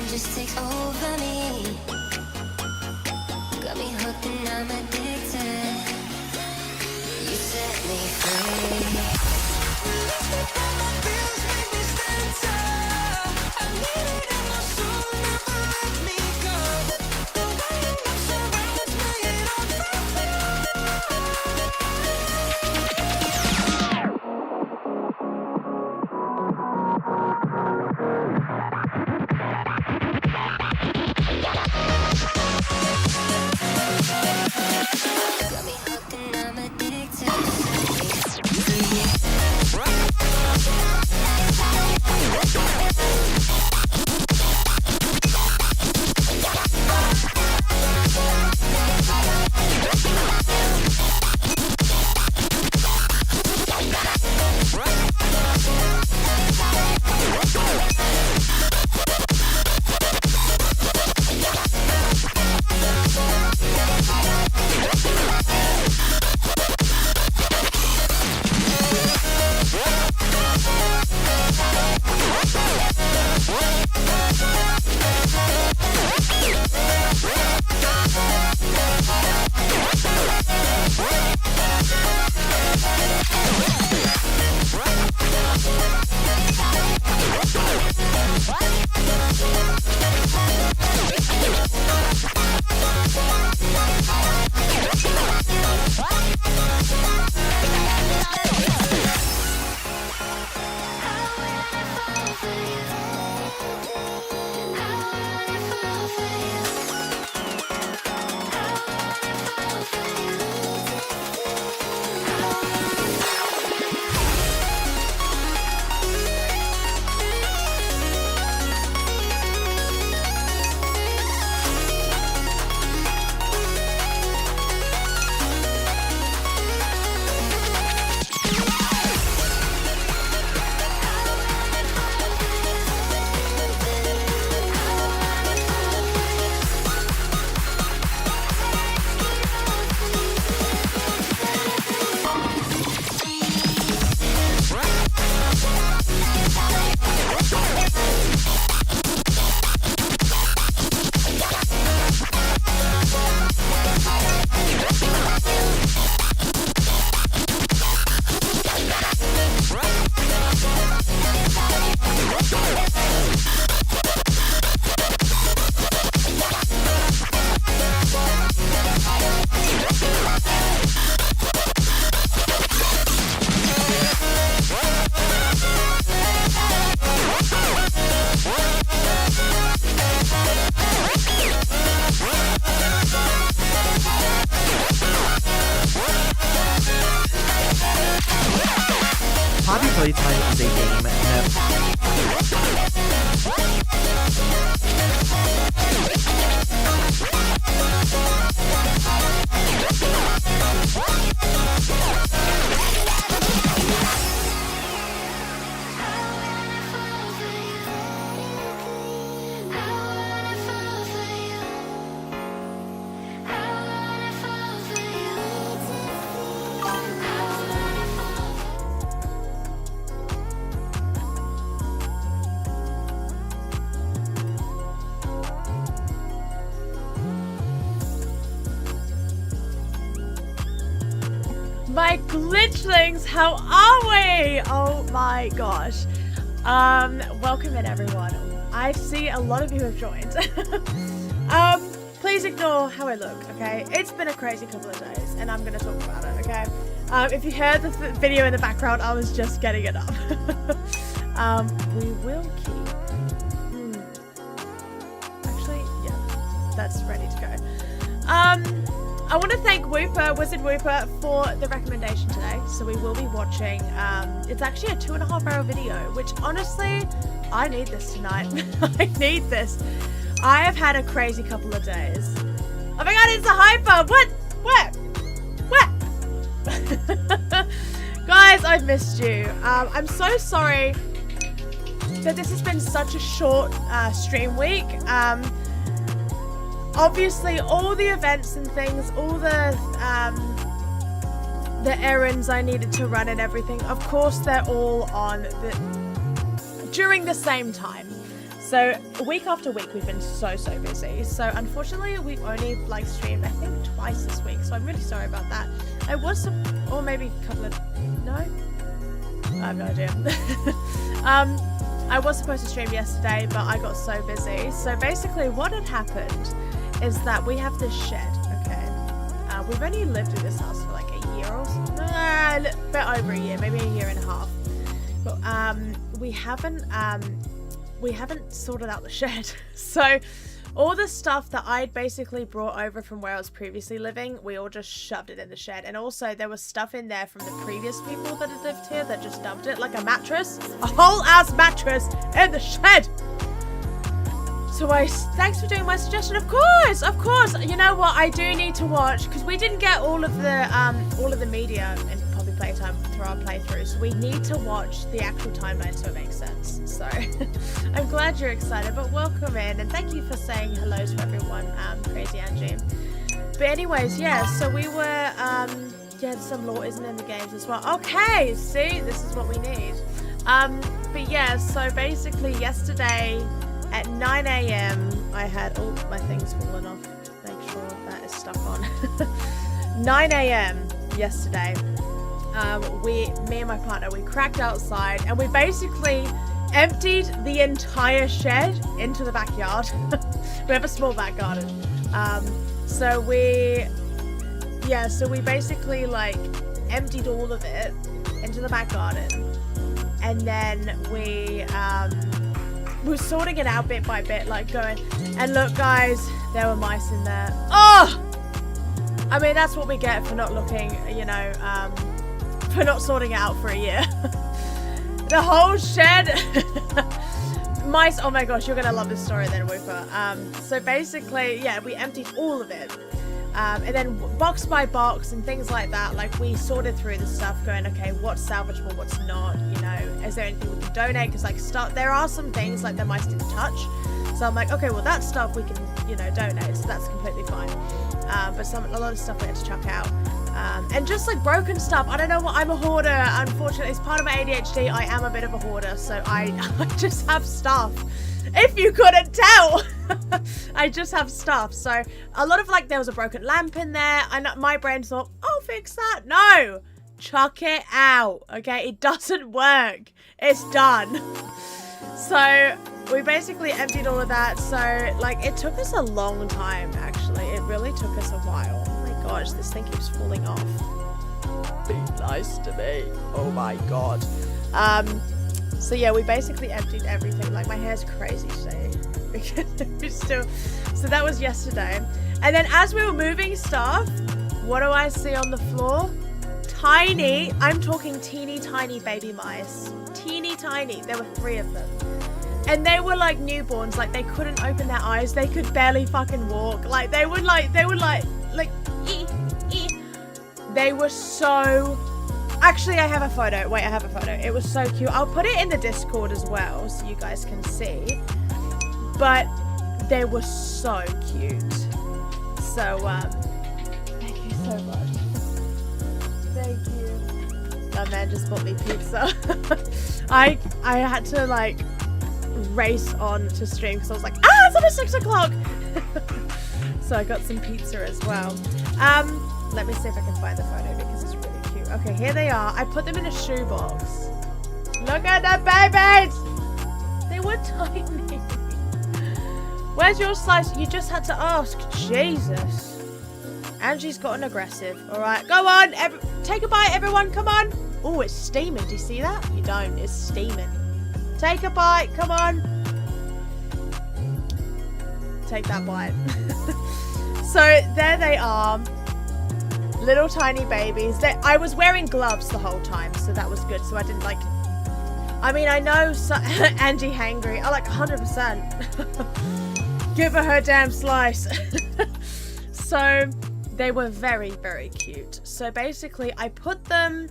just takes over me. Got me hooked and I'm addicted. You set me free. My feels make me stand tall. I need it in my soul, never let me go. The way you move surrounds me, it all got me hooked and I'm addicted. Playtime is a game that My glitchlings, how are we? Oh my gosh. Welcome in everyone. I see a lot of you have joined. Please ignore how I look, okay? It's been a crazy couple of days and I'm gonna talk about it, okay? If you heard the video in the background, I was just getting it up. We will keep... Actually, yeah, that's ready to go. I want to thank Wizard Whooper for the recommendation today. So we will be watching, it's actually a 2.5-hour video, which honestly, I need this tonight. I need this. I have had a crazy couple of days. Oh my god, it's a hyper! What? Guys, I've missed you. I'm so sorry that this has been such a short stream week. Obviously, all the events and things, all the errands I needed to run and everything, of course, they're all on during the same time. So week after week we've been so busy. So unfortunately we've only like streamed I think twice this week. So I'm really sorry about that. I was or maybe a couple of no? I have no idea. I was supposed to stream yesterday, but I got so busy. So basically what had happened is that we have this shed, okay? We've only lived in this house for like a year or so. A bit over a year, maybe a year and a half. But we haven't sorted out the shed. So all the stuff that I'd basically brought over from where I was previously living, we all just shoved it in the shed. And also there was stuff in there from the previous people that had lived here that just dumped it, like a mattress, a whole ass mattress in the shed. So thanks for doing my suggestion. Of course. You know what? I do need to watch because we didn't get all of the media in probably Playtime through our playthrough. So we need to watch the actual timeline so it makes sense. So I'm glad you're excited. But welcome in and thank you for saying hello to everyone, Crazy Angie. But anyways, yeah. So we were some law isn't in the games as well. Okay, see, this is what we need. But yeah. So basically, yesterday. At 9 AM, I had all my things fallen off. Make sure that is stuck on. 9 AM yesterday, me and my partner, we cracked outside and we basically emptied the entire shed into the backyard. We have a small back garden. So we basically like emptied all of it into the back garden. And then we were sorting it out bit by bit, like going, and look guys, there were mice in there. Oh! I mean, that's what we get for not looking, you know, for not sorting it out for a year. The whole shed. Mice, oh my gosh, you're gonna love this story then, Wooper. So basically, yeah, we emptied all of it. And then box by box and things like that, like we sorted through the stuff going, okay, what's salvageable, what's not, you know, is there anything we can donate? Because like there are some things like the mice didn't touch. So I'm like, okay, well that stuff we can, you know, donate. So that's completely fine. But a lot of stuff we had to chuck out. And just like broken stuff. I don't know what, I'm a hoarder. Unfortunately, it's part of my ADHD. I am a bit of a hoarder. So I just have stuff. If you couldn't tell. I just have stuff. So a lot of like, there was a broken lamp in there. And my brain thought, oh, fix that. No, chuck it out. Okay, it doesn't work. It's done. So we basically emptied all of that. So like, it took us a long time, actually. It really took us a while. Oh my gosh, this thing keeps falling off. Be nice to me. Oh my God. So yeah, we basically emptied everything. Like my hair's crazy today. So that was yesterday. And then as we were moving stuff, what do I see on the floor? Tiny, I'm talking teeny tiny baby mice. Teeny tiny. There were 3 of them. And they were like newborns. Like they couldn't open their eyes. They could barely fucking walk. Like they were like, they were so... Actually, I have a photo. Wait, I have a photo. It was so cute. I'll put it in the Discord as well so you guys can see. But they were so cute. So, thank you so much. Thank you. That man just bought me pizza. I had to, like, race on to stream because I was like, it's almost 6 o'clock. So I got some pizza as well. Let me see if I can find the photo because it's really cute. Okay, here they are. I put them in a shoebox. Look at the babies! They were tiny. Where's your slice? You just had to ask. Jesus. Angie's gotten aggressive. All right, go on. Take a bite, everyone. Come on. Oh, it's steaming. Do you see that? You don't. It's steaming. Take a bite. Come on. Take that bite. So there they are. Little tiny babies. I was wearing gloves the whole time, so that was good. So I didn't like... I mean, I know Angie hangry. I like 100%. Give her damn slice. So they were very, very cute. So basically, I put them...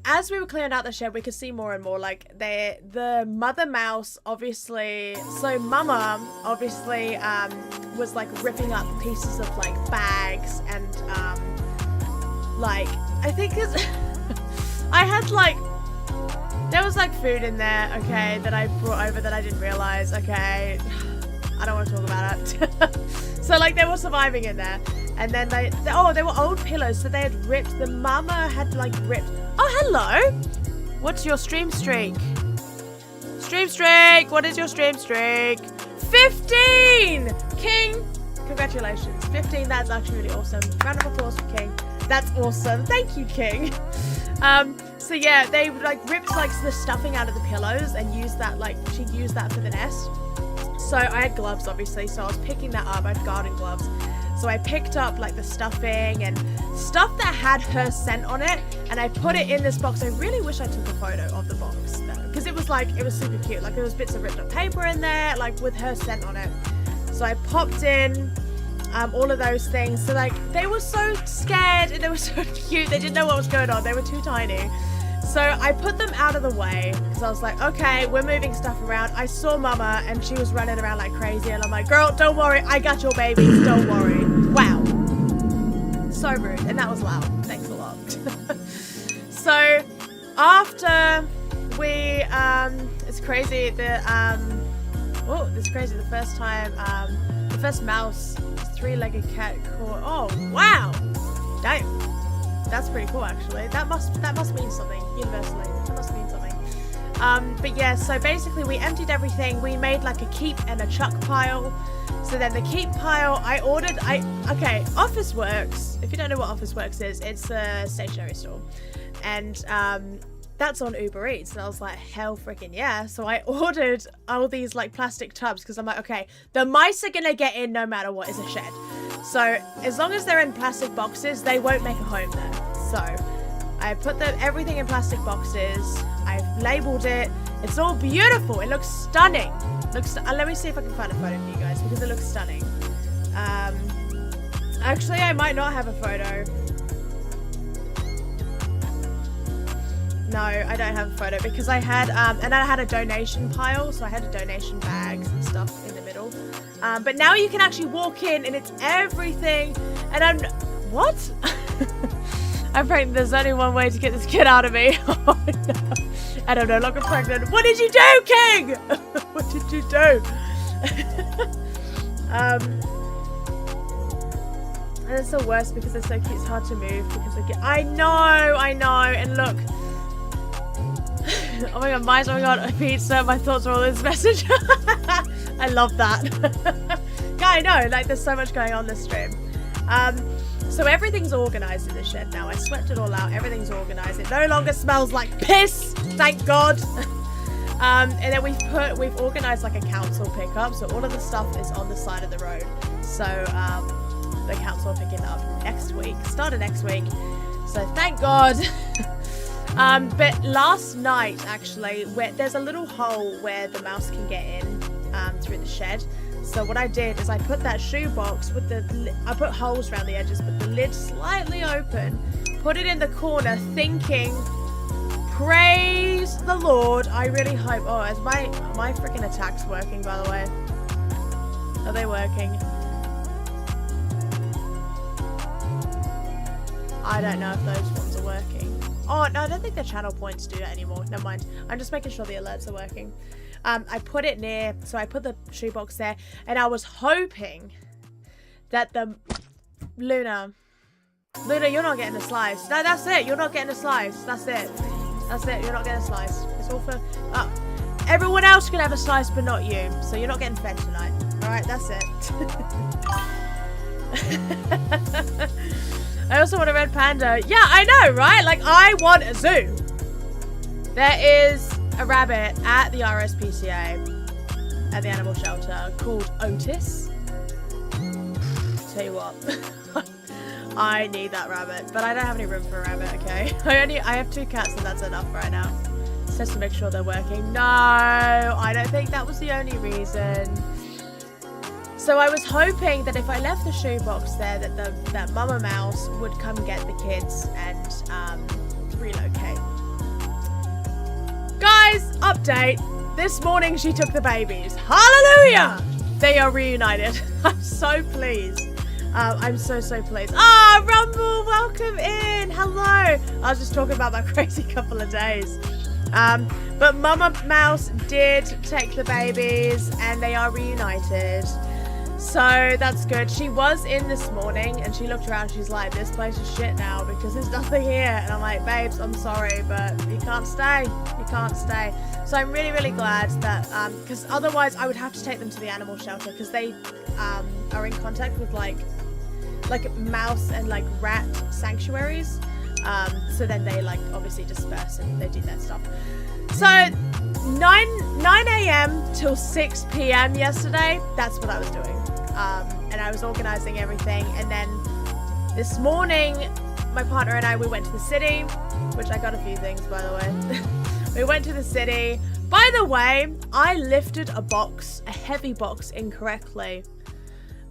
As we were clearing out the shed, we could see more and more, like, the mother mouse, obviously, so Mama, obviously, was, like, ripping up pieces of, like, bags, and, like, I think I had, like, There was like food in there, okay, that I brought over that I didn't realize, okay. I don't want to talk about it. So like they were surviving in there. And then they were old pillows, so they had ripped, the mama had like ripped. Oh, hello. What's your stream streak? Stream streak, what is your stream streak? 15! King, congratulations. 15, that's actually really awesome. Round of applause for King. That's awesome. Thank you, King. So yeah, they like ripped like the stuffing out of the pillows and used that, like she used that for the nest. So I had gloves obviously, so I was picking that up. I had garden gloves. So I picked up like the stuffing and stuff that had her scent on it, and I put it in this box. I really wish I took a photo of the box though, because it was super cute. Like there was bits of ripped up paper in there, like with her scent on it. So I popped in all of those things. So like they were so scared and they were so cute. They didn't know what was going on. They were too tiny. So I put them out of the way because I was like, okay, we're moving stuff around. I saw Mama and she was running around like crazy, and I'm like, girl, don't worry, I got your babies, don't worry. Wow. So rude, and that was loud. Thanks a lot. So after we, it's crazy, the first time, the first mouse, three-legged cat caught, oh, wow. Damn. That's pretty cool, actually. That must mean something, universally. That must mean something. But yeah, so basically we emptied everything. We made like a keep and a chuck pile. So then the keep pile, okay, Office Works. If you don't know what Office Works is, it's a stationery store. And that's on Uber Eats. And I was like, hell freaking yeah. So I ordered all these like plastic tubs because I'm like, okay, the mice are gonna get in no matter what, is a shed. So as long as they're in plastic boxes, they won't make a home there. So I put everything in plastic boxes. I've labeled it. It's all beautiful. It looks stunning. Let me see if I can find a photo for you guys because it looks stunning. Actually, I might not have a photo. No, I don't have a photo because I had, and I had a donation pile, so I had donation bags and stuff in the middle. But now you can actually walk in and it's everything, and what? I'm pregnant, there's only one way to get this kid out of me. Oh no, I don't know, look, I'm pregnant. What did you do, King? What did you do? And it's the worst because they're so cute, it's hard to move because they get, I know, and look. Oh my god, mice, oh my god, pizza, my thoughts are all in this message. I love that. Yeah, I know, like there's so much going on this stream. So everything's organised in the shed now. I swept it all out, everything's organised. It no longer smells like piss, thank god. And then we've organised like a council pickup, so all of the stuff is on the side of the road. So the council will pick it up next week, start of next week. So thank god. But last night, actually, there's a little hole where the mouse can get in through the shed. So what I did is I put that shoebox with I put holes around the edges, but the lid slightly open, put it in the corner, thinking, praise the Lord. I really hope. Oh, is my freaking attacks working, by the way? Are they working? I don't know if those ones are working. Oh, no, I don't think the channel points do that anymore. Never mind. I'm just making sure the alerts are working. I put it near, so I put the shoebox there, and I was hoping that the... Luna, you're not getting a slice. No, that's it. You're not getting a slice. That's it. That's it. You're not getting a slice. It's all for... everyone else can have a slice, but not you. So you're not getting fed tonight. Alright, that's it. I also want a red panda. Yeah, I know, right? Like, I want a zoo. There is a rabbit at the RSPCA, at the animal shelter, called Otis. Tell you what, I need that rabbit, but I don't have any room for a rabbit, okay? I have 2 cats and that's enough right now. It's just to make sure they're working. No, I don't think that was the only reason. So I was hoping that if I left the shoebox there, that Mama Mouse would come get the kids and relocate. Guys, update. This morning she took the babies. Hallelujah! They are reunited. I'm so pleased. I'm so pleased. Ah, Rumble, welcome in. Hello. I was just talking about my crazy couple of days. But Mama Mouse did take the babies and they are reunited. So that's good. She was in this morning and she looked around. She's like, this place is shit now because there's nothing here. And I'm like, babes, I'm sorry, but you can't stay. You can't stay. So I'm really, really glad that, because otherwise I would have to take them to the animal shelter because they are in contact with like mouse and like rat sanctuaries. So then they like obviously disperse and they do that stuff. So 9 a.m. till 6 p.m. yesterday, that's what I was doing. And I was organizing everything. And then this morning, my partner and I, we went to the city, which I got a few things, by the way. We went to the city. By the way, I lifted a heavy box incorrectly.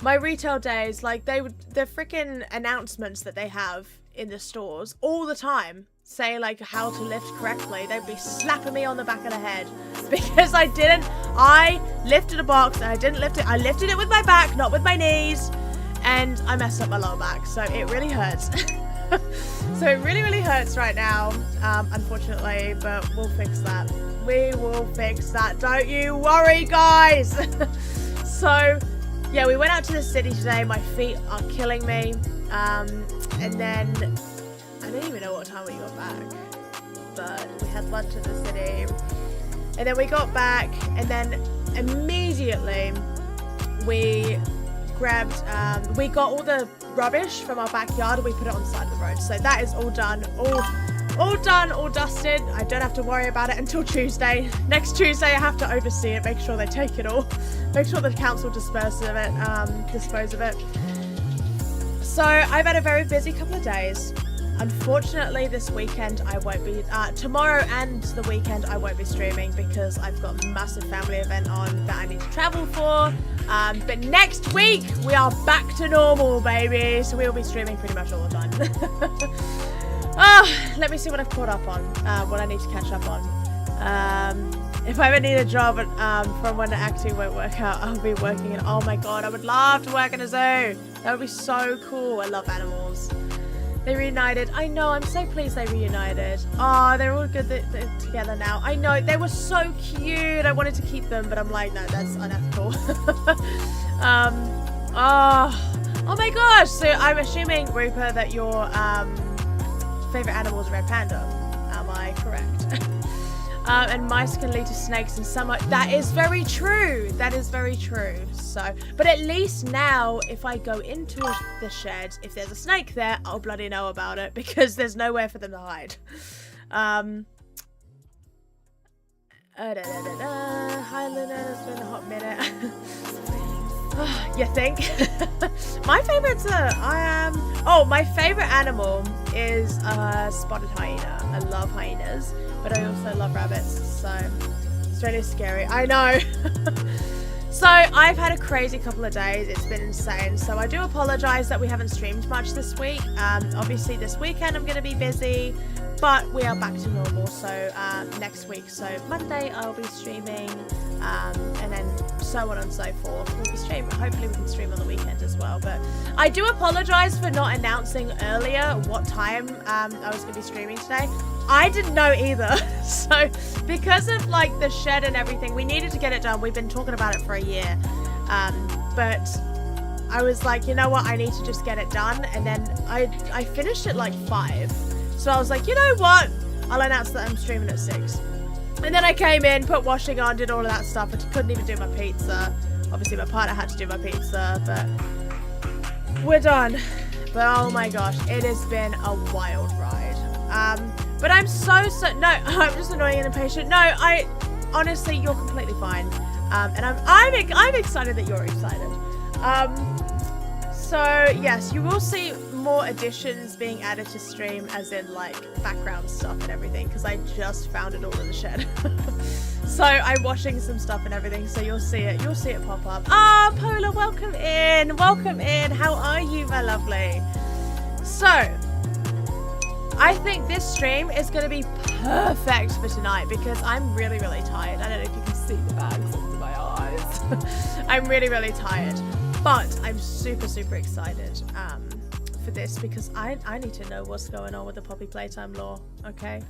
My retail days, like the freaking announcements that they have in the stores all the time say like how to lift correctly. They'd be slapping me on the back of the head because I lifted a box and I didn't lift it. I lifted it with my back, not with my knees, and I messed up my lower back, so it really hurts. So it really, really hurts right now, unfortunately, but we'll fix that. We will fix that, don't you worry, guys. So yeah, we went out to the city today. My feet are killing me. And then I don't even know what time we got back, but we had lunch in the city, and then we got back, and then immediately we grabbed, we got all the rubbish from our backyard and we put it on the side of the road. So that is all done, all done, all dusted. I don't have to worry about it until Tuesday. Next Tuesday I have to oversee it, make sure they take it all, make sure the council dispose of it. So I've had a very busy couple of days. Unfortunately, this weekend I won't be, tomorrow and the weekend I won't be streaming because I've got a massive family event on that I need to travel for. But next week we are back to normal, baby. So we'll be streaming pretty much all the time. Oh, let me see what I've caught up on, what I need to catch up on. If I ever need a job from when the acting won't work out, I'll be working in, oh my god, I would love to work in a zoo. That would be so cool. I love animals. They reunited. I know, I'm so pleased they reunited. Oh, they're all good together now. I know, they were so cute. I wanted to keep them, but I'm like, no, that's unethical. Oh my gosh. So I'm assuming, Rupert, that your favorite animal is a red panda. Am I correct? And mice can lead to snakes and some. That is very true. That is very true. So, but at least now, if I go into the shed, if there's a snake there, I'll bloody know about it because there's nowhere for them to hide. Hi, Luna. It's been a hot minute. You think? My favorites are my favorite animal is spotted hyena. I love hyenas, but I also love rabbits, so it's really scary. I know. So I've had a crazy couple of days. It's been insane. So I do apologize that we haven't streamed much this week. Obviously this weekend I'm going to be busy, but we are back to normal. So next week, so Monday I'll be streaming, and then so on and so forth. We'll be streaming. Hopefully we can stream on the weekend as well. But I do apologize for not announcing earlier what time I was going to be streaming today. I didn't know either. So because of like the shed and everything, we needed to get it done. We've been talking about it for a year. But I was like, you know what? I need to just get it done. And then I finished at like 5. So I was like, you know what? I'll announce that I'm streaming at 6. And then I came in, put washing on, did all of that stuff. I couldn't even do my pizza. Obviously my partner had to do my pizza, but we're done. But oh my gosh, it has been a wild ride. But I'm no, I'm just annoying and impatient. No, I honestly, you're completely fine. And I'm excited that you're excited. So yes, you will see more additions being added to stream, as in like background stuff and everything, because I just found it all in the shed. So I'm washing some stuff and everything, so you'll see it pop up. Ah, Pola, welcome in. How are you, my lovely? So I think this stream is going to be perfect for tonight because I'm really, really tired. I don't know if you can see the bags under my eyes. I'm really, really tired, but I'm super, super excited for this because I need to know what's going on with the Poppy Playtime lore, okay?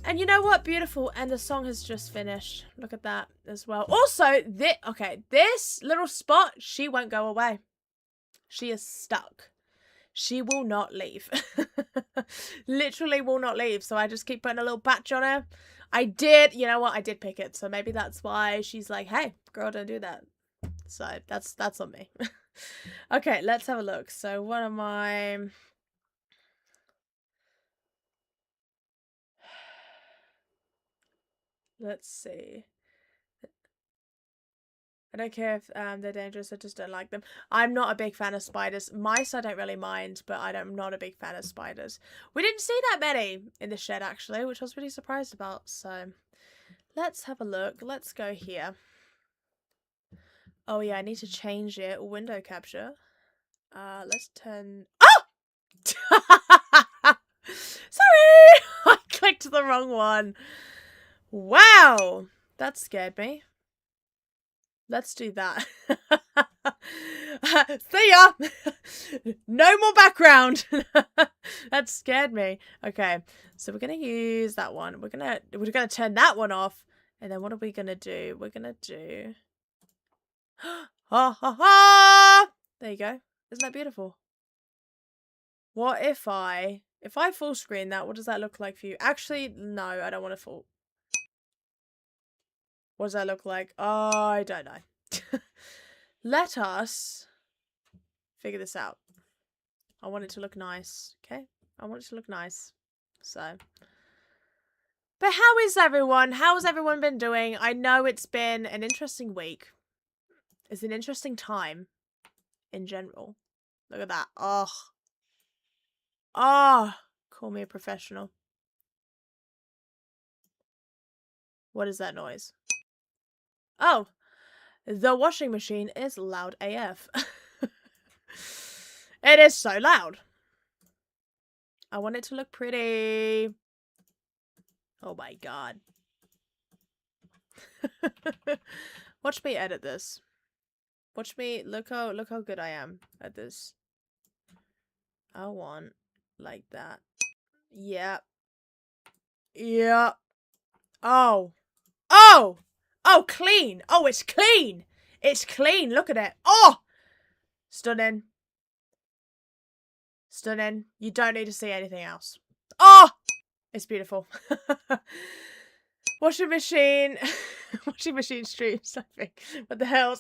And you know what? Beautiful. And the song has just finished. Look at that as well. Also, this little spot, she won't go away. She is stuck. She will not leave. Literally will not leave. So I just keep putting a little patch on her. You know what? I did pick it. So maybe that's why she's like, hey, girl, don't do that. So that's on me. Okay, let's have a look. So what am I... Let's see. I don't care if they're dangerous, I just don't like them. I'm not a big fan of spiders. Mice I don't really mind, but I'm not a big fan of spiders. We didn't see that many in the shed actually, which I was really surprised about. So let's have a look. Let's go here. Oh yeah, I need to change it. Window capture. Let's turn... Oh! Sorry! I clicked the wrong one. Wow! That scared me. Let's do that. See ya! No more background! That scared me. Okay, so we're gonna use that one. We're gonna turn that one off. And then what are we gonna do? We're gonna do... Ha ha ha! There you go. Isn't that beautiful? What if I full screen that, what does that look like for you? Actually, no, I don't want to full. What does that look like? Oh, I don't know. Let us figure this out. I want it to look nice, okay? I want it to look nice. So. But how is everyone? How has everyone been doing? I know it's been an interesting week. It's an interesting time in general. Look at that. Oh. Oh. Call me a professional. What is that noise? Oh. The washing machine is loud AF. It is so loud. I want it to look pretty. Oh my god. Watch me edit this. Watch me look how good I am at this. I want like that. Yep. Yep. Oh. Oh! Oh, clean! Oh, it's clean! It's clean! Look at it! Oh! Stunning. Stunning. You don't need to see anything else. Oh! It's beautiful. Washing machine. Washing machine streams, I think. What the hell?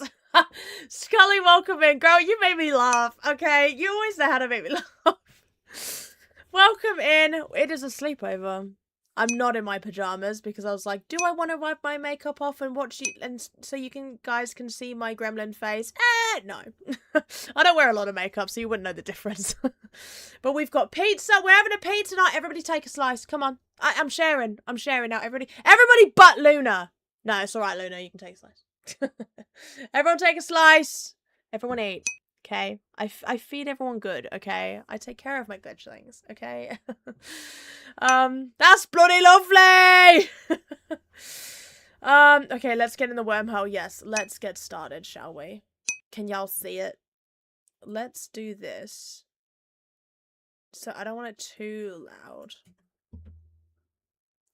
Scully, welcome in. Girl, you made me laugh, okay? You always know how to make me laugh. Welcome in. It is a sleepover. I'm not in my pajamas because I was like, do I want to wipe my makeup off and watch you, and so you guys can see my gremlin face? No. I don't wear a lot of makeup, so you wouldn't know the difference. But we've got pizza. We're having a pizza night. Everybody take a slice. Come on. I'm sharing. I'm sharing now. Everybody but Luna. No, it's all right, Luna. You can take a slice. Everyone take a slice. Everyone eat. Okay, I feed everyone good, okay? I take care of my fledglings, okay? That's bloody lovely! Okay, let's get in the wormhole. Yes, let's get started, shall we? Can y'all see it? Let's do this. So I don't want it too loud.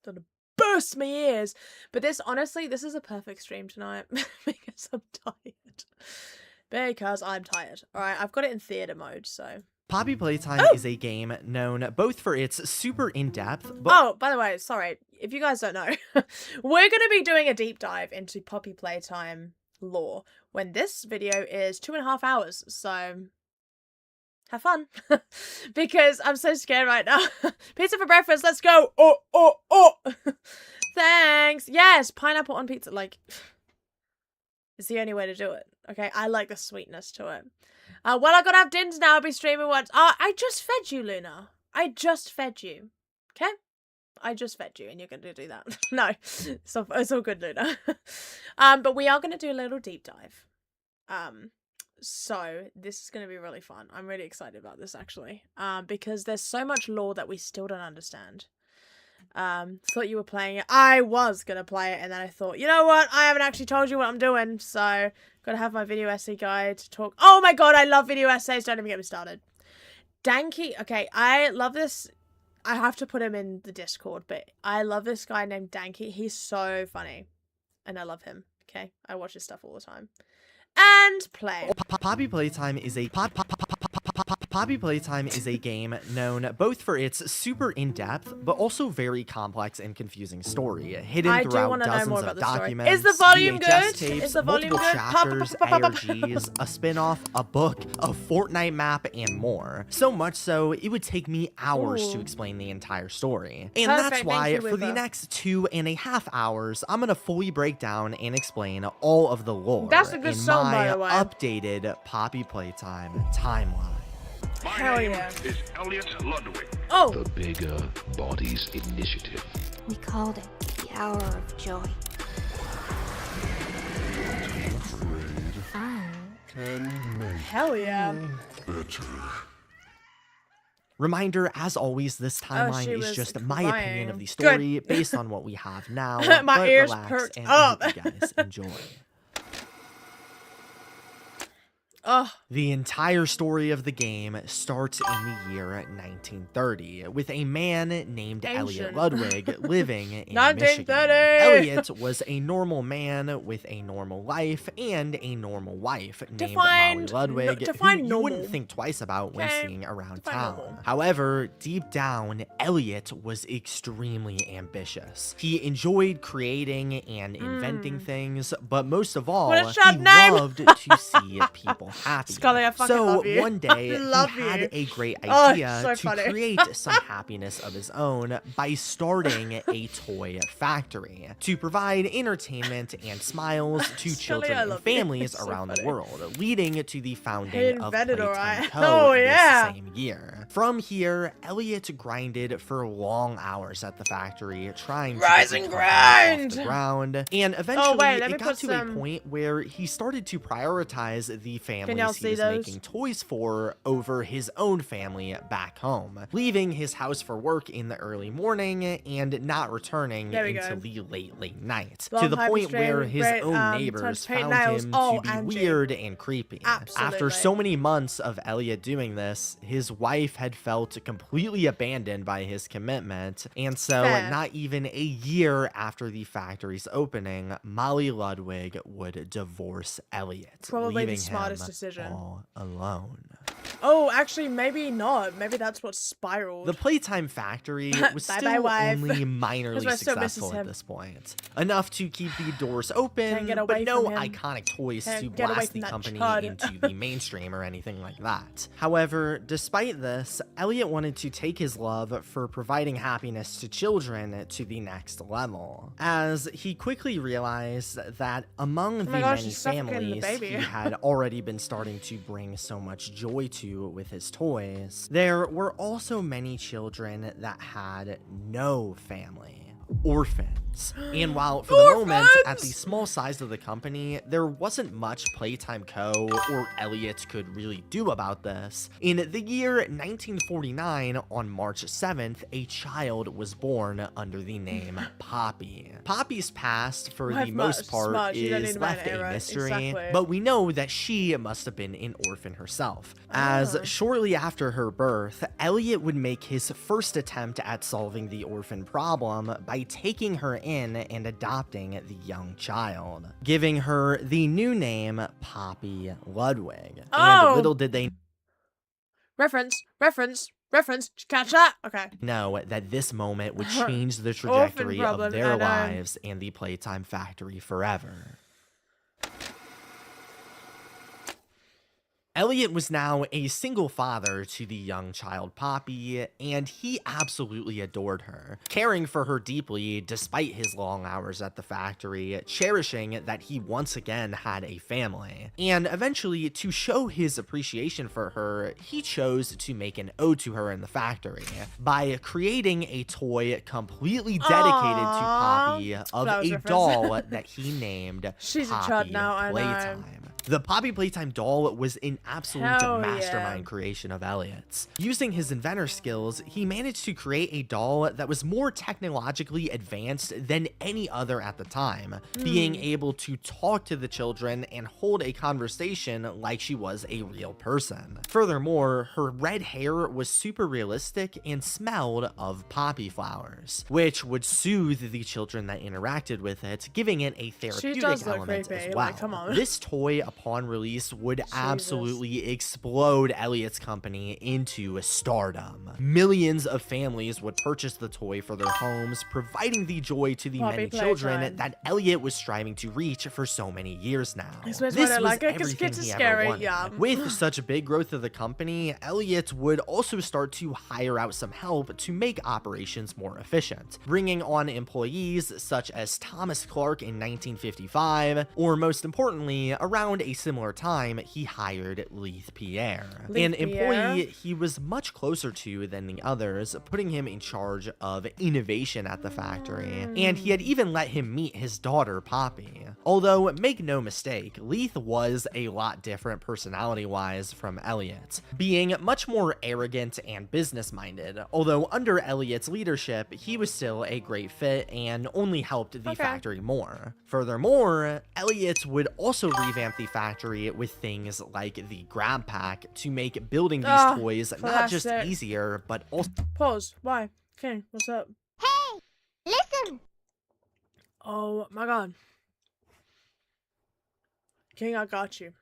Gonna burst my ears. But honestly, this is a perfect stream tonight because I'm tired. Because I'm tired. Alright, I've got it in theater mode, so. Poppy Playtime is a game known both for its super in-depth, but... Oh, by the way, sorry. If you guys don't know, we're going to be doing a deep dive into Poppy Playtime lore when this video is 2.5 hours, so have fun. Because I'm so scared right now. Pizza for breakfast, let's go! Oh, oh, oh! Thanks! Yes, pineapple on pizza, like... It's the only way to do it. Okay, I like the sweetness to it. Well, I gotta have dinners now. I'll be streaming once. I just fed you, Luna. I just fed you. Okay? I just fed you, and you're gonna do that. No, it's all good, Luna. But we are gonna do a little deep dive. So this is gonna be really fun. I'm really excited about this actually. Because there's so much lore that we still don't understand. Thought you were playing it. I was gonna play it, and then I thought, you know what? I haven't actually told you what I'm doing, so gotta have my video essay guide to talk. Oh my god, I love video essays. Don't even get me started. Danky. Okay, I love this I have to put him in the Discord, but I love this guy named Danky. He's so funny. And I love him. Okay? I watch his stuff all the time. And play. Poppy Playtime is a Poppy Playtime is a game known both for its super in-depth, but also very complex and confusing story, hidden throughout dozens of documents, Is the volume VHS good? tapes, Is the volume multiple good? chapters, ARGs, a spin-off, a book, a Fortnite map, and more. So much so, it would take me hours to explain the entire story. And that's Perfect, why, thank you, for the Whipper. next 2.5 hours, I'm gonna fully break down and explain all of the lore That's a good in song, by my the way. updated Poppy Playtime timeline. My Hell name yeah. is Elliot Ludwig. Oh! The Bigger Bodies Initiative. We called it the Hour of Joy. Hell yeah. Reminder, as always, this she timeline is was just my opinion of the crying. story based on what we have now. My but ears relax perked and up. I hope you guys enjoy. Oh, The entire story of the game starts in the year 1930 with a man named Elliot Ancient. Ludwig living in 1930. Michigan. Elliot was a normal man with a normal life and a normal wife named Molly Ludwig, define who you normal. wouldn't think twice about when Okay, seeing around define town. normal. However, deep down, Elliot was extremely ambitious. He enjoyed creating and inventing things, but most of all, What a he short name. loved to see people happy. Scully, I fucking so love you. one day, I love he had you. a great Oh, idea so to funny. create some happiness of his own by starting a toy factory to provide entertainment and smiles to Scully, children I and love you. families So around the funny. world, leading to the He founding of invented it, Playtime right? Co. Oh, yeah. this same year. From here, Elliot grinded for long hours at the factory, trying Rise to get and the company off grind. the ground, and eventually let me it got put to some- a point where he started to prioritize the y'all families he see was those? making toys for over his own family back home, leaving his house for work in the early morning and not returning There we until go. the late night, Long to the point hyper where stream, his great, own time neighbors to paint found nails. him Oh, to be Angie. weird and creepy. After Absolutely. so many months of Elliot doing this, his wife had felt completely abandoned by his commitment, and so Fair. not even a year after the factory's opening, Molly Ludwig would divorce Elliot, Probably the leaving smartest him decision. all alone. Oh, actually, maybe not. Maybe that's what spiraled. The Playtime factory was Bye-bye, still wife. only minorly why I still misses successful at him. this point. Enough to keep the doors open, Can't get but away no from him. iconic toys Can't to get away blast from the that company chud. into the mainstream or anything like that. However, despite this, Elliot wanted to take his love for providing happiness to children to the next level, as he quickly realized that among the my gosh, many he's suffocating the families baby. he had already been starting to bring so much joy to with his toys, there were also many children that had no family. Orphans. And while for the moment, at the small size of the company, there wasn't much Playtime Co. or Elliot could really do about this, in the year 1949, on March 7th, a child was born under the name Poppy. Poppy's past, for the most part, You don't need is to mind left it, a right? mystery, Exactly. but we know that she must have been an orphan herself, as shortly after her birth, Elliot would make his first attempt at solving the orphan problem by taking her in and adopting the young child, giving her the new name Poppy Ludwig. Oh. And little did they Reference. Did you catch that? Okay. know that this moment would change the trajectory problem, of their I know. lives and the Playtime factory forever. Elliot was now a single father to the young child Poppy, and he absolutely adored her, caring for her deeply despite his long hours at the factory, cherishing that he once again had a family. And eventually, to show his appreciation for her, he chose to make an ode to her in the factory by creating a toy completely dedicated to Poppy of Flowers a reference. doll that he named She's a Poppy chud now, I know. Playtime. The Poppy Playtime doll was an absolute Hell mastermind yeah. creation of Elliot's. Using his inventor skills, he managed to create a doll that was more technologically advanced than any other at the time, being able to talk to the children and hold a conversation like she was a real person. Furthermore, her red hair was super realistic and smelled of poppy flowers, which would soothe the children that interacted with it, giving it a therapeutic does look element creepy, as well. like, come on. This toy, upon release, would absolutely explode Elliot's company into stardom. Millions of families would purchase the toy for their homes, providing the joy to the Poppy many children Playtime. that Elliot was striving to reach for so many years now. Explains This why I was like it, 'cause everything kids are he scary, ever wanted. yeah. With such a big growth of the company, Elliot would also start to hire out some help to make operations more efficient, bringing on employees such as Thomas Clark in 1955, or most importantly, around a similar time, he hired Leith Pierre, an employee he was much closer to than the others, putting him in charge of innovation at the factory, and he had even let him meet his daughter, Poppy. Although, make no mistake, Leith was a lot different personality-wise from Elliot, being much more arrogant and business-minded, although under Elliot's leadership, he was still a great fit and only helped the factory more. Furthermore, Elliot would also revamp the factory with things like the grab pack to make building these toys not just classic. easier, but also Pause. Why? King, what's up? Hey, listen. Oh my god. King, I got you.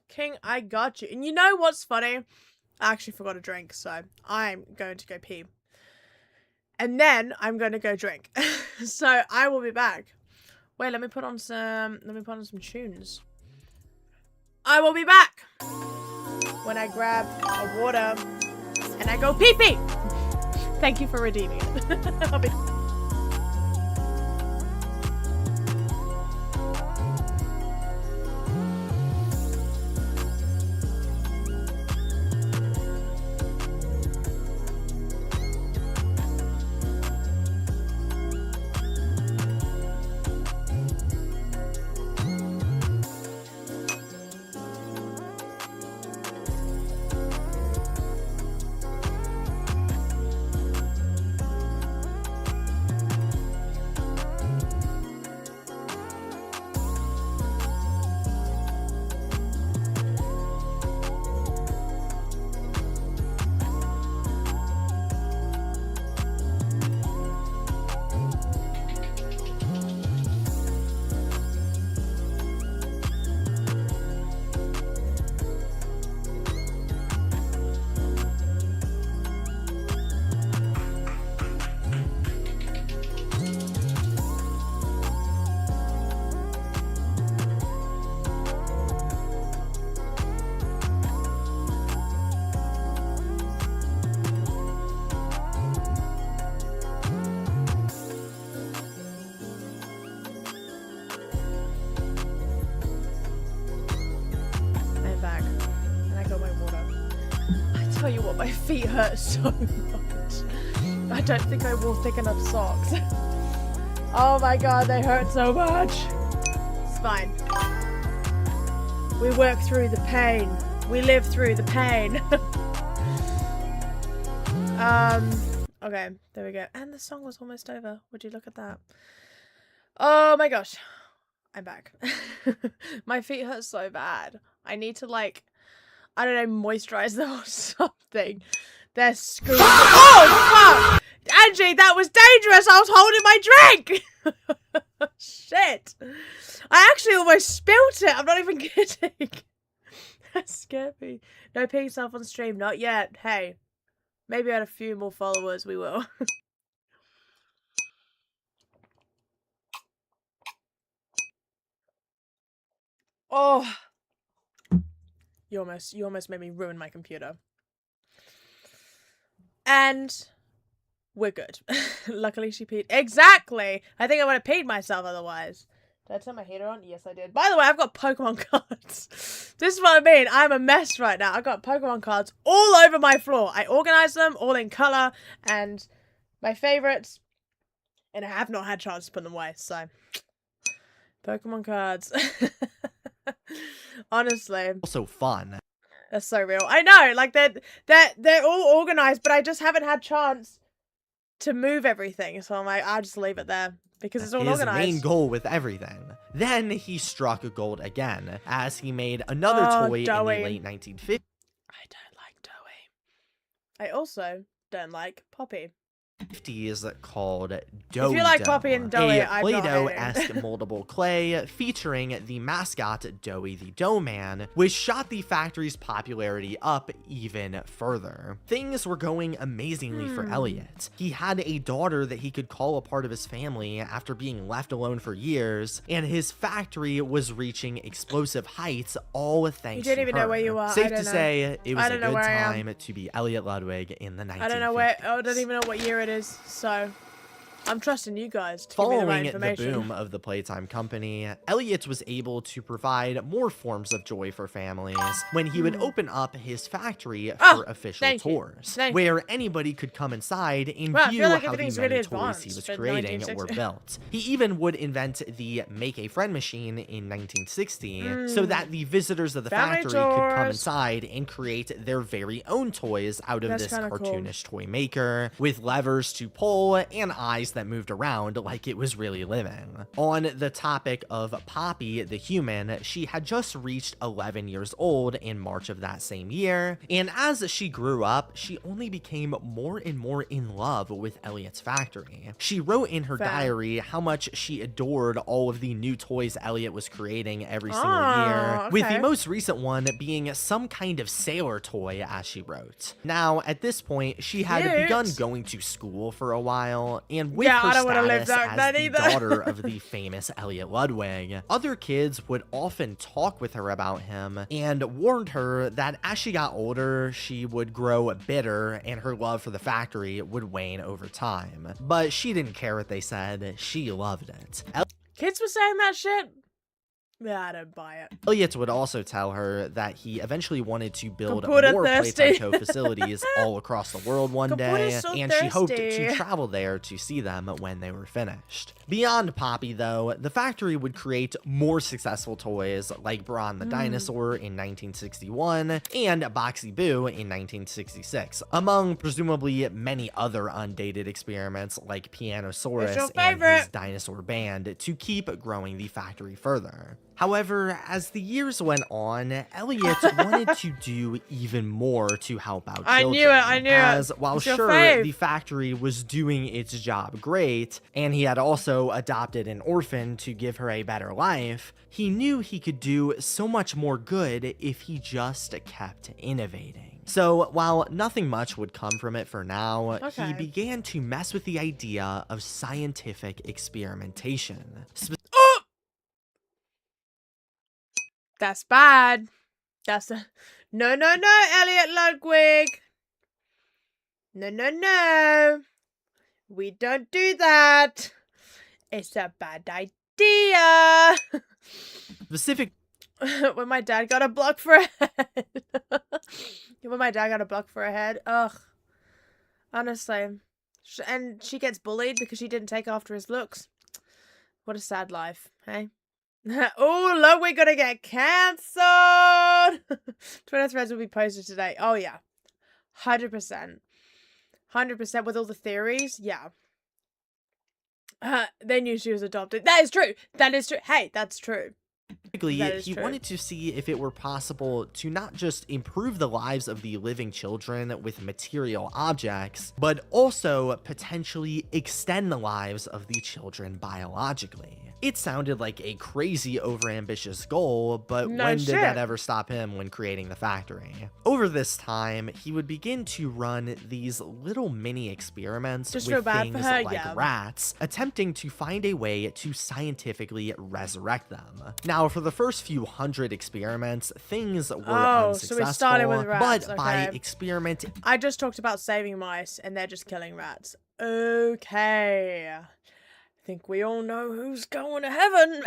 King, I got you. And you know what's funny? I actually forgot a drink, so I'm going to go pee. And then I'm going to go drink. So I will be back. Wait, let me put on some tunes. I will be back when I grab a water and I go pee pee. Thank you for redeeming it. I'll be tell you what, my feet hurt so much. I don't think I wore thick enough socks. Oh my god, they hurt so much. It's fine. We work through the pain. We live through the pain. Okay, there we go. And the song was almost over. Would you look at that? Oh my gosh. I'm back. My feet hurt so bad. I need to, like, I don't know, moisturize them or something. They're screwed. Oh, fuck! Angie, that was dangerous! I was holding my drink! Shit. I actually almost spilt it. I'm not even kidding. That scared me. No peeing yourself on stream. Not yet. Hey. Maybe add a few more followers. We will. Oh. You almost made me ruin my computer. And we're good. Luckily she peed. Exactly! I think I would have peed myself otherwise. Did I turn my heater on? Yes, I did. By the way, I've got Pokemon cards. This is what I mean. I'm a mess right now. I've got Pokemon cards all over my floor. I organized them all in color and my favorites. And I have not had a chance to put them away, so. Pokemon cards. Honestly, also fun. that's so real. I know, like they're all organized, but I just haven't had chance to move everything. So I'm like, I'll just leave it there because it's all His organized. main goal with everything. Then he struck gold again as he made another toy Doughy. in the late 1950s. I don't like Doughy. I also don't like Poppy. Called Dough. If you like Poppy and Doughy, a I'm not Play-Doh-esque hating. moldable clay featuring the mascot Doughy the Dough Man, which shot the factory's popularity up even further. Things were going amazingly for Elliot. He had a daughter that he could call a part of his family after being left alone for years, and his factory was reaching explosive heights, all thanks to You didn't even her. know where you are. Safe I to don't know. say, it was I a don't know good where I am. time to be Elliot Ludwig in the 1950s. I don't know where. I don't even know what year it is. So I'm trusting you guys to give me the right Following the information. boom of the Playtime company, Elliot was able to provide more forms of joy for families when he would open up his factory for official thank you. tours, Thank where anybody could come inside and Wow, I view feel like how the everything's many really toys he advanced was for creating were 1960. built. He even would invent the Make a Friend machine in 1960 so that the visitors of the Family factory could come tours. inside and create their very own toys out of That's this kinda cool. cartoonish toy maker with levers to pull and eyes that moved around like it was really living. On the topic of Poppy the human, she had just reached 11 years old in March of that same year, and as she grew up, she only became more and more in love with Elliot's factory. She wrote in her Fair. diary how much she adored all of the new toys Elliot was creating every single Oh, year, with the okay. most recent one being some kind of sailor toy, as she wrote. Now, at this point, she had Cute. begun going to school for a while, and with Yeah, her I don't wanna live status that as the either. daughter of the famous Elliot Ludwig, other kids would often talk with her about him and warned her that as she got older, she would grow bitter and her love for the factory would wane over time. But she didn't care what they said, she loved it. Kids were saying that shit. Yeah, I don't buy it. Elliot would also tell her that he eventually wanted to build Kaputa more thirsty. Playtime Co. facilities all across the world one day, Kaputa's so and she hoped to thirsty. travel there to see them when they were finished. Beyond Poppy, though, the factory would create more successful toys like Brawn the Dinosaur in 1961 and Boxy Boo in 1966, among presumably many other undated experiments like What's your Pianosaurus and his favorite? dinosaur band to keep growing the factory further. However, as the years went on, Elliot wanted to do even more to help out children. I knew it. As while It's your sure, fave. the factory was doing its job great, and he had also adopted an orphan to give her a better life, he knew he could do so much more good if he just kept innovating. So, while nothing much would come from it for now, he Okay. began to mess with the idea of scientific experimentation. That's bad. That's a... No, Elliot Ludwig. No. We don't do that. It's a bad idea. Specific When my dad got a block for a head. When my dad got a block for a head. Ugh. Honestly. And she gets bullied because she didn't take after his looks. What a sad life, hey? Oh, look, we're gonna get cancelled. Twitter threads will be posted today. Oh, yeah. 100%. 100% with all the theories. Yeah. They knew she was adopted. That is true. That is true. Hey, that's true. Specifically, That is he true. wanted to see if it were possible to not just improve the lives of the living children with material objects, but also potentially extend the lives of the children biologically. It sounded like a crazy overambitious goal, but No when shit. did that ever stop him when creating the factory? Over this time, he would begin to run these little mini experiments Just with feel bad for things her, like yeah. rats, attempting to find a way to scientifically resurrect them. Now, for the first few hundred experiments, things were Oh, so unsuccessful, we started with rats, but by okay. experimenting I just talked about saving mice and they're just killing rats. Okay. think we all know who's going to heaven.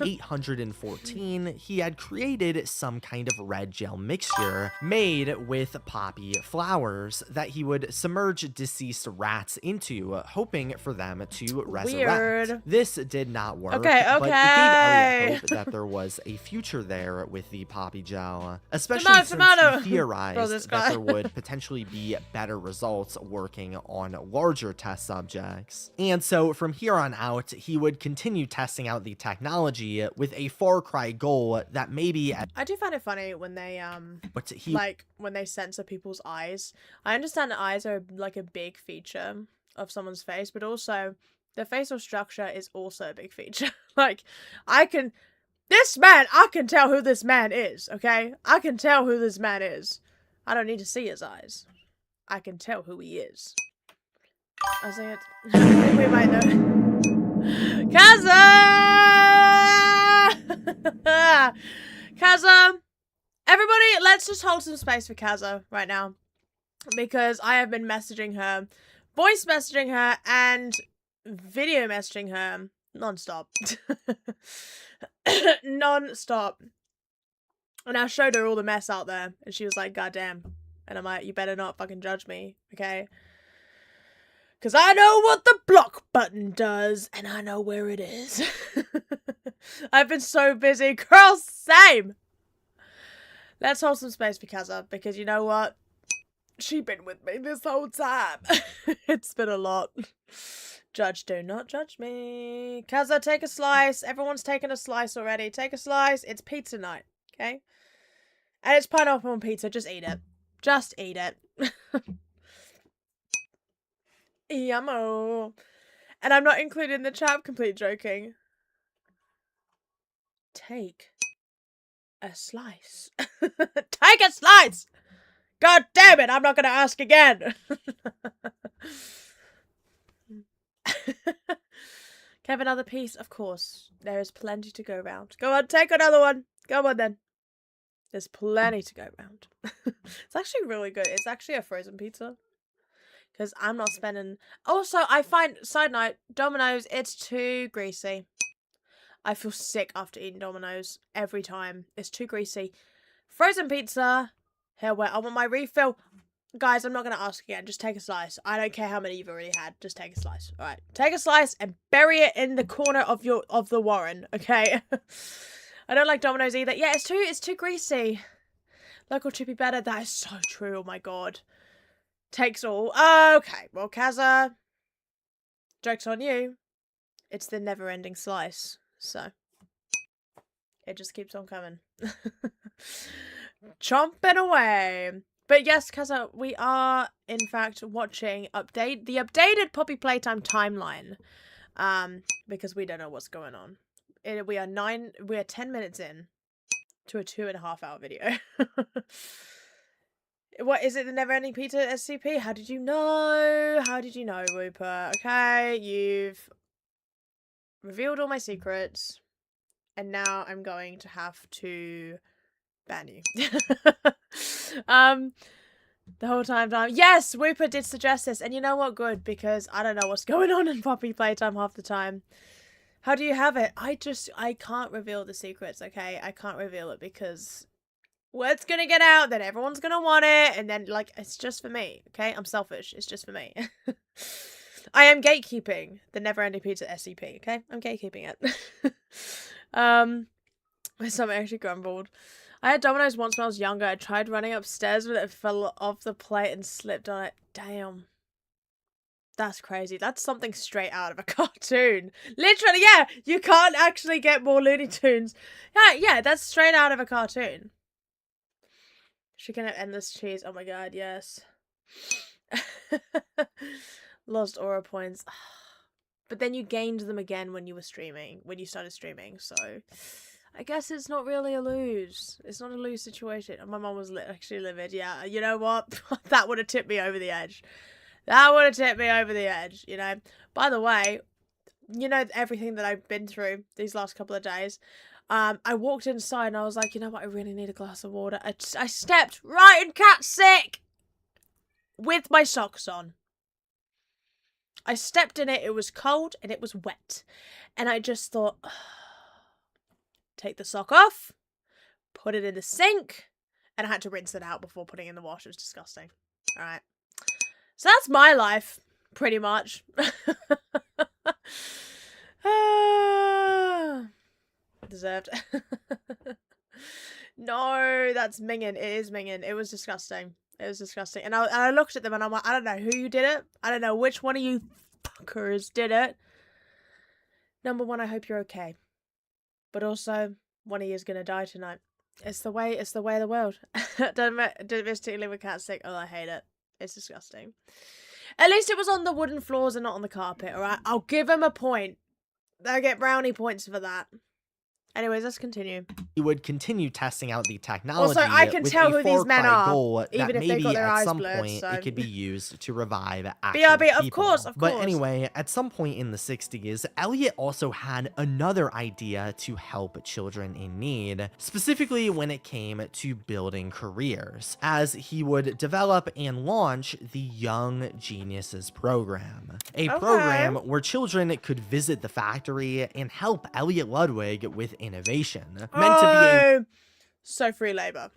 814, he had created some kind of red gel mixture made with poppy flowers that he would submerge deceased rats into, hoping for them to resurrect. Weird. This did not work, Okay, but it gave Elliot okay. hope that there was a future there with the poppy gel, especially since Tomato. he theorized this that guy. there would potentially be better results working on larger test subjects. And so from here on out, he would continue testing out the technology with a far cry goal that maybe I do find it funny when they but he like when they censor people's eyes. I understand that eyes are like a big feature of someone's face, but also their facial structure is also a big feature. Like I can tell who this man is, okay? I can tell who this man is. I don't need to see his eyes. I can tell who he is. I say it. We might know. Kaza! Kaza! Everybody, let's just hold some space for Kaza right now. Because I have been messaging her, voice messaging her, and video messaging her non-stop. Non-stop. And I showed her all the mess out there, and she was like, God damn. And I'm like, you better not fucking judge me, okay? Because I know what the block button does, and I know where it is. I've been so busy. Girl, same! Let's hold some space for Kaza, because you know what? She's been with me this whole time. It's been a lot. Judge, do not judge me. Kaza, take a slice. Everyone's taken a slice already. Take a slice. It's pizza night, okay? And it's pineapple on pizza. Just eat it. Just eat it. Yummo. And I'm not included in the chat. I'm completely joking. Take a slice. Take a slice! God damn it, I'm not gonna ask again. Have another piece? Of course. There is plenty to go round. Go on, take another one. Go on then. There's plenty to go round. It's actually really good. It's actually a frozen pizza. Because I'm not spending... Also, I find... Side note, Domino's, it's too greasy. I feel sick after eating Domino's. Every time. It's too greasy. Frozen pizza. Here, wait, I want my refill. Guys, I'm not going to ask again. Just take a slice. I don't care how many you've already had. Just take a slice. Alright. Take a slice and bury it in the corner of the Warren. Okay? I don't like Domino's either. Yeah, it's too greasy. Local should be better. That is so true. Oh my god. Takes all. Okay. Well, Kaza. Joke's on you. It's the never-ending slice. So. It just keeps on coming. Chomping away. But yes, Kaza, we are, in fact, watching the updated Poppy Playtime timeline. Because we don't know what's going on. We are 10 minutes in to a 2.5 hour video. What is it, the Never Ending Pizza SCP? How did you know? How did you know, Whooper? Okay, you've revealed all my secrets, and now I'm going to have to ban you. The whole time. Yes, Whooper did suggest this, and you know what? Good, because I don't know what's going on in Poppy Playtime half the time. How do you have it? I can't reveal the secrets, okay? I can't reveal it because word's gonna get out, then everyone's gonna want it, and then, like, it's just for me, okay? I'm selfish. It's just for me. I am gatekeeping the Never Ending Pizza SCP, okay? I'm gatekeeping it. My stomach actually grumbled. I had Domino's once when I was younger. I tried running upstairs with it, fell off the plate and slipped on it. Damn. That's crazy. That's something straight out of a cartoon. Literally, yeah. You can't actually get more Looney Tunes. Yeah, that's straight out of a cartoon. Chicken and endless cheese. Oh my god, yes. Lost aura points. But then you gained them again when you started streaming, so I guess it's not really a lose. It's not a lose situation. My mom was actually livid. Yeah, you know what? That would have tipped me over the edge. That would have tipped me over the edge, you know. By the way, you know everything that I've been through these last couple of days. I walked inside and I was like, you know what? I really need a glass of water. I stepped right in cat sick with my socks on. I stepped in it, it was cold and it was wet. And I just thought, take the sock off, put it in the sink, and I had to rinse it out before putting it in the wash. It was disgusting. Alright. So that's my life, pretty much. Deserved. No, that's minging. It is minging. It was disgusting. It was disgusting. And I looked at them and I'm like, I don't know who you did it. I don't know which one of you fuckers did it. Number one, I hope you're okay. But also, one of you is gonna die tonight. It's the way of the world. Don't miss to with cat sick. Oh, I hate it. It's disgusting. At least it was on the wooden floors and not on the carpet, alright? I'll give him a point. They'll get brownie points for that. Anyways, let's continue. He would continue testing out the technology. Also, I can with tell a who these far men cry are, goal that even if they maybe got their at eyes some blurred, point so. it could be used to revive actual BRB, of people. course. But anyway, at some point in the 60s, Elliot also had another idea to help children in need, specifically when it came to building careers, as he would develop and launch the Young Geniuses program, a program where children could visit the factory and help Elliot Ludwig with innovation. Meant to be so free labor.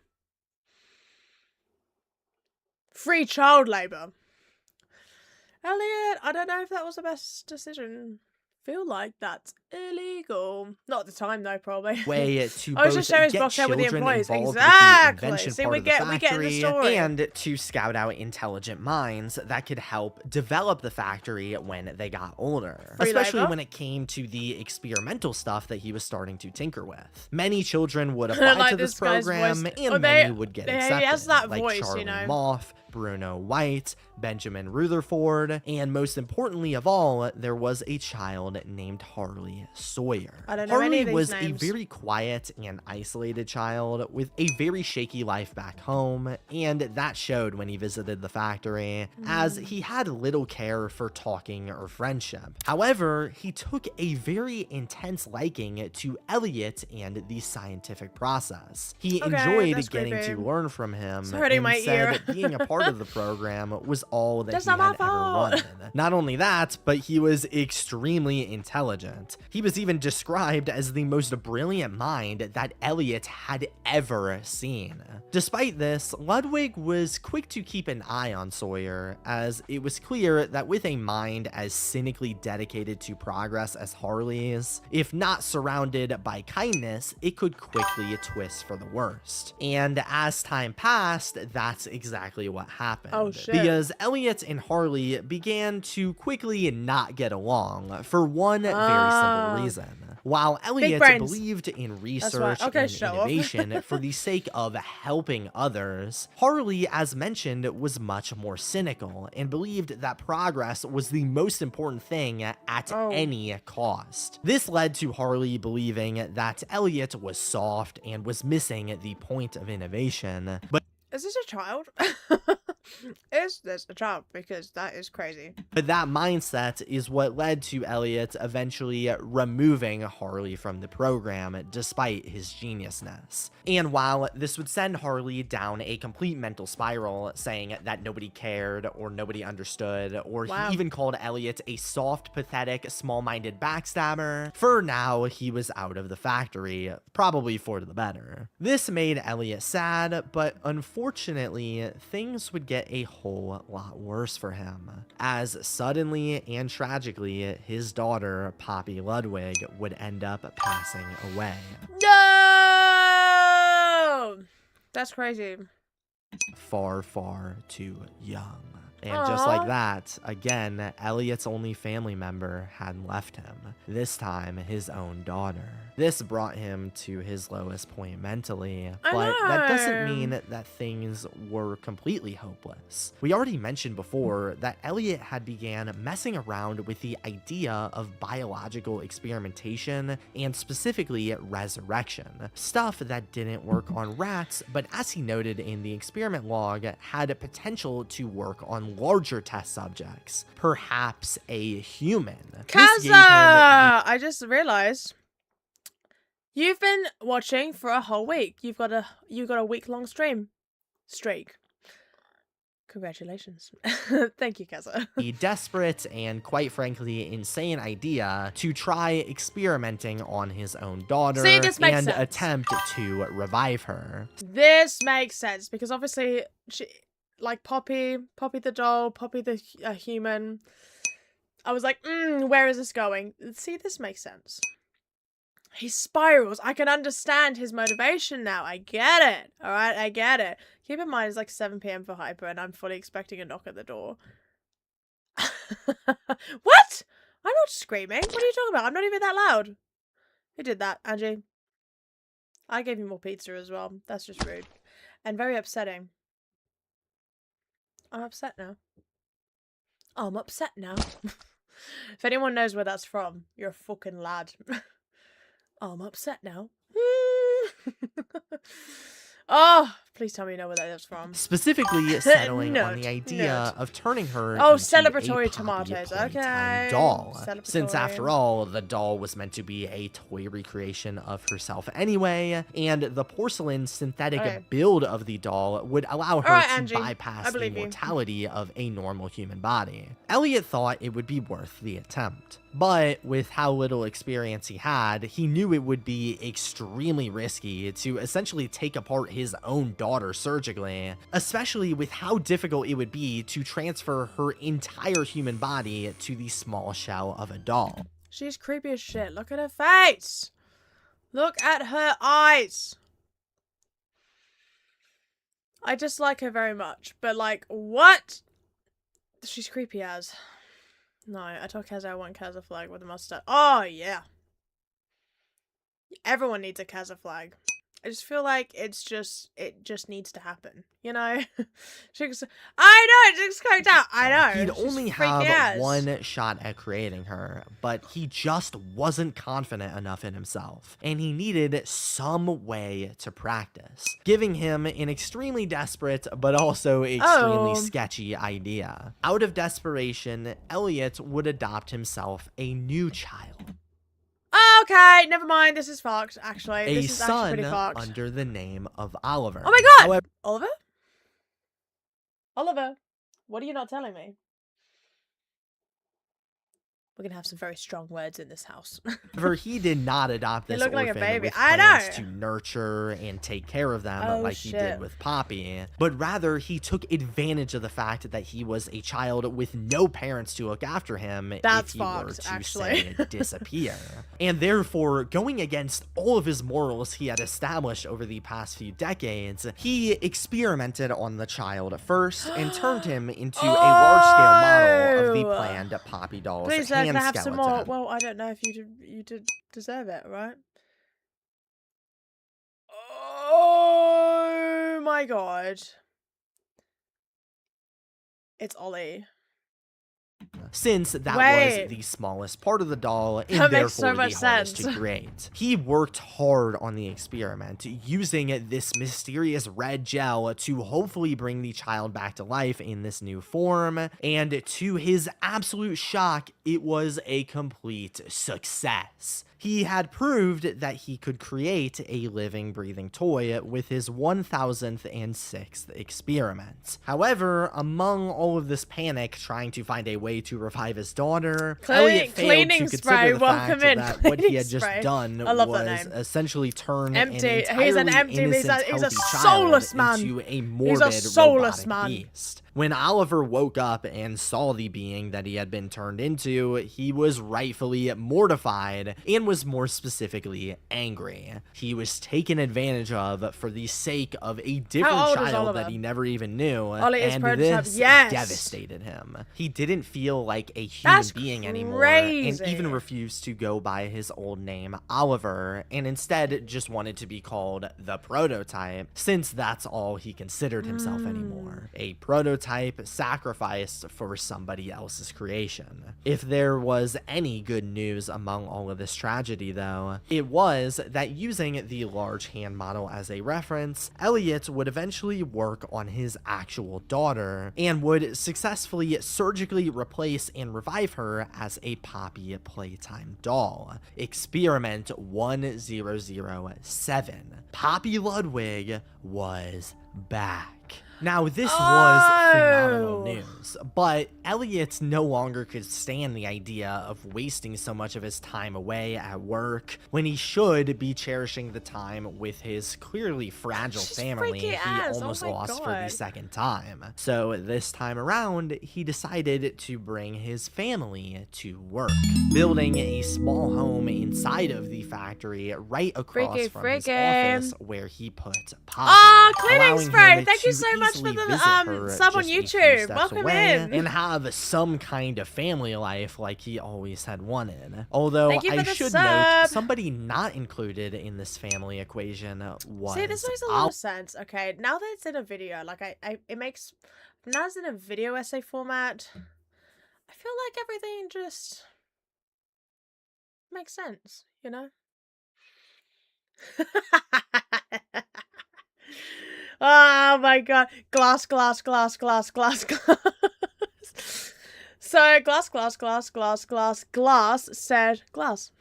Free child labor. Elliot, I don't know if that was the best decision. Feel like that's illegal. Not at the time though, probably. Way to I was both just showing his get box there with the children employees. involved Exactly. with the invention See, part we of the get in the factory, story. and to scout out intelligent minds that could help develop the factory when they got older. Free Especially labor? when it came to the experimental stuff that he was starting to tinker with. Many children would apply Like to this this guy's program, voice. and Oh, many would get he accepted. has that like voice, Charlie you know. Moth, Bruno White, Benjamin Rutherford, and most importantly of all, there was a child named Harley Sawyer. I don't know Harley any of these was names. a very quiet and isolated child with a very shaky life back home, and that showed when he visited the factory, as he had little care for talking or friendship. However, he took a very intense liking to Elliot and the scientific process. He enjoyed that's getting creepy. to learn from him, It's hurting and my said ear. that being a part of the program was all that That's he not my had ever fault. wanted. Not only that, but he was extremely intelligent. He was even described as the most brilliant mind that Elliot had ever seen. Despite this, Ludwig was quick to keep an eye on Sawyer, as it was clear that with a mind as cynically dedicated to progress as Harley's, if not surrounded by kindness, it could quickly twist for the worst. And as time passed, that's exactly what happened. Oh, shit. Because Elliot and Harley began to quickly not get along for one very simple reason. While Elliot brains. believed in why. research Okay, and show off. innovation for the sake of helping others, Harley, as mentioned, was much more cynical and believed that progress was the most important thing at any cost. This led to Harley believing that Elliot was soft and was missing the point of innovation, but Is this a child? Is this a child? Because that is crazy. that mindset is what led to Elliot eventually removing Harley from the program despite his geniusness. And while this would send Harley down a complete mental spiral, saying that nobody cared or nobody understood, or Wow. he even called Elliot a soft, pathetic, small-minded backstabber, for now he was out of the factory, probably for the better. This made Elliot sad, but unfortunately, things would get a whole lot worse for him, as suddenly and tragically, his daughter, Poppy Ludwig, would end up passing away. No! That's crazy. Far, far too young. And just like Aw. that, again, Elliot's only family member had left him, this time his own daughter. This brought him to his lowest point mentally, I but that doesn't know. mean that things were completely hopeless. We already mentioned before that Elliot had began messing around with the idea of biological experimentation and specifically resurrection, stuff that didn't work on rats, but as he noted in the experiment log, had potential to work on larger test subjects, perhaps a human. This gave him Kaza! I just realized you've been watching for a whole week. You've got a week-long streak. Congratulations. Thank you, Keza. A desperate and, quite frankly, insane idea to try experimenting on his own daughter See, this makes and sense. attempt to revive her. This makes sense because obviously, like Poppy the doll, Poppy the human. I was like, where is this going? See, this makes sense. He spirals. I can understand his motivation now. I get it. All right, I get it. Keep in mind, it's like 7 p.m. for Hyper, and I'm fully expecting a knock at the door. What? I'm not screaming. What are you talking about? I'm not even that loud. Who did that, Angie? I gave you more pizza as well. That's just rude. And very upsetting. I'm upset now. I'm upset now. If anyone knows where that's from, you're a fucking lad. I'm upset now. Oh, please tell me you know where that's from. Specifically settling on the Note, idea of turning her Oh, into celebratory a tomatoes, Playtime okay. doll. Celebratory. Since after all, the doll was meant to be a toy recreation of herself anyway, and the porcelain synthetic build of the doll would allow her to Angie, bypass I the believe you. mortality of a normal human body. Elliot thought it would be worth the attempt. But with how little experience he had, he knew it would be extremely risky to essentially take apart his own daughter surgically, especially with how difficult it would be to transfer her entire human body to the small shell of a doll. She's creepy as shit. Look at her face. Look at her eyes. I dislike her very much, but like, what? She's creepy as. No, I told Keza I want Keza flag with a mustache. Oh, yeah. Everyone needs a Keza flag. I just feel like it just needs to happen, you know? I know, it just cracked out. I know. He'd She's only freaky have as. one shot at creating her, but he just wasn't confident enough in himself, and he needed some way to practice, giving him an extremely desperate but also extremely sketchy idea. Out of desperation, Elliot would adopt himself a new child. Okay, never mind. This is fucked, actually. A This is actually son pretty fucked. under the name of Oliver. Oh my god! However, Oliver? Oliver, what are you not telling me? We're gonna have some very strong words in this house. he did not adopt They this look like a orphan baby. with I plans know. to nurture and take care of them Oh, like he did shit. with Poppy, but rather he took advantage of the fact that he was a child with no parents to look after him That's if he were fucked, to actually. say disappear. And therefore, going against all of his morals he had established over the past few decades, he experimented on the child first and turned him into a large-scale model of the planned Poppy doll's Please, hand can I have skeleton. some more? Well, I don't know if you did deserve it, right? Oh my god. It's Ollie. Since that Wait. was the smallest part of the doll and That makes therefore so much the hardest sense. to create. He worked hard on the experiment, using this mysterious red gel to hopefully bring the child back to life in this new form, and to his absolute shock, it was a complete success. He had proved that he could create a living, breathing toy with his 1006th experiment. However, among all of this panic trying to find a way to revive his daughter, Elliot failed to cleaning consider spray, the welcome fact in, that what he cleaning had just spray. done I love was that name. essentially turn Empty. an He's an entirely empty- he's a- innocent, he's a healthy soulless child man. into a He's a morbid, soulless robotic man. beast. When Oliver woke up and saw the being that he had been turned into, he was rightfully mortified and was more specifically angry. He was taken advantage of for the sake of a different old is child Oliver? that he never even knew, Ollie is and prototype, this yes. devastated him. He didn't feel like a human That's being anymore, crazy. and even refused to go by his old name, Oliver, and instead just wanted to be called the Prototype, since that's all he considered himself anymore. A prototype sacrificed for somebody else's creation. If there was any good news among all of this tragedy, though, it was that using the large hand model as a reference, Elliot would eventually work on his actual daughter, and would successfully surgically replace and revive her as a Poppy Playtime doll. Experiment 1007. Poppy Ludwig was back. Now, this was phenomenal news, but Elliot no longer could stand the idea of wasting so much of his time away at work when he should be cherishing the time with his clearly fragile family he almost lost for the second time. So this time around, he decided to bring his family to work, building a small home inside of the factory right across from his office where he put Poppy. Oh, cleaning spray! Thank you so much for the sub on YouTube. Welcome in. And have some kind of family life like he always had wanted. Although I should note, somebody not included in this family equation was See, this makes a lot of sense. Okay, now that it's in a video, like it makes, now it's in a video essay format, I feel like everything just makes sense, you know? Oh my god. Glass. So, glass said glass.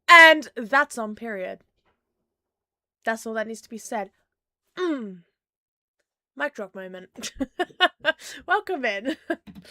And that's on period. That's all that needs to be said. Mic drop moment. Welcome in.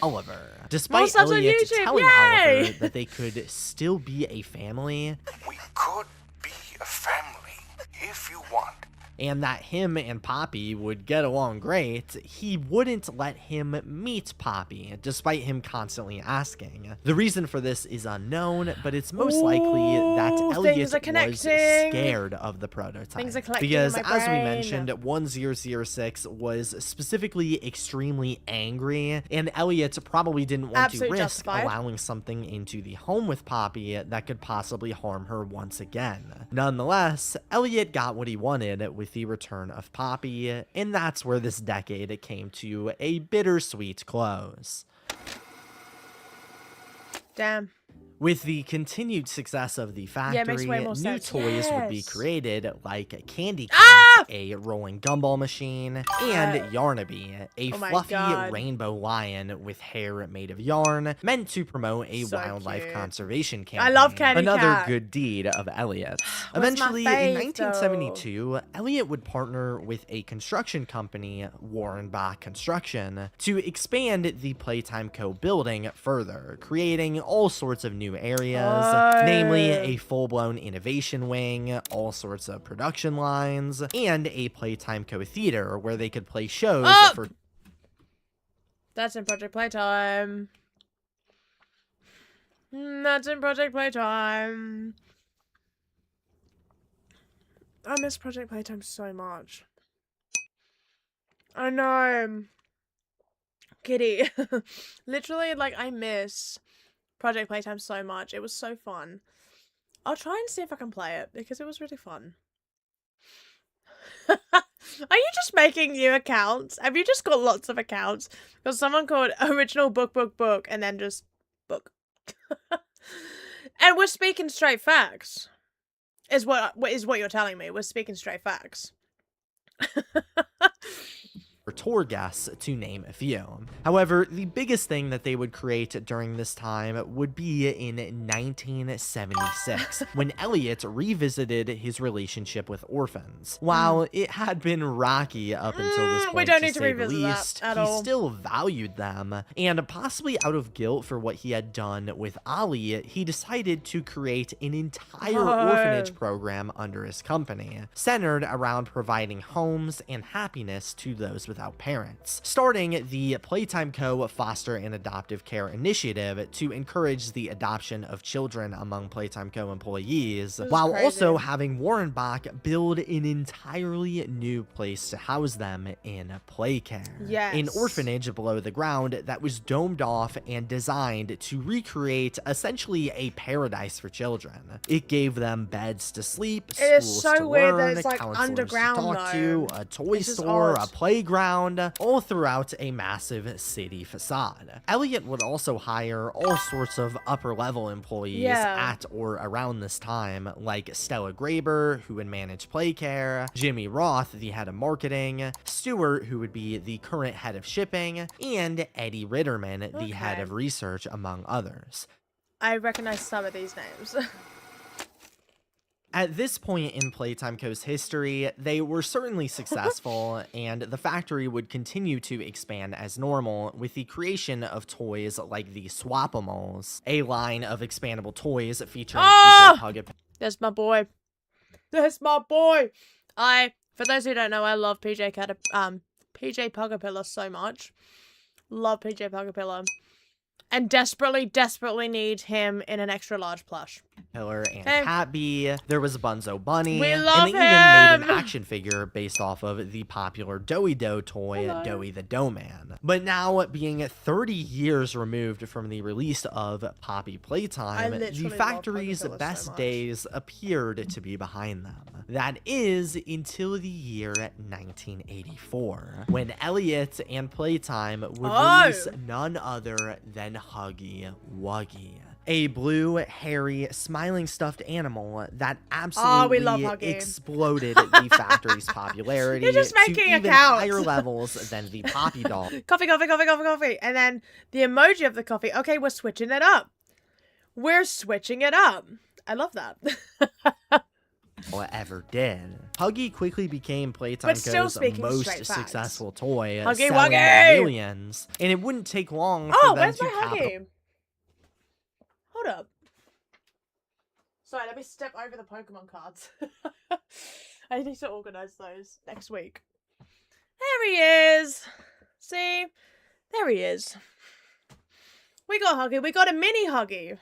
Oliver. Despite Elliot telling Oliver that they could still be a family. We could be a family if you want. And that him and Poppy would get along great, he wouldn't let him meet Poppy, despite him constantly asking. The reason for this is unknown, but it's most likely that Elliot was scared of the prototype. Because, as we mentioned, 1006 was specifically extremely angry, and Elliot probably didn't want to risk allowing something into the home with Poppy that could possibly harm her once again. Nonetheless, Elliot got what he wanted with the return of Poppy, and that's where this decade came to a bittersweet close. Damn. With the continued success of the factory, new toys would be created like Candy Cat, a rolling gumball machine, and Yarnaby, a fluffy rainbow lion with hair made of yarn, meant to promote a wildlife conservation campaign. I love Candy Cat. Another good deed of Elliot. Eventually, in 1972, Elliot would partner with a construction company, Warrenbach Construction, to expand the Playtime Co. building further, creating all sorts of new areas, namely a full-blown innovation wing, all sorts of production lines, and a Playtime Co. theater where they could play shows for... That's in Project Playtime. That's in Project Playtime. I miss Project Playtime so much. I know. Kitty. Literally, like, I miss Project Playtime so much. It was so fun. I'll try and see if I can play it because it was really fun. Are you just making new accounts? Have you just got lots of accounts? Because someone called original book and then just book. And we're speaking straight facts. Is what you're telling me. We're speaking straight facts. tour guests, to name a few. However, the biggest thing that they would create during this time would be in 1976, when Elliot revisited his relationship with orphans. While it had been rocky up until this point, we don't need to revisit that at all. He still valued them, and possibly out of guilt for what he had done with Ali, he decided to create an entire orphanage program under his company, centered around providing homes and happiness to those without parents, starting the Playtime Co. Foster and Adoptive Care Initiative to encourage the adoption of children among Playtime Co. employees, while also having Warrenbach build an entirely new place to house them in Playcare. Yes. An orphanage below the ground that was domed off and designed to recreate essentially a paradise for children. It gave them beds to sleep, schools to learn, counselors to talk to, a toy store, a playground, all throughout a massive city facade. Elliot would also hire all sorts of upper-level employees at or around this time, like Stella Graber, who would manage Playcare, Jimmy Roth, the head of marketing, Stewart, who would be the current head of shipping, and Eddie Ritterman, the head of research, among others. I recognize some of these names. At this point in Playtime Co.'s history, they were certainly successful, and the factory would continue to expand as normal with the creation of toys like the Swapamals, a line of expandable toys featuring PJ Pugapillow. There's my boy. There's my boy. For those who don't know, I love PJ Pugapillow so much. Love PJ Pugapillow. And desperately need him in an extra large plush. And Cat Bee. There was a Bunzo Bunny. We and love they even made him! an action figure based off of the popular Doughy Dough toy, Doughy the Dough Man. But now, being 30 years removed from the release of Poppy Playtime, the factory's best days appeared to be behind them. That is, until the year 1984, when Elliot and Playtime would release none other than Huggy Wuggy, a blue, hairy, smiling stuffed animal that absolutely exploded the factory's popularity You're just making to even higher levels than the Poppy doll. Coffee. And then the emoji of the coffee. Okay, we're switching it up. We're switching it up. I love that. Ever did. Huggy quickly became Playtime Co.'s most successful toy, Huggy selling Wuggy! millions, and it wouldn't take long for them where's to my Huggy? Hold up. Sorry, let me step over the Pokemon cards. I need to organize those next week. There he is. See? There he is. We got Huggy. We got a mini Huggy.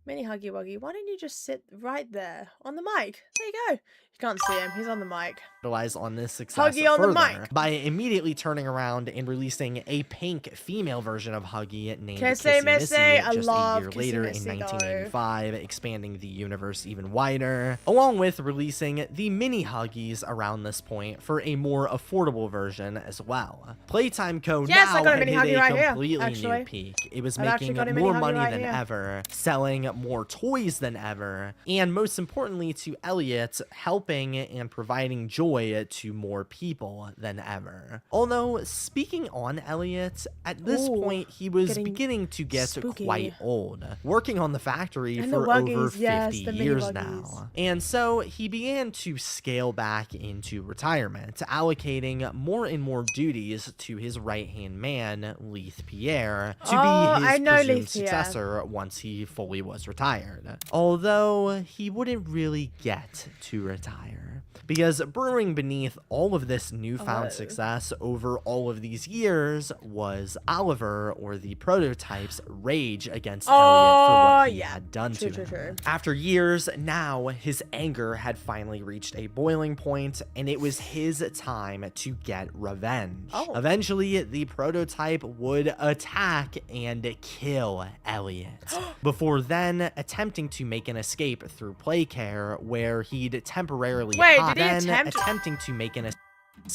Mini Huggy Wuggy. Why don't you just sit right there on the mic? There you go. You can't see him. He's on the mic. Capitalize on this success Huggy on the further mic. by immediately turning around and releasing a pink female version of Huggy named Kissy Missy I just love a year Kissy later Missy, in though. 1985, expanding the universe even wider, along with releasing the mini Huggies around this point for a more affordable version as well. Playtime Co. Yes, now I got a had mini hit Huggy a right here, completely actually. new peak. It was I've actually making got a mini more Huggy money right than here. ever, selling more toys than ever, and most importantly to Elliot, helping and providing joy to more people than ever. Although, speaking on Elliot, at this point he was beginning to get spooky. quite old, working on the factory And for the Wuggies, over 50 yes, the mini years Wuggies. now. And so he began to scale back into retirement, allocating more and more duties to his right-hand man, Leith Pierre, to be his presumed Leith Pierre. successor once he fully was retired. Although he wouldn't really get to retire, because brewing beneath all of this newfound success over all of these years was Oliver, or the prototype's, rage against Elliot for what he had done to him. After years, now his anger had finally reached a boiling point, and it was his time to get revenge. Eventually, the prototype would attack and kill Elliot, before then attempting to make an escape through Playcare, where he'd temporarily hide, attempting to make an escape.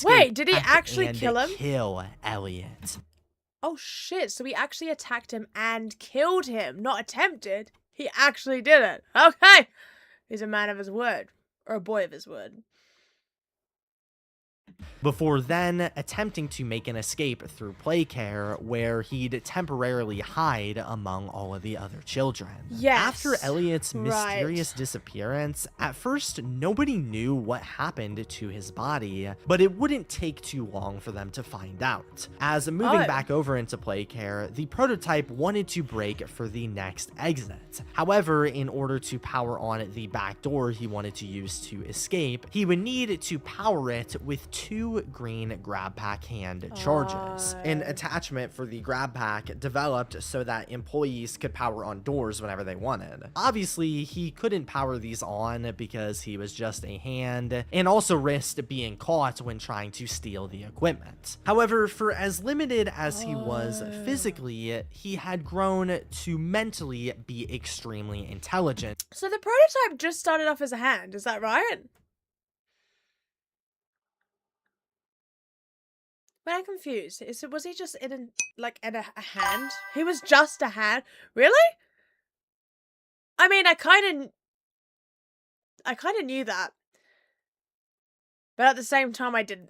Wait, did he actually and kill him? Kill Elliot. Oh shit, so he actually attacked him and killed him. Not attempted. He actually did it. Okay. He's a man of his word. Or a boy of his word. Before then attempting to make an escape through Playcare, where he'd temporarily hide among all of the other children. Yes. After Elliot's mysterious disappearance, at first nobody knew what happened to his body, but it wouldn't take too long for them to find out. As moving back over into Playcare, the prototype wanted to break for the next exit. However, in order to power on the back door he wanted to use to escape, he would need to power it with 2 green grab pack hand charges. An attachment for the grab pack developed so that employees could power on doors whenever they wanted. Obviously, he couldn't power these on because he was just a hand, and also risked being caught when trying to steal the equipment. However, for as limited as he was physically, he had grown to mentally be extremely intelligent. So the prototype just started off as a hand, is that right? But I'm confused. Was he just in a hand? He was just a hand? Really? I mean, I kind of knew that. But at the same time, I didn't.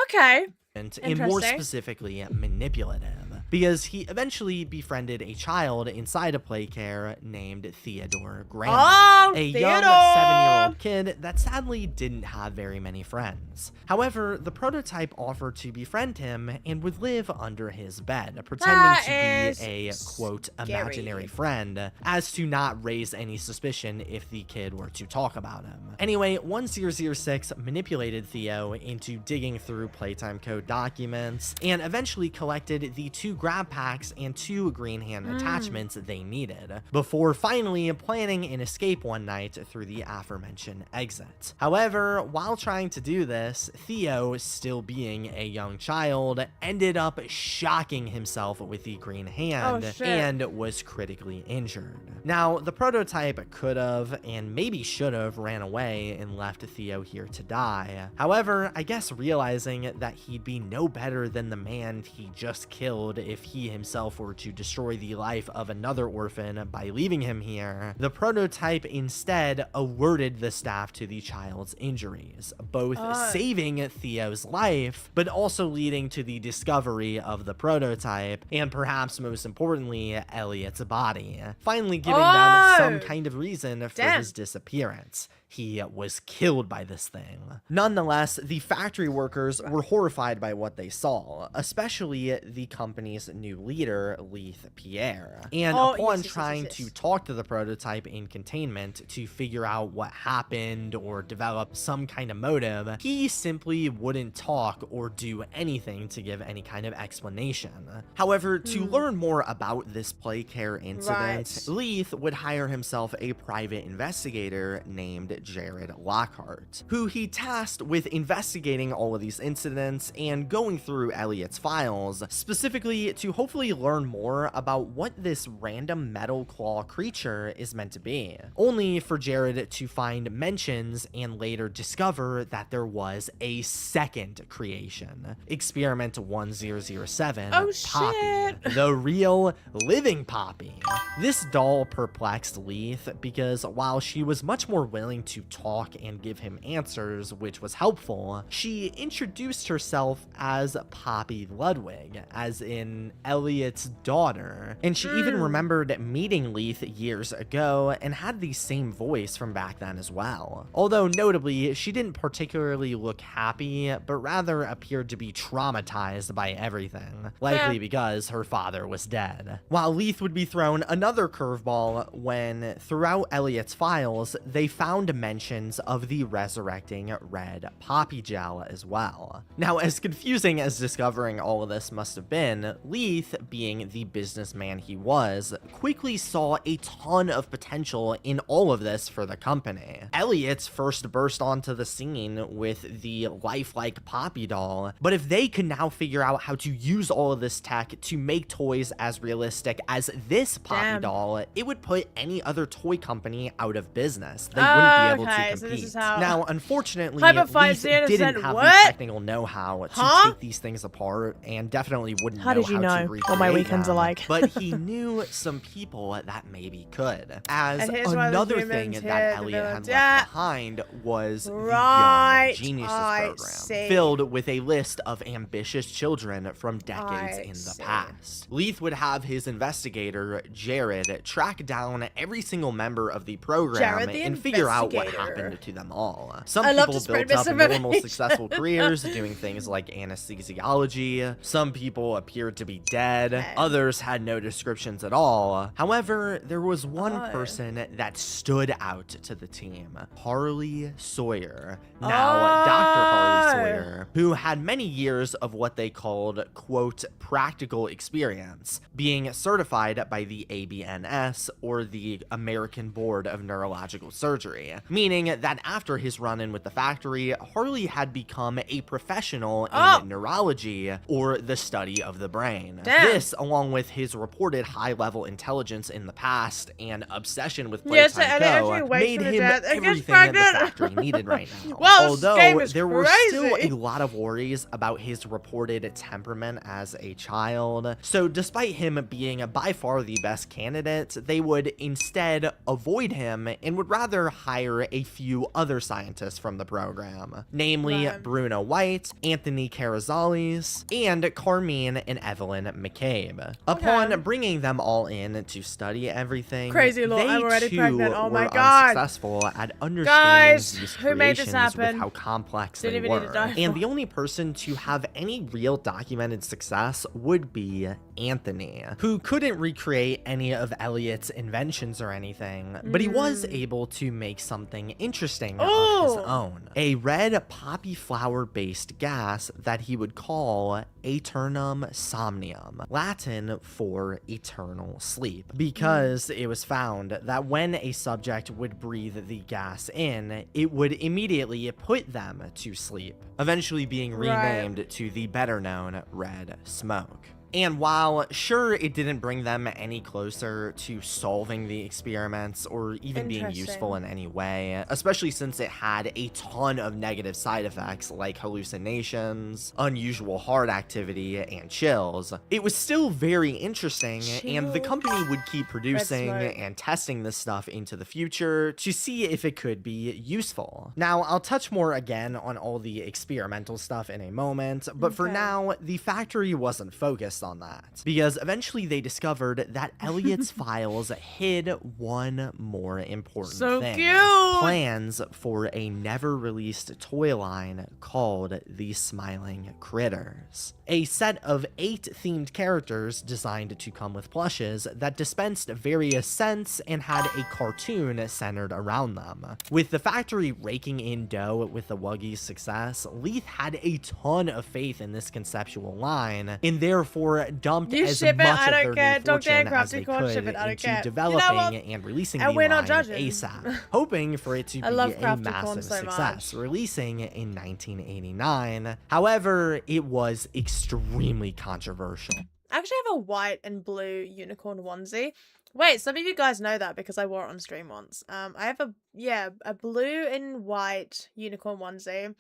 Okay. And more specifically, manipulative. because he eventually befriended a child inside of Playcare named Theodore Graham, Oh, a Theodore! young 7-year-old kid that sadly didn't have very many friends. However, the prototype offered to befriend him and would live under his bed, pretending to be a, quote, imaginary friend, as to not raise any suspicion if the kid were to talk about him. Anyway, 1006 manipulated Theo into digging through Playtime code documents and eventually collected the 2 grab packs and 2 green hand attachments they needed, before finally planning an escape one night through the aforementioned exit. However, while trying to do this, Theo, still being a young child, ended up shocking himself with the green hand and was critically injured. Now, the prototype could have and maybe should have ran away and left Theo here to die. However, I guess realizing that he'd be no better than the man he just killed if he himself were to destroy the life of another orphan by leaving him here, the prototype instead alerted the staff to the child's injuries, both saving Theo's life, but also leading to the discovery of the prototype, and perhaps most importantly, Elliot's body, finally giving them some kind of reason for his disappearance. He was killed by this thing. Nonetheless, the factory workers were horrified by what they saw, especially the company's new leader, Leith Pierre. And upon trying to talk to the prototype in containment to figure out what happened or develop some kind of motive, he simply wouldn't talk or do anything to give any kind of explanation. However, to learn more about this Playcare incident, Leith would hire himself a private investigator named Jared Lockhart, who he tasked with investigating all of these incidents and going through Elliot's files, specifically to hopefully learn more about what this random metal claw creature is meant to be, only for Jared to find mentions and later discover that there was a second creation, Experiment 1007, Poppy, the real living Poppy. This doll perplexed Leith because while she was much more willing to talk and give him answers, which was helpful, she introduced herself as Poppy Ludwig, as in Elliot's daughter, and she even remembered meeting Leith years ago and had the same voice from back then as well. Although notably, she didn't particularly look happy, but rather appeared to be traumatized by everything, likely because her father was dead. While Leith would be thrown another curveball when, throughout Elliot's files, they found mentions of the resurrecting red poppy gel as well. Now, as confusing as discovering all of this must have been, Leith, being the businessman he was, quickly saw a ton of potential in all of this for the company. Elliot first burst onto the scene with the lifelike Poppy doll, but if they could now figure out how to use all of this tech to make toys as realistic as this Poppy doll, it would put any other toy company out of business. They wouldn't be able to compete. So this is how... Now, unfortunately, Leith didn't have the technical know-how to take these things apart, and definitely wouldn't know how to recreate what my weekends are like? But he knew some people that maybe could. As another thing that Elliot had left behind was the Young Geniuses program, filled with a list of ambitious children from decades in the past. Leith would have his investigator, Jared, track down every single member of the program and figure out what happened to them all. Some people built up normal, successful careers doing things like anesthesiology. Some people appeared to be dead. Others had no descriptions at all. However, there was one person that stood out to the team, Harley Sawyer. Now, Dr. Harley Sawyer, who had many years of what they called, quote, practical experience, being certified by the ABNS, or the American Board of Neurological Surgery, meaning that after his run-in with the factory, Harley had become a professional in neurology, or the study of the brain. This, along with his reported high-level intelligence in the past and obsession with Playtime Co, made him everything that the factory needed right now. Although there were still a lot of worries about his reported temperament as a child, so despite him being by far the best candidate, they would instead avoid him and would rather hire hire a few other scientists from the program, namely Right. Bruno White, Anthony Carrizales, and Carmine and Evelyn McCabe. Upon bringing them all in to study everything, Crazy Lord, they I'm already too pregnant. Oh my were God. unsuccessful at understanding Guys, these who made this creations with happen? how complex Didn't they even need to were. die And for. the only person to have any real documented success would be Anthony, who couldn't recreate any of Elliot's inventions or anything, but he was able to make something interesting of his Ooh. own. A red poppy flower based gas that he would call Aeternum Somnium, Latin for eternal sleep, because it was found that when a subject would breathe the gas in, it would immediately put them to sleep, eventually being renamed to the better known red smoke. And while sure it didn't bring them any closer to solving the experiments or even being useful in any way, especially since it had a ton of negative side effects like hallucinations, unusual heart activity, and chills, it was still very interesting, and the company would keep producing and testing this stuff into the future to see if it could be useful. Now, I'll touch more again on all the experimental stuff in a moment, but for now, the factory wasn't focused on that, because eventually they discovered that Elliot's files hid one more important thing. Plans for a never-released toy line called the Smiling Critters. A set of 8 themed characters designed to come with plushes that dispensed various scents and had a cartoon centered around them. With the factory raking in dough with the Wuggy's success, Leith had a ton of faith in this conceptual line, and therefore dumped as much of their new fortune as they could into developing and releasing the line ASAP, hoping for it to be a massive success, releasing in 1989. However, it was extremely controversial. I actually have a white and blue unicorn onesie. Wait, some of you guys know that because I wore it on stream once. I have a blue and white unicorn onesie.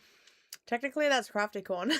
Technically, that's Crafty Corn.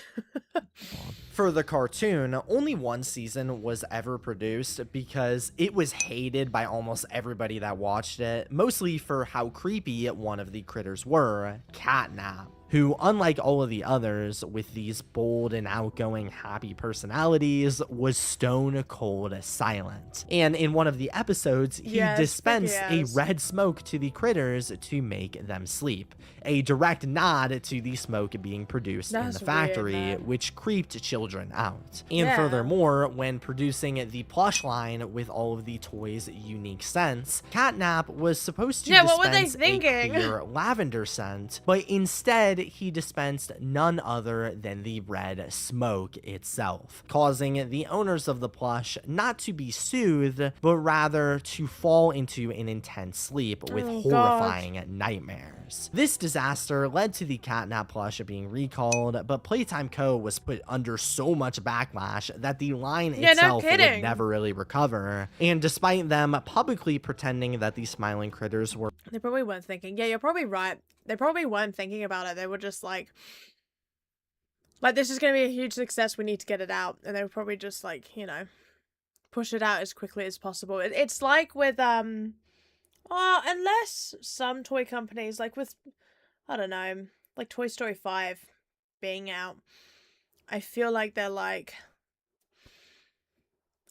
For the cartoon, only one season was ever produced because it was hated by almost everybody that watched it, mostly for how creepy one of the critters were, Catnap, who, unlike all of the others with these bold and outgoing happy personalities, was stone cold silent. And in one of the episodes, he dispensed a red smoke to the critters to make them sleep, a direct nod to the smoke being produced in the factory, which creeped children out. And furthermore, when producing the plush line with all of the toys' unique scents, Catnap was supposed to dispense a clear lavender scent, but instead he dispensed none other than the red smoke itself, causing the owners of the plush not to be soothed, but rather to fall into an intense sleep with horrifying nightmares. This disaster led to the Catnap plush being recalled, but Playtime Co. was put under so much backlash that the line itself would never really recover. And despite them publicly pretending that the Smiling Critters were... They probably weren't thinking. Yeah, you're probably right. They probably weren't thinking about it. They were just like, this is going to be a huge success. We need to get it out. And they were probably just like, you know, push it out as quickly as possible. It's like with, unless some toy companies, like with, I don't know, like Toy Story 5 being out, I feel like they're like,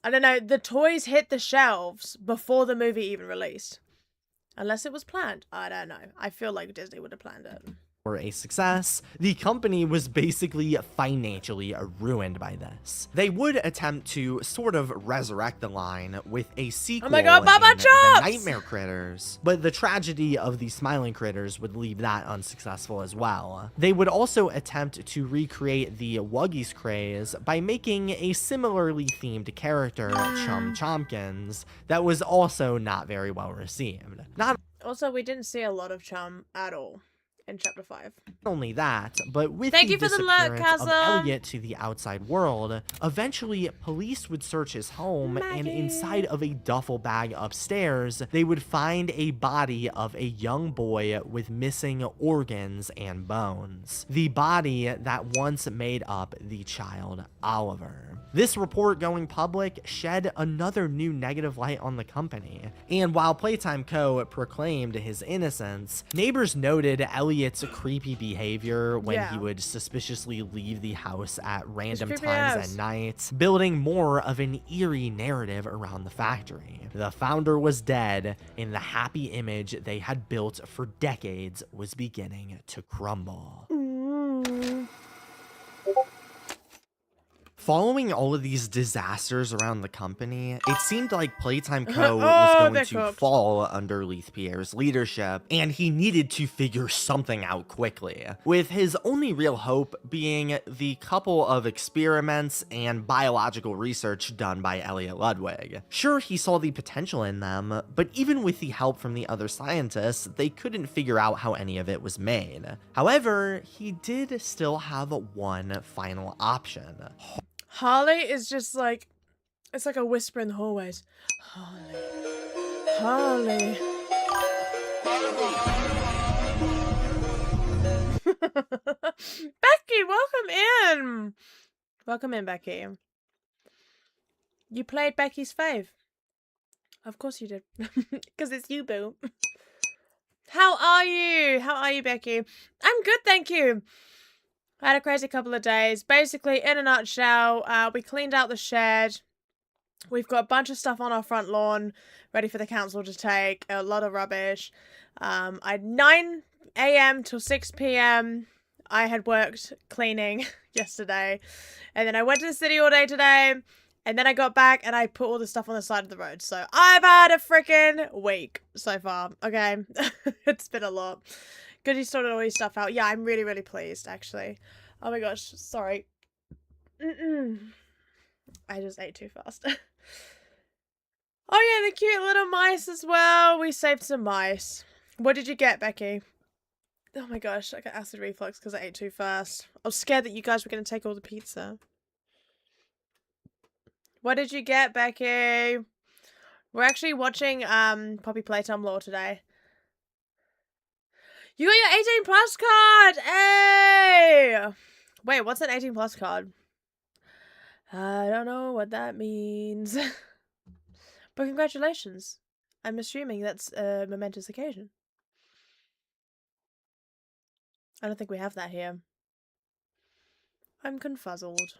I don't know, the toys hit the shelves before the movie even released. Unless it was planned. I don't know. I feel like Disney would have planned it. Were a success, the company was basically financially ruined by this. They would attempt to sort of resurrect the line with a sequel in The Nightmare Critters, but the tragedy of the Smiling Critters would leave that unsuccessful as well. They would also attempt to recreate the Wuggy's craze by making a similarly themed character, Chum Chompkins, that was also not very well received. Also, we didn't see a lot of Chum at all in chapter 5. Not only that, but with the disappearance of Elliot to the outside world, eventually police would search his home, and inside of a duffel bag upstairs, they would find a body of a young boy with missing organs and bones. The body that once made up the child Oliver. This report going public shed another new negative light on the company, and while Playtime Co. proclaimed his innocence, neighbors noted Elliot's creepy behavior when he would suspiciously leave the house at random times at night, building more of an eerie narrative around the factory. The founder was dead, and the happy image they had built for decades was beginning to crumble. Following all of these disasters around the company, it seemed like Playtime Co. was going to fall under Leith Pierre's leadership, and he needed to figure something out quickly, with his only real hope being the couple of experiments and biological research done by Elliot Ludwig. Sure, he saw the potential in them, but even with the help from the other scientists, they couldn't figure out how any of it was made. However, he did still have one final option. Harley is just like, it's like a whisper in the hallways. Harley. Harley. Becky, welcome in. Welcome in, Becky. You played Becky's fave. Of course you did. Because it's you, boo. How are you? How are you, Becky? I'm good, thank you. I had a crazy couple of days. Basically, in a nutshell, we cleaned out the shed. We've got a bunch of stuff on our front lawn ready for the council to take. A lot of rubbish. At 9 a.m. till 6 p.m. I had worked cleaning yesterday. And then I went to the city all day today. And then I got back and I put all the stuff on the side of the road. So I've had a freaking week so far. Okay. It's been a lot. Good you sorted all your stuff out. Yeah, I'm really, really pleased, actually. Oh my gosh, sorry. I just ate too fast. Oh yeah, the cute little mice as well. We saved some mice. What did you get, Becky? Oh my gosh, I got acid reflux because I ate too fast. I was scared that you guys were going to take all the pizza. What did you get, Becky? We're actually watching Poppy Playtime Law today. You got your 18 plus card! Hey! Wait, what's an 18 plus card? I don't know what that means. But congratulations. I'm assuming that's a momentous occasion. I don't think we have that here. I'm confuzzled.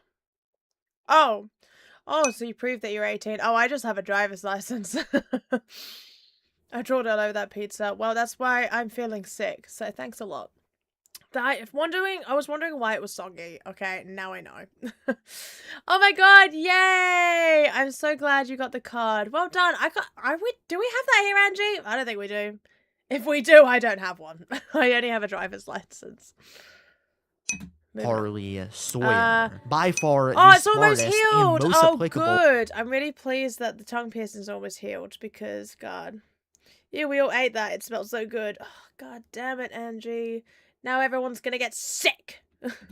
Oh! Oh, so you proved that you're 18. Oh, I just have a driver's license. I drawed all over that pizza. Well, that's why I'm feeling sick. So thanks a lot. I was wondering why it was soggy. Okay, now I know. Oh my god, yay! I'm so glad you got the card. Well done. Do we have that here, Angie? I don't think we do. If we do, I don't have one. I only have a driver's license. Harley Sawyer. By far, oh, the it's almost smartest healed. and most Oh, applicable. good. I'm really pleased that the tongue piercing's almost healed because, God. Yeah, we all ate that. It smelled so good. Oh, God damn it, Angie. Now everyone's gonna get sick.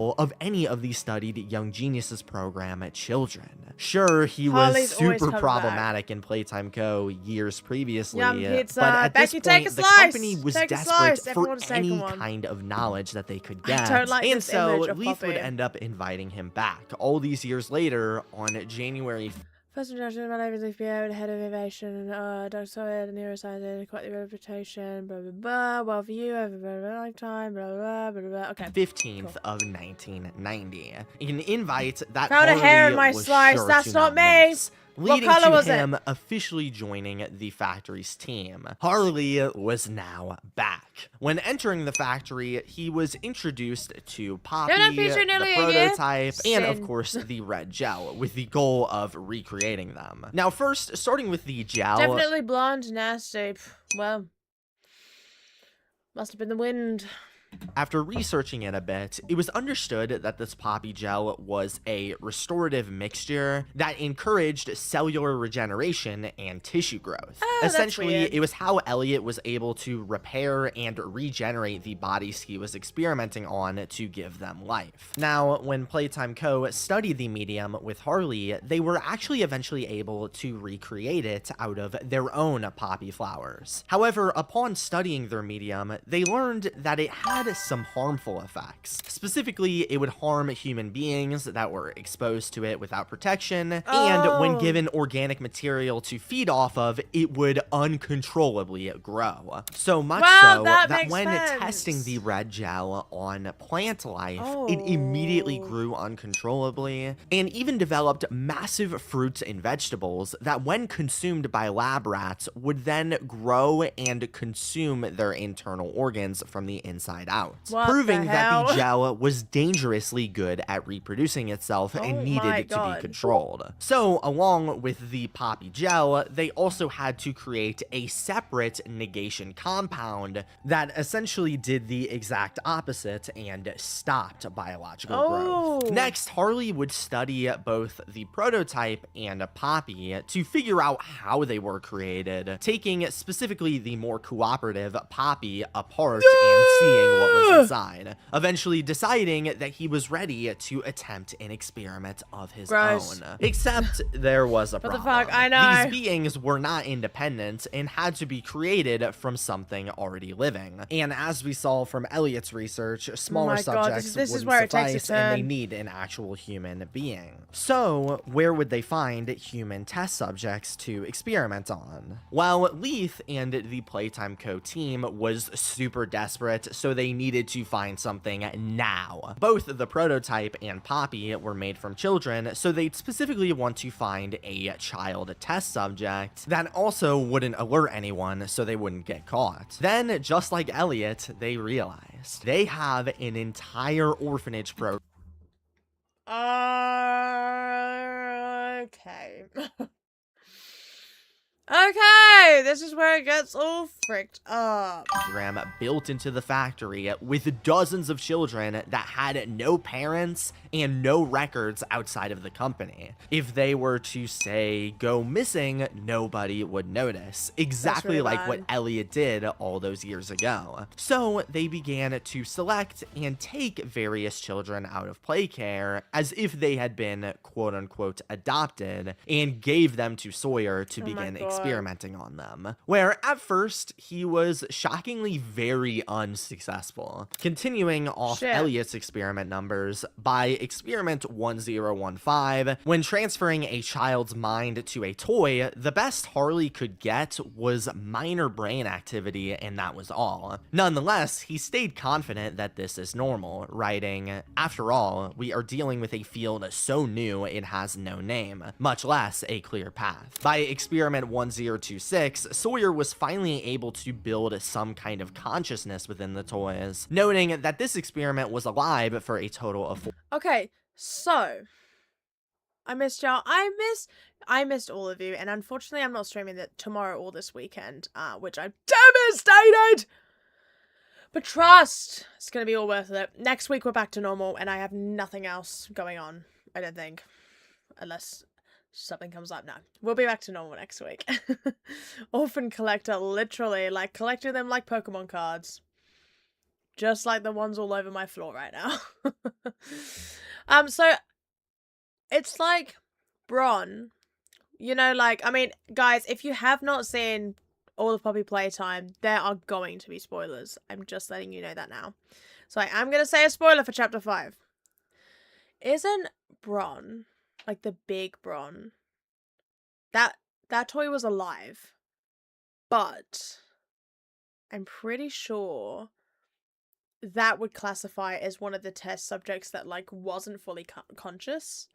Of any of the studied Young Geniuses program at children. Sure, he Harley's was always super come problematic in Playtime Co. years previously, Yum pizza. but at Becky, this take point, a the slice. company was Take a desperate slice. for Everyone's taking any one. kind of knowledge that they could get. don't like and this so image of Leith would Poppy. end up inviting him back all these years later on January First introduction, my name is Leith Pierre, head of innovation, Dr. Sawyer, the neuroscientist, quite the reputation, blah, blah, blah, well for you, over a lifetime, blah, blah, blah, blah, okay. 15th of 1990. An invite that Found a Harley hair in my was slice, sure that's to not me. miss, What leading color to was it? him officially joining the factory's team. Harley was now back. When entering the factory, he was introduced to Poppy, Don't feature the nearly a year. prototype, and of Sin. course the red gel, with the goal of recreating them. Now first, starting with the gel. Definitely blonde, nasty. Well, must have been the wind. After researching it a bit, it was understood that this poppy gel was a restorative mixture that encouraged cellular regeneration and tissue growth. Oh, that's Essentially, weird. it was how Elliot was able to repair and regenerate the bodies he was experimenting on to give them life. Now, when Playtime Co. studied the medium with Harley, they were actually eventually able to recreate it out of their own poppy flowers. However, upon studying their medium, they learned that it had had some harmful effects. Specifically, it would harm human beings that were exposed to it without protection, and when given organic material to feed off of, it would uncontrollably grow. So much so that when testing the red gel on plant life, it immediately grew uncontrollably and even developed massive fruits and vegetables that when consumed by lab rats would then grow and consume their internal organs from the inside out, proving that the gel was dangerously good at reproducing itself and needed to be controlled. So along with the poppy gel, they also had to create a separate negation compound that essentially did the exact opposite and stopped biological growth. Next, Harley would study both the prototype and poppy to figure out how they were created, taking specifically the more cooperative poppy apart and seeing what was inside, eventually deciding that he was ready to attempt an experiment of his own. Except there was a problem. What the fuck? I know. These beings were not independent and had to be created from something already living. And as we saw from Elliot's research, smaller subjects wouldn't suffice and they need an actual human being. So where would they find human test subjects to experiment on? Well, Leith and the Playtime Co team was super desperate, so they needed to find something now. Both the prototype and Poppy were made from children, so they'd specifically want to find a child test subject that also wouldn't alert anyone so they wouldn't get caught. Then, just like Elliot, they realized they have an entire orphanage program. Okay. Okay, this is where it gets all fricked up. Built into the factory with dozens of children that had no parents and no records outside of the company. If they were to, say, go missing, nobody would notice. Exactly really like what Elliot did all those years ago. So they began to select and take various children out of play care as if they had been quote-unquote adopted and gave them to Sawyer to begin experimenting on them, where at first he was shockingly very unsuccessful. Continuing off Elliot's experiment numbers, by experiment 1015, when transferring a child's mind to a toy, the best Harley could get was minor brain activity, and that was all. Nonetheless, he stayed confident that this is normal, writing, "After all, we are dealing with a field so new it has no name, much less a clear path." By experiment 1026, Sawyer was finally able to build some kind of consciousness within the toys, noting that this experiment was alive for a total of 4. Okay, so I missed y'all. I missed all of you, and unfortunately I'm not streaming that tomorrow or this weekend, which I'm devastated. But trust, it's gonna be all worth it. Next week we're back to normal, and I have nothing else going on, I don't think. Unless something comes up. No, we'll be back to normal next week. Orphan collector, literally, like collecting them like Pokemon cards. Just like the ones all over my floor right now. So it's like Bron, you know, like, I mean, guys, if you have not seen all of Poppy Playtime, there are going to be spoilers. I'm just letting you know that now. So I am going to say a spoiler for chapter 5. Isn't Bron, like the big Bron, that toy was alive, but I'm pretty sure that would classify as one of the test subjects that like wasn't fully conscious.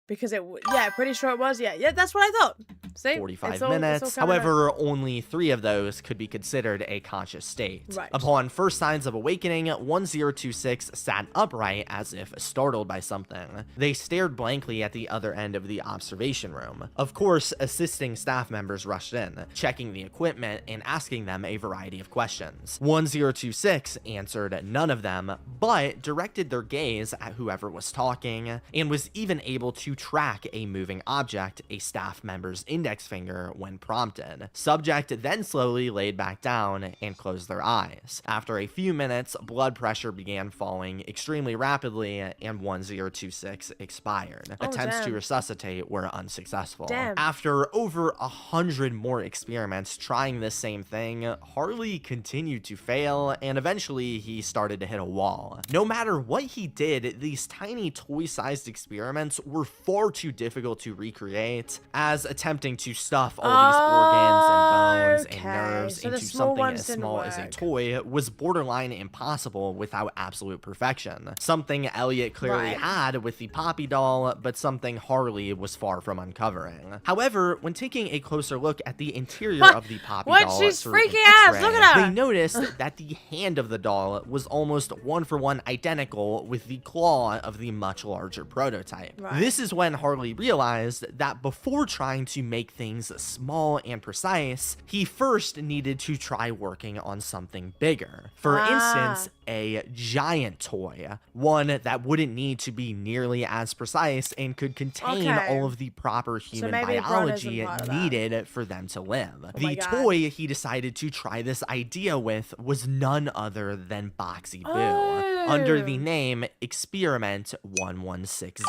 Because it yeah, pretty sure it was. Yeah, that's what I thought. See? 45 minutes. However, only 3 of those could be considered a conscious state. Right. Upon first signs of awakening, 1026 sat upright as if startled by something. They stared blankly at the other end of the observation room. Of course, assisting staff members rushed in, checking the equipment and asking them a variety of questions. 1026 answered none of them, but directed their gaze at whoever was talking, and was even able to to track a moving object, a staff member's index finger, when prompted. Subject then slowly laid back down and closed their eyes. After a few minutes, blood pressure began falling extremely rapidly and 1026 expired. Attempts to damn. resuscitate were unsuccessful. Damn. After over 100 more experiments trying this same thing, Harley continued to fail, and eventually he started to hit a wall. No matter what he did, these tiny toy-sized experiments were far too difficult to recreate, as attempting to stuff all these organs and bones and nerves So the into small something ones as didn't small as a work. toy was borderline impossible without absolute perfection. Something Elliot clearly Right. had with the Poppy doll, but something Harley was far from uncovering. However, when taking a closer look at the interior of the Poppy What? doll She's through an freaking out. X-ray, Look at her. they noticed that the hand of the doll was almost one-for-one identical with the claw of the much larger prototype. Right. This is when Harley realized that before trying to make things small and precise, he first needed to try working on something bigger. For instance, a giant toy, one that wouldn't need to be nearly as precise and could contain Okay. all of the proper human maybe Bron biology isn't part of that. needed for them to live. my The God. toy he decided to try this idea with was none other than Boxy Boo, Oh. under the name Experiment 1160.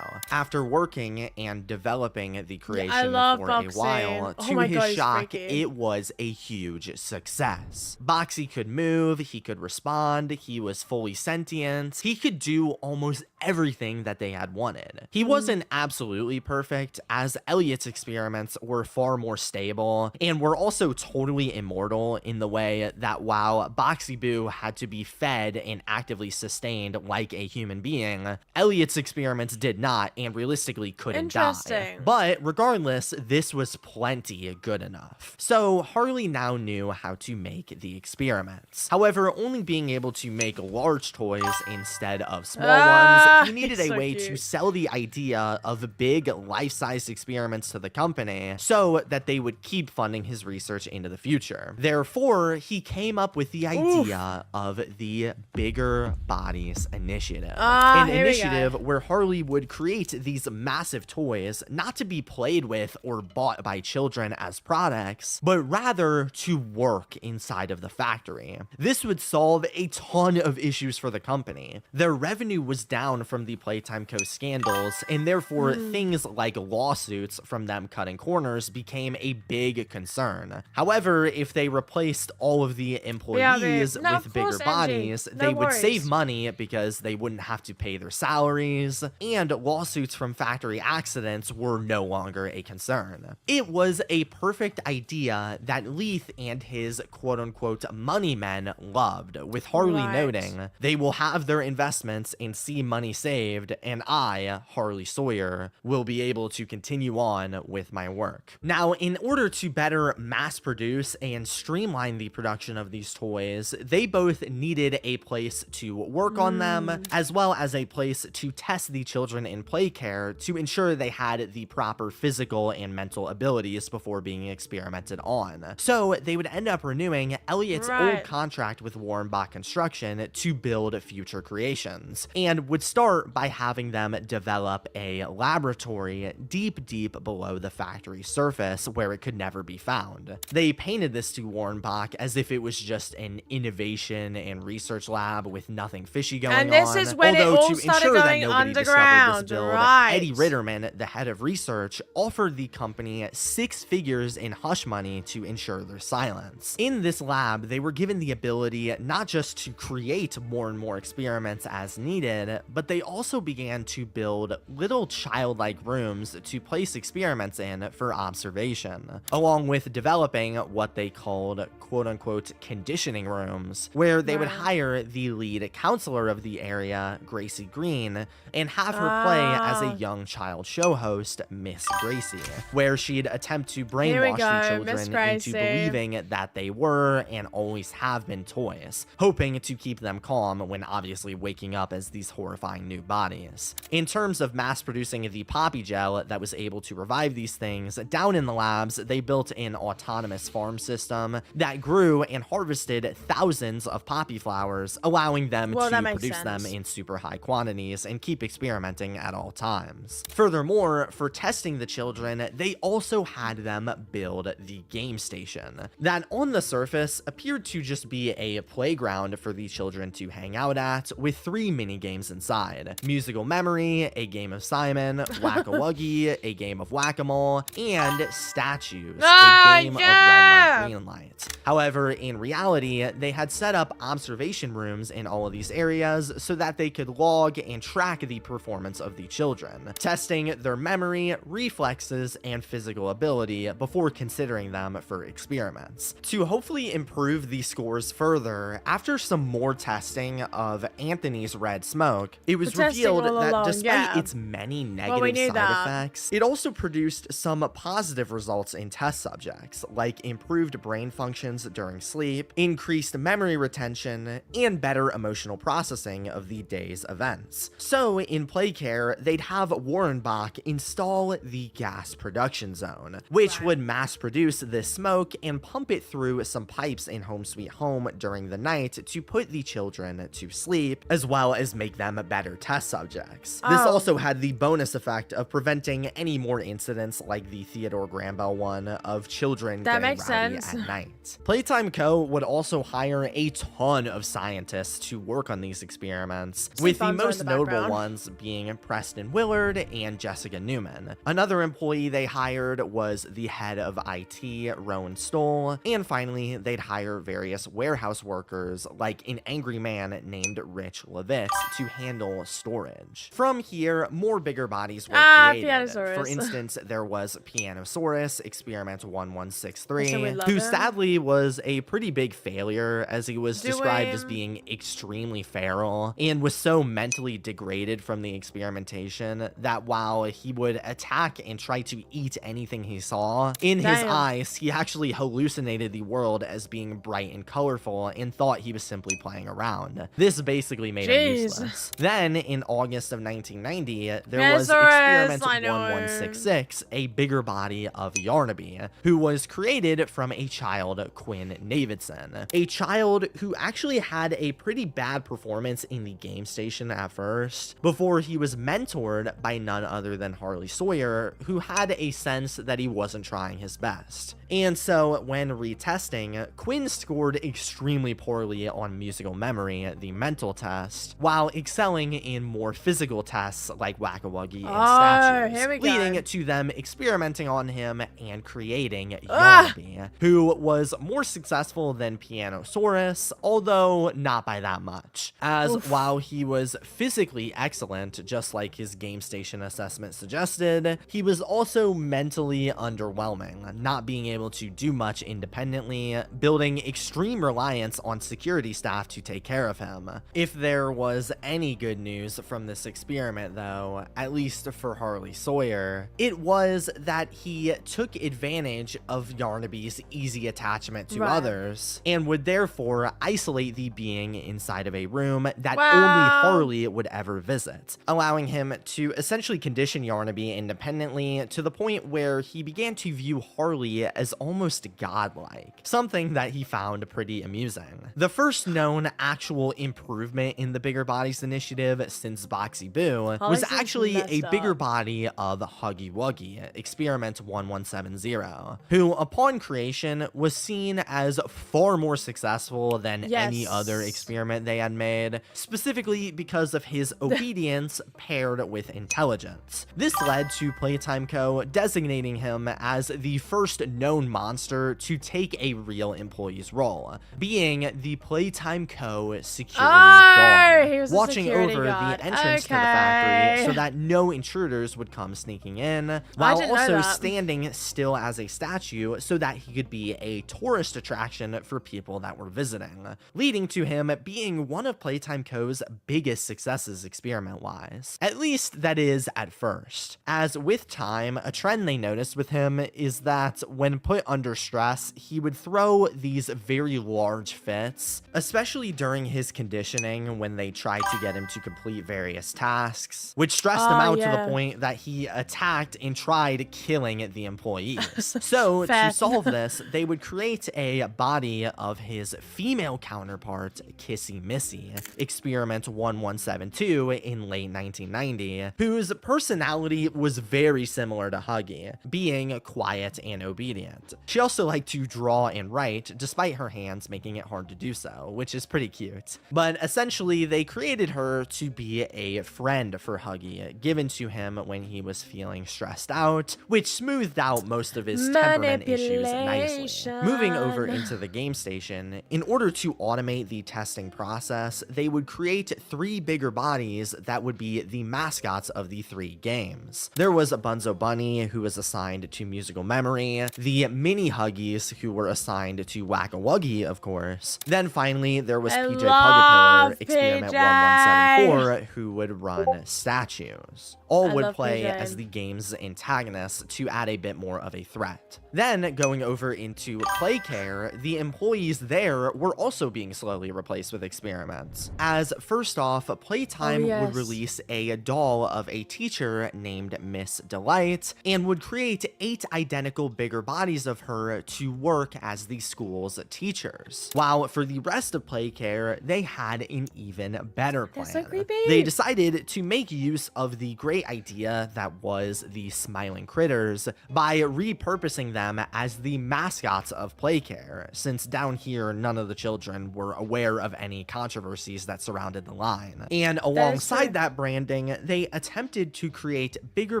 After working and developing the creation love for Boxy. a while, Oh to my his God, he's shock, freaky. it was a huge success. Boxy could move, he could respond, he was fully sentient, he could do almost everything that they had wanted. He wasn't absolutely perfect, as Elliot's experiments were far more stable and were also totally immortal in the way that while Boxy Boo had to be fed and actively sustained like a human being, Elliot's experiments did not and realistically couldn't die. Interesting. But regardless, this was plenty good enough. So Harley now knew how to make the experiments. However, only being able to make large toys instead of small ones, he needed a so way to cute. sell the idea of big life-sized experiments to the company so that they would keep funding his research into the future. Therefore, he came up with the idea of the Bigger Bodies Initiative. An here we go. initiative where Harley would create these massive toys not to be played with or bought by children as products, but rather to work inside of the factory. This would solve a ton of issues for the company. Their revenue was down from the Playtime Co. scandals, and therefore things like lawsuits from them cutting corners became a big concern. However, if they replaced all of the employees No, of with bigger course, Angie. bodies, No they would worries. save money because they wouldn't have to pay their salaries, and lawsuits from factory accidents were no longer a concern. It was a perfect idea that Leith and his quote-unquote money men loved, with Harley Right. noting, "They will have their investments and see money saved, and I, Harley Sawyer, will be able to continue on with my work." Now, in order to better mass produce and streamline the production of these toys, they both needed a place to work on them, as well as a place to test the children in play care to ensure they had the proper physical and mental abilities before being experimented on. So they would end up renewing Elliot's old Right. contract with Warrenbach Construction to build future creations, and would start by having them develop a laboratory deep below the factory surface where it could never be found. They painted this to Warrenbach as if it was just an innovation and research lab with nothing fishy going on. And this is when it Although all to started ensure that going nobody discovered underground, this build, right. Eddie Ritterman, the head of research, offered the company 6 figures in hush money to ensure their silence. In this lab, they were given the ability not just to create more and more experiments as needed, but they also began to build little childlike rooms to place experiments in for observation, along with developing what they called quote-unquote conditioning rooms, where they would hire the lead counselor of the area, Gracie Green, and have her play as a young child show host, Miss Gracie, where she'd attempt to Here we brainwash go, the Miss children Gracie. into believing that they were and always have been toys, hoping to keep them calm when obviously waking up as these horrifying new bodies. In terms of mass producing the poppy gel that was able to revive these things, down in the labs, they built an autonomous farm system that grew and harvested thousands of poppy flowers, allowing them them Well, that to makes produce them sense. in super high quantities and keep experimenting at all times. Furthermore, for testing the children, they also had them build the game station that on the surface appeared to just be a playground for the children to hang out at, with 3 mini games inside: musical memory, a game of Simon, whack-a-wuggy, a game of whack-a-mole, and statues, a game of red light, green light. However, in reality, they had set up observation rooms in all of these areas so that they could log and track the performance of the children, testing their memory, reflexes, and physical ability before considering them for experiments. To hopefully improve the scores further, after some more testing of Anthony's red smoke, it was The testing revealed all that along, despite yeah. its many we negative knew side that. effects, it also produced some positive results in test subjects, like improved brain functions during sleep, increased memory retention, and better emotional processing of the day's events. So, in Playcare, they'd have Warrenbach install the gas production zone, which would mass produce this smoke and pump it through some pipes in Home Sweet Home during the night to put the children to sleep, as well as make them better test subjects. This also had the bonus effect of preventing any more incidents like the Theodore Grambell one of children That getting makes rowdy sense. at night. Playtime Co. would also hire a ton of scientists to work on these experiments, with the thumbs are in most the notable background. ones being Preston Willard and Jessica Newman. Another employee they hired was the head of IT, Rowan Stoll, and finally, they'd hire various warehouse workers like an angry man named Rich Levitz to handle storage. From here, more bigger bodies were created. Pianosaurus. For instance, there was Pianosaurus, Experiment 1163, So we love who him. sadly was a pretty big failure as he was described as Doing- being extremely feral and was so mentally degraded from the experimentation that while he would attack and try to eat anything he saw, in his Damn. eyes, he actually hallucinated the world as being bright and colorful and thought he was simply playing around. This basically made him Jeez. useless. Then, in August of 1990, there was Pianosaurus, Experiment I know. 1166, a bigger body of Yarnaby, who was created from a child, Quinn Davidson, a child who actually had a pretty bad performance in the game station at first, before he was mentored by none other than Harley Sawyer, who had a sense that he wasn't trying his best. And so, when retesting, Quinn scored extremely poorly on musical memory, the mental test, while excelling in more physical tests like Whack-a-Wuggy and statues, here we go. leading to them experimenting on him and creating Yarnaby, who was more successful than Pianosaurus, although not by that much, as while he was physically excellent, just like his game station assessment suggested, he was also mentally underwhelming, not being able to do much independently, building extreme reliance on security staff to take care of him. If there was any good news from this experiment, though, at least for Harley Sawyer, it was that he took advantage of Yarnaby's easy attachment to Right. others, and would therefore isolate the being inside of a room that Wow. only Harley would ever visit, allowing him to essentially condition Yarnaby independently to the point where he began to view Harley as almost godlike, something that he found pretty amusing. The first known actual improvement in the Bigger Bodies initiative since Boxy Boo was seems actually a messed bigger up. body of Huggy Wuggy, Experiment 1170, who upon creation was seen as far more successful than any Yes. other experiment they had made, specifically because of his obedience paired with intelligence. This led to Playtime Co. designating him as the first known monster to take a real employee's role, being the Playtime Co. security guard, he was a watching security over guard. the entrance to the factory Okay. so that no intruders would come sneaking in, while didn't know also that. standing still as a statue so that he could be a tourist attraction for people that were visiting, leading to him being one of Playtime Co.'s biggest successes experiment-wise. At least, that is at first. As with time, a trend they noticed with him is that when put under stress, he would throw these very large fits, especially during his conditioning when they tried to get him to complete various tasks, which stressed him out to yeah. the point that he attacked and tried killing the employees. So, to Fact. solve this, they would create a body of his female counterpart, Kissy Missy, Experiment 1172 in late 1990, whose personality was very similar to Huggy, being quiet and obedient. She also liked to draw and write, despite her hands making it hard to do so, which is pretty cute. But essentially, they created her to be a friend for Huggy, given to him when he was feeling stressed out, which smoothed out most of his temperament issues nicely. Moving over into the game station, in order to automate the testing process, they would create 3 bigger bodies that would be the mascots of the 3 games. There was a Bunzo Bunny, who was assigned to musical memory, the mini Huggies, who were assigned to Whack-a-Wuggy, of course. Then finally, there was PJ Pugapillar, Experiment 1174, who would run statues. All would play as the game's antagonists to add a bit more of a threat. Then, going over into Playcare, the employees there were also being slowly replaced with experiments. As first off, Playtime would release a doll of a teacher named Miss Delight, and would create 8 identical bigger bodies of her to work as the school's teachers. While for the rest of Playcare, they had an even better plan. So creepy. They decided to make use of the great idea that was the Smiling Critters by repurposing them as the mascots of Playcare, since down here none of the children were aware of any controversies that surrounded the line. And alongside that branding, they attempted to create bigger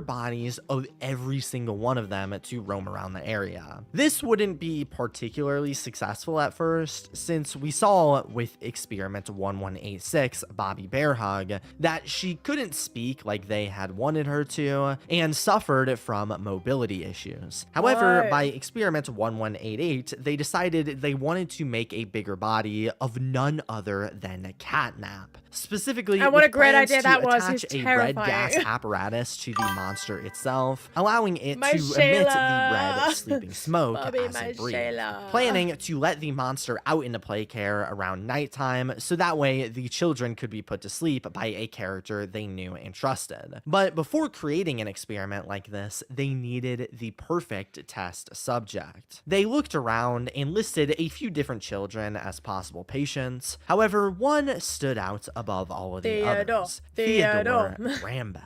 bodies of every single one of them to roam around the area. This wouldn't be particularly successful at first, since we saw with Experiment 1186, Bobby Bear Hug, that she couldn't speak like they had wanted her to, and suffered from mobility issues. However, by Experiment 1188, they decided they wanted to make a bigger body of none other than Catnap. Specifically, and what a great plans idea to that was. attach He's a terrifying. red gas apparatus to the monster itself, allowing it My to Shayla. emit the red sleeping smoke Bobby, as my it breathed. Shayla. Planning to let the monster out into Playcare around nighttime, so that way the children could be put to sleep by a character they knew and trusted. But before creating an experiment like this, they needed the perfect test subject. They looked around and listed a few different children as possible patients. However, one stood out above all of the others. Theodore Rambo.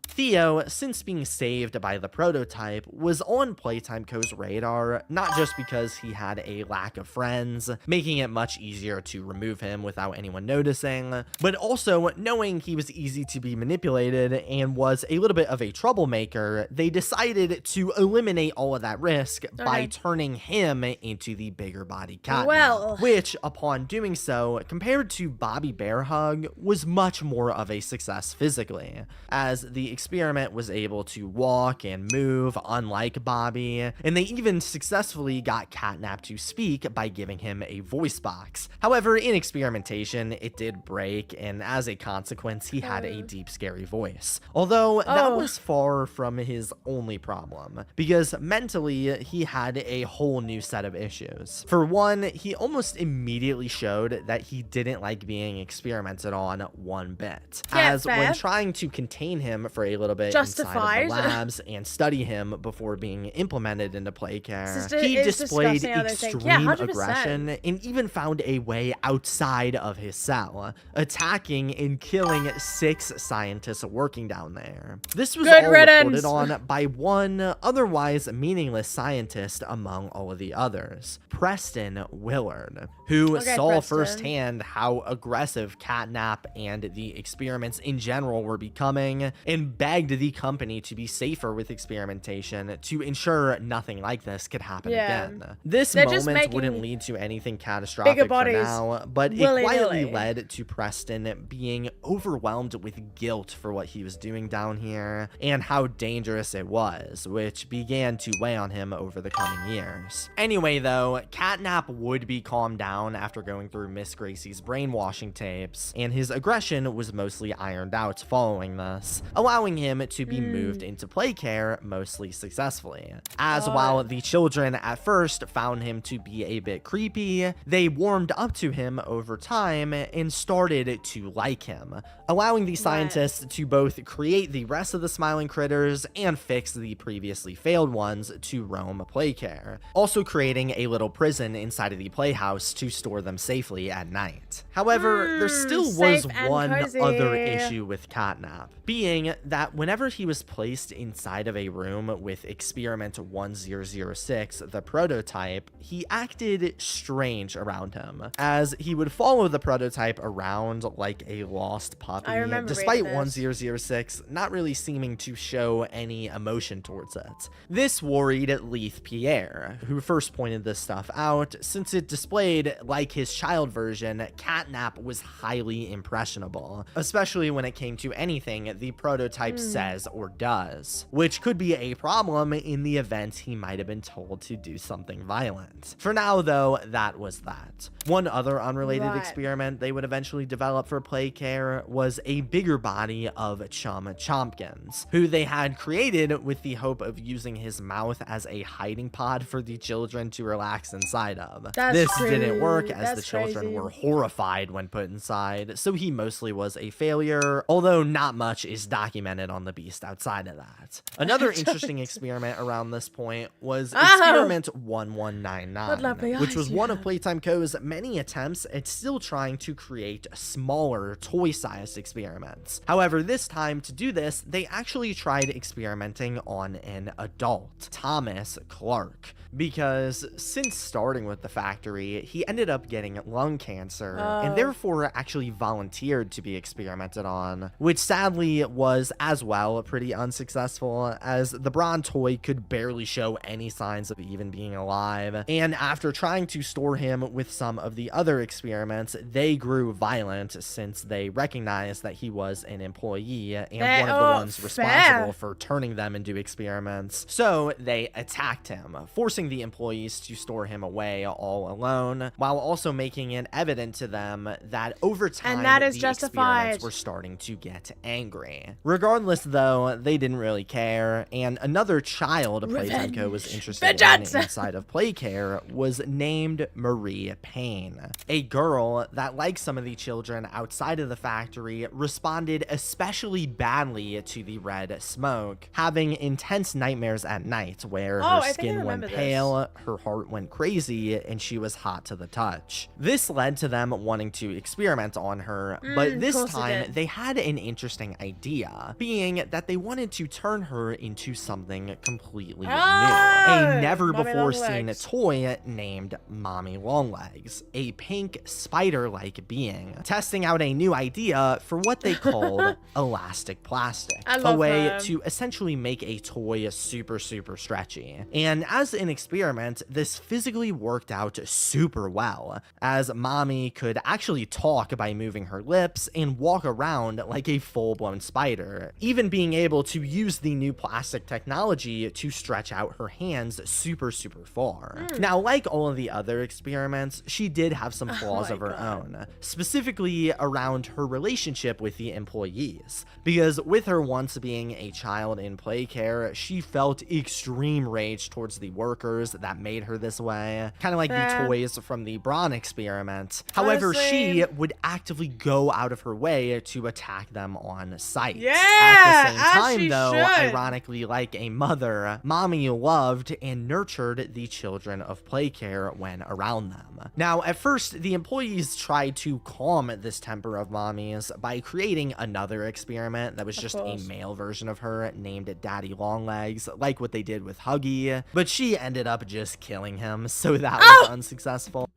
Theo, since being saved by the prototype, was on Playtime Co.'s radar, not just because he had a lack of friends, making it much easier to remove him without anyone noticing, but also knowing he was easy to be manipulated and was a little bit of a troublemaker. They decided to eliminate all of that risk by turning him into the bigger body Catnap, which, upon doing so, compared to Bobby Bear Hug, was much more of a success physically, as the experiment was able to walk and move, unlike Bobby, and they even successfully got Catnap to speak by giving him a voice box. However, in experimentation, it did break, and as a consequence, he had a deep, scary voice. Although, that was far from his only problem, because mentally, he had a whole new set of issues. For one, he almost immediately showed that he didn't like being experimented on one bit, as when trying to contain him for a little bit inside of the labs and study him before being implemented into Playcare, he displayed extreme aggression and even found a way outside of his cell, attacking and killing 6 scientists working down there. This was all reported on by one otherwise meaningless scientist among all of the others, Preston Willard, who saw firsthand how aggressive Catnap and the experiments in general were becoming, and begged the company to be safer with experimentation to ensure nothing like this could happen again. This moment wouldn't lead to anything catastrophic for now, but it quietly led to Preston being overwhelmed with guilt for what he was doing down here and how dangerous it was, which began to weigh on him over the coming years. Anyway though, Catnap would be calmed down after going through Miss Gracie's brainwashing tapes, and his aggression was mostly ironed out following this, allowing allowing him to be moved into play care mostly successfully. As while the children at first found him to be a bit creepy, they warmed up to him over time and started to like him, allowing the scientists to both create the rest of the smiling critters and fix the previously failed ones to roam play care, also creating a little prison inside of the playhouse to store them safely at night. However, there still was safe and one cozy. other issue with Catnap, being that whenever he was placed inside of a room with experiment 1006, the prototype, he acted strange around him, as he would follow the prototype around like a lost puppy, I remember despite reading this. 1006 not really seeming to show any emotion towards it. This worried Leith Pierre, who first pointed this stuff out, since it displayed, like his child version, Catnap was highly impressionable, especially when it came to anything the prototype says or does, which could be a problem in the event he might have been told to do something violent. For now, though, that was that. One other unrelated experiment they would eventually develop for play care was a bigger body of Chum Chompkins, who they had created with the hope of using his mouth as a hiding pod for the children to relax inside of. This didn't work, as the children were horrified when put inside, so he mostly was a failure, although not much is documented on the beast outside of that. Another interesting experiment around this point was Experiment 1199, which was one of Playtime Co.'s many attempts at still trying to create smaller, toy-sized experiments. However, this time, to do this, they actually tried experimenting on an adult, Thomas Clark, because since starting with the factory, he ended up getting lung cancer and therefore actually volunteered to be experimented on, which sadly was as well pretty unsuccessful, as the Brawn toy could barely show any signs of even being alive. And after trying to store him with some of the other experiments, they grew violent since they recognized that he was an employee and one of the ones responsible for turning them into experiments. So they attacked him, forcing the employees to store him away all alone, while also making it evident to them that over time the experiments were starting to get angry. Regardless, though, they didn't really care, and another child Playtime Co. was interested in inside of Playcare was named Marie Payne, a girl that, like some of the children outside of the factory, responded especially badly to the red smoke, having intense nightmares at night where her skin went pale, her heart went crazy, and she was hot to the touch. This led to them wanting to experiment on her, but this time they had an interesting idea, being that they wanted to turn her into something completely new. A never-before-seen toy named Mommy Longlegs, a pink spider-like being, testing out a new idea for what they called elastic plastic, a way to essentially make a toy super stretchy. And as an experiment, this physically worked out super well, as Mommy could actually talk by moving her lips and walk around like a full-blown spider, even being able to use the new plastic technology to stretch out her hands super far. Now, like all of the other experiments, she did have some flaws of her own, specifically around her relationship with the employees, because with her once being a child in play care, she felt extreme rage towards the workers that made her this way, kind of like the toys from the Brawn experiment. However, she would actively go out of her way to attack them on sight. At the same time, though, ironically, like a mother, Mommy loved and nurtured the children of play care when around them. Now, at first, the employees tried to calm this temper of Mommy's by creating another experiment that was just a male version of her named Daddy Longlegs, like what they did with Huggy, but she ended up just killing him, so that was unsuccessful.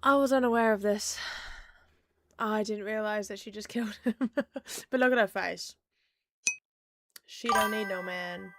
I was unaware of this. I didn't realize that she just killed him. But look at her face. She don't need no man.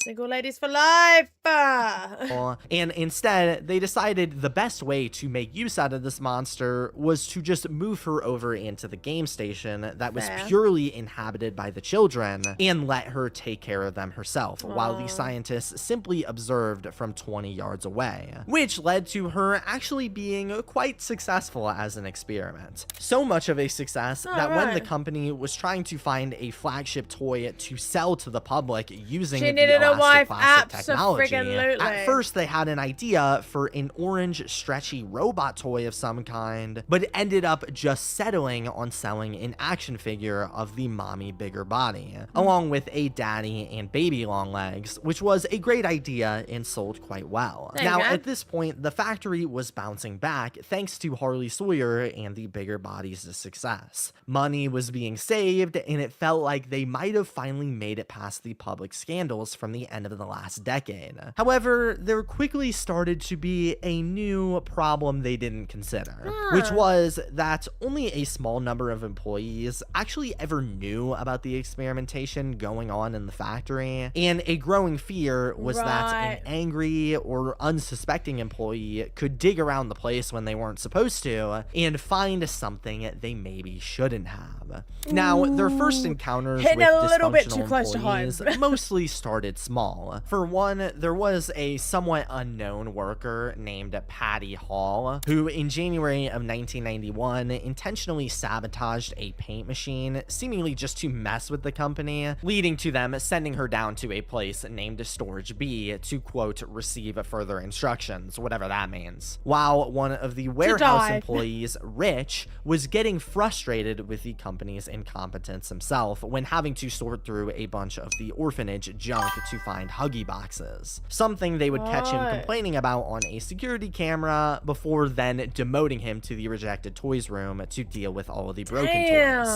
Single ladies for life. And instead, they decided the best way to make use out of this monster was to just move her over into the game station that was Fair. purely inhabited by the children and let her take care of them herself, while the scientists simply observed from 20 yards away, which led to her actually being quite successful as an experiment. So much of a success that when the right. company was trying to find a flagship toy to sell to the public using She the needed a wife, elastic technology, abso-friggin-lutely. at first they had an idea for an orange stretchy robot toy of some kind, but it ended up just settling on selling an action figure of the mommy bigger body, along with a daddy and baby long legs, which was a great idea and sold quite well. There you Now, go. at this point, the factory was bouncing back thanks to Harley Sawyer and the bigger body's success. Money was being saved, and it felt like they might have finally made it past the public scandals from the end of the last decade. However, there quickly started to be a new problem they didn't consider, which was that only a small number of employees actually ever knew about the experimentation going on in the factory, and a growing fear was that Right. an angry or unsuspecting employee could dig around the place when they weren't supposed to and find something they maybe shouldn't have. Now, their first encounters Hitting with a little bit too dysfunctional close to home. employees mostly started small. For one, there was a somewhat unknown worker named Patty Hall, who in January of 1991 intentionally sabotaged a paint machine, seemingly just to mess with the company, leading to them sending her down to a place named Storage B to, quote, receive further instructions, whatever that means. While one of the warehouse die. employees, Rich, was getting frustrated with the company's incompetence himself when having to sort through a bunch of the orphanage junk to find Huggy boxes, something they would catch him Right. complaining about on a security camera before then demoting him to the rejected toys room to deal with all of the broken toys,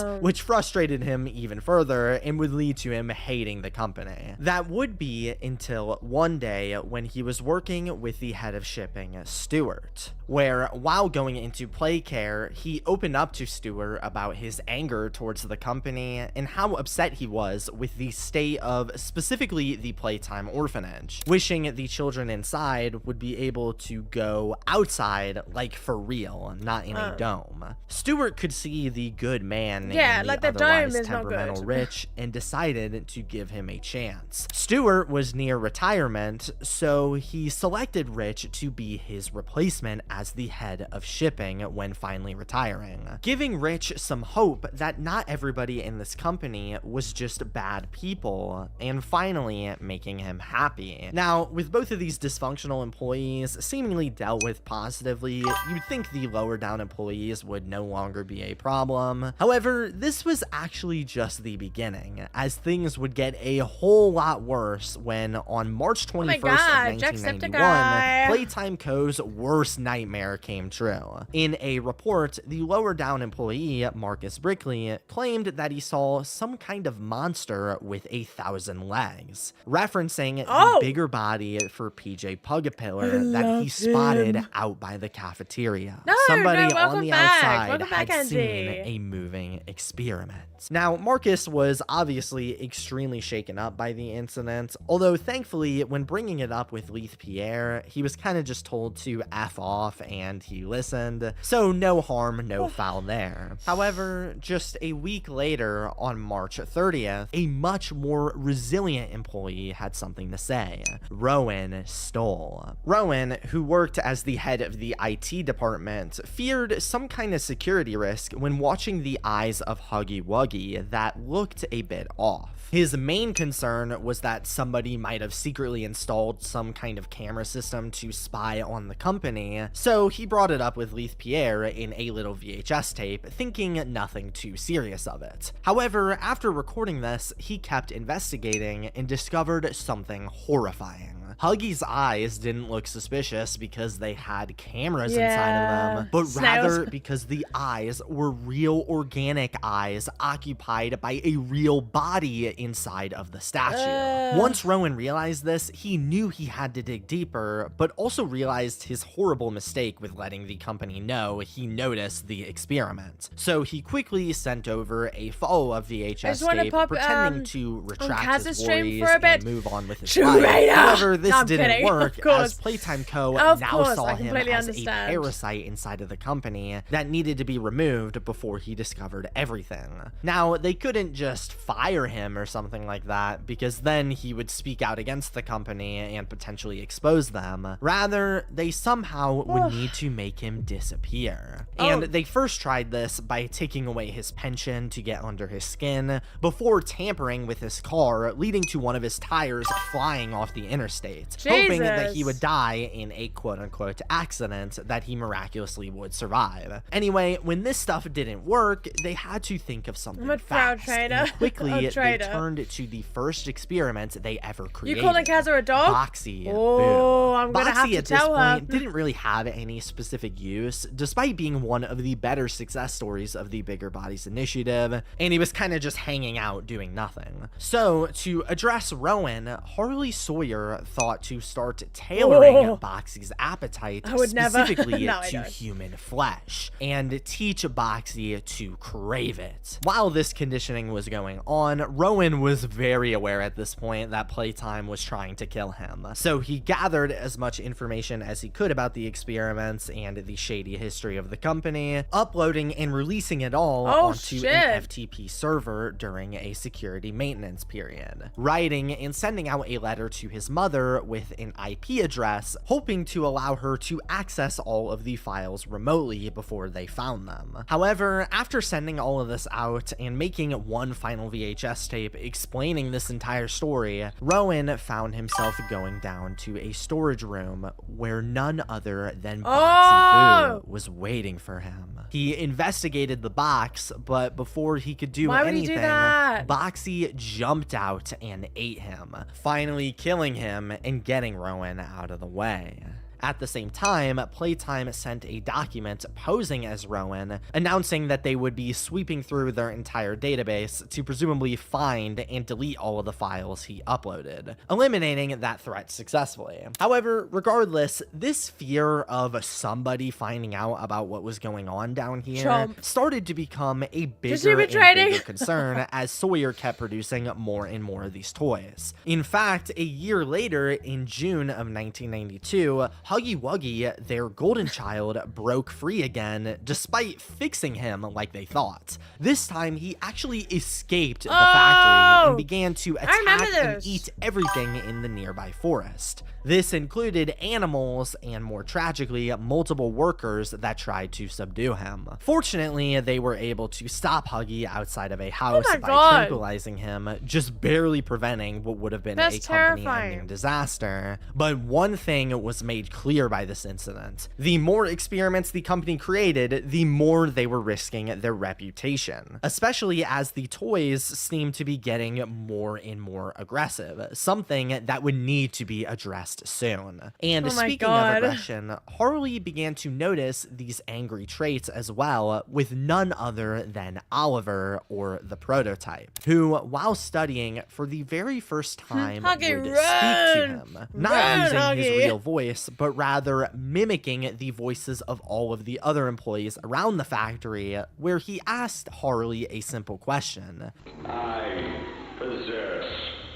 Damn. which frustrated him even further and would lead to him hating the company. That would be until one day when he was working with the head of shipping, Stuart, where while going into play care, he opened up to Stuart about his anger towards the company and how upset he was with the state of specifically the Playtime orphanage, wishing the children inside would be able to go outside, like for real, not in a dome. Stuart could see the good man Yeah, in like the the dome otherwise is not good. temperamental Rich and decided to give him a chance. Stuart was near retirement, so he selected Rich to be his replacement as the head of shipping when finally retiring, giving Rich some hope that not everybody in this company was just bad people, and finally making him happy. Now, with both of these dysfunctional employees seemingly dealt with positively, you'd think the lower down employees would no longer be a problem. However, this was actually just the beginning, as things would get a whole lot worse when on March 21st God, of Jacksepticeye. 1991, Playtime Co.'s worst nightmare came true. In a report, the lower down employee, Marcus Brickley, claimed that he saw some kind of monster with 1,000 legs, referencing Oh. the bigger body for PJ Pugapillar that he spotted out by the cafeteria. No, Somebody no, welcome on the back. outside Welcome back, had seen Andy. a moving experiment. Now, Marcus was obviously extremely shaken up by the incident, although thankfully, when bringing it up with Leith Pierre, he was kind of just told to F off and he listened, so no harm, no foul there. However, just a week later, on March 30th, a much more resilient employee had something to say. Rowan Stoll. Rowan, who worked as the head of the IT department, feared some kind of security risk when watching the eyes of Huggy Wuggy that looked a bit off. His main concern was that somebody might have secretly installed some kind of camera system to spy on the company, so he brought it up with Leith Pierre in a little VHS tape, thinking nothing too serious of it. However, after recording this, he kept investigating and discovered something horrifying. Huggy's eyes didn't look suspicious because they had cameras inside of them, but Snails. rather because the eyes were real organic eyes occupied by a real body inside of the statue. Once Rowan realized this, he knew he had to dig deeper, but also realized his horrible mistake with letting the company know he noticed the experiment. So he quickly sent over a follow-up I just VHS wanna tape pop, pretending to on retract Kaz's his stream worries for a bit. shit. move on with his Traitor! life. However, this No, I'm didn't kidding. work Of course. as Playtime Co. Of now course, saw I him completely as understand. a parasite inside of the company that needed to be removed before he discovered everything. Now, they couldn't just fire him or something like that, because then he would speak out against the company and potentially expose them. Rather, they somehow would need to make him disappear. And they first tried this by taking away his pension to get under his skin, before tampering with his car, leading to one of his tires flying off the interstate, hoping that he would die in a quote-unquote accident that he miraculously would survive. Anyway, when this stuff didn't work, they had to think of something I'm a proud fast, traitor. and quickly A they traitor. turned to the first experiment they ever created. You calling Kazza a dog? Boxy. Oh, Boom. I'm gonna have Boxy to at this tell her. point didn't really have any specific use, despite being one of the better success stories of the Bigger Bodies initiative, and he was kind of just hanging out doing nothing. So, to address Rowan, Harley Sawyer thought to start tailoring Boxy's appetite I would never. specifically No, I to don't. human flesh, and teach Boxy to crave it. While this conditioning was going on, Rowan was very aware at this point that Playtime was trying to kill him. So he gathered as much information as he could about the experiments and the shady history of the company, uploading and releasing it all onto an FTP server during a security maintenance period, writing and sending out a letter to his mother with an IP address, hoping to allow her to access all of the files remotely before they found them. However, after sending all of this out and making one final VHS tape explaining this entire story, Rowan found himself going down to a storage room where none other than Boxy Boo was waiting for him. He investigated the box, but before he could do Why would he do anything, that? Boxy jumped out and ate him, finally killing him and getting Rowan out of the way. At the same time, Playtime sent a document posing as Rowan, announcing that they would be sweeping through their entire database to presumably find and delete all of the files he uploaded, eliminating that threat successfully. However, regardless, this fear of somebody finding out about what was going on down here started to become a bigger and bigger concern as Sawyer kept producing more and more of these toys. In fact, a year later, in June of 1992, Huggy Wuggy, their golden child, broke free again, despite fixing him like they thought. This time, he actually escaped the factory and began to attack and eat everything in the nearby forest. This included animals and, more tragically, multiple workers that tried to subdue him. Fortunately, they were able to stop Huggy outside of a house by tranquilizing him, just barely preventing what would have been a company-ending disaster. But one thing was made clear by this incident. The more experiments the company created, the more they were risking their reputation, especially as the toys seemed to be getting more and more aggressive, something that would need to be addressed soon. And speaking of aggression, Harley began to notice these angry traits as well with none other than Oliver, or the prototype, who, while studying for the very first time, would speak to him, not using his real voice, but rather mimicking the voices of all of the other employees around the factory, where he asked Harley a simple question. I possess.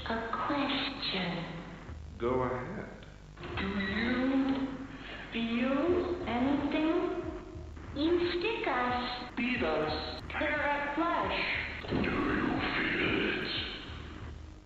A question. Go ahead. Do you feel anything? You stick us. Beat us. Tear at flesh. Do you feel it?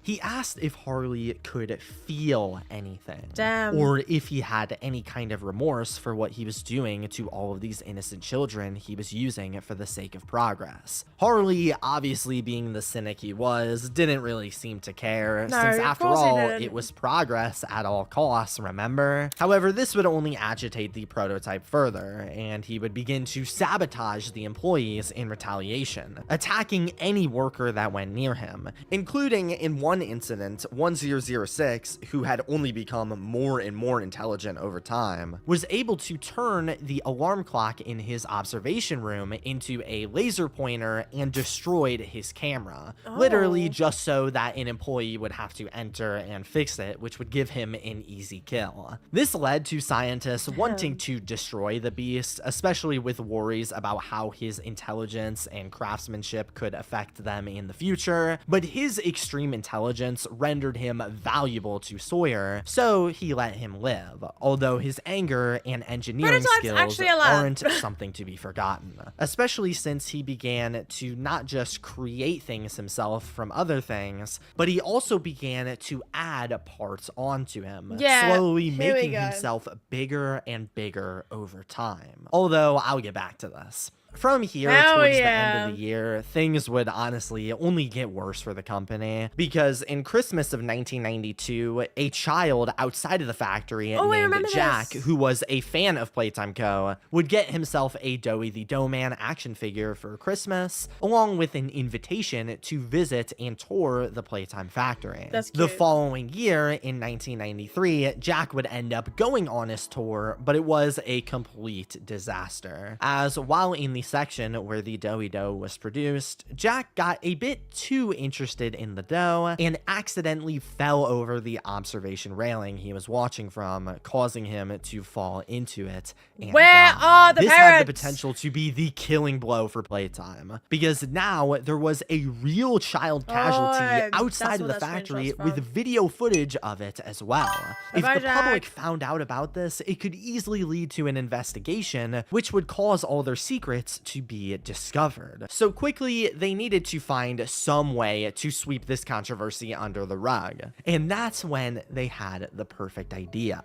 He asked if Harley could feel anything, Damn. or if he had any kind of remorse for what he was doing to all of these innocent children he was using for the sake of progress. Harley, obviously being the cynic he was, didn't really seem to care, since after all, it was progress at all costs, remember? However, this would only agitate the prototype further, and he would begin to sabotage the employees in retaliation, attacking any worker that went near him, including in one incident, 1006, who had only become more and more intelligent over time, was able to turn the alarm clock in his observation room into a laser pointer and destroyed his camera, literally just so that an employee would have to enter and fix it, which would give him an easy kill. This led to scientists wanting to destroy the beast, especially with worries about how his intelligence and craftsmanship could affect them in the future, but his extreme intelligence intelligence rendered him valuable to Sawyer, so he let him live, although his anger and engineering Prototype's skills actually allowed. aren't something to be forgotten, especially since he began to not just create things himself from other things, but he also began to add parts onto him, Yeah, slowly here we making go. himself bigger and bigger over time. Although, I'll get back to this. From here Hell towards the yeah. end of the year, things would honestly only get worse for the company, because in Christmas of 1992, a child outside of the factory Oh, I named remember Jack, this. who was a fan of Playtime Co., would get himself a Doughy the Dough Man action figure for Christmas, along with an invitation to visit and tour the Playtime factory. That's The cute. following year, in 1993, Jack would end up going on his tour, but it was a complete disaster, as while in the section where the Doughy Dough was produced, Jack got a bit too interested in the dough and accidentally fell over the observation railing he was watching from, causing him to fall into it and Where die. are the This had the parents? potential to be the killing blow for Playtime, because now there was a real child casualty that's outside of what the that factory screenshot's with from. video footage of it as well. If Bye-bye, the public Jack. found out about this, it could easily lead to an investigation, which would cause all their secrets to be discovered. So quickly, they needed to find some way to sweep this controversy under the rug. And that's when they had the perfect idea.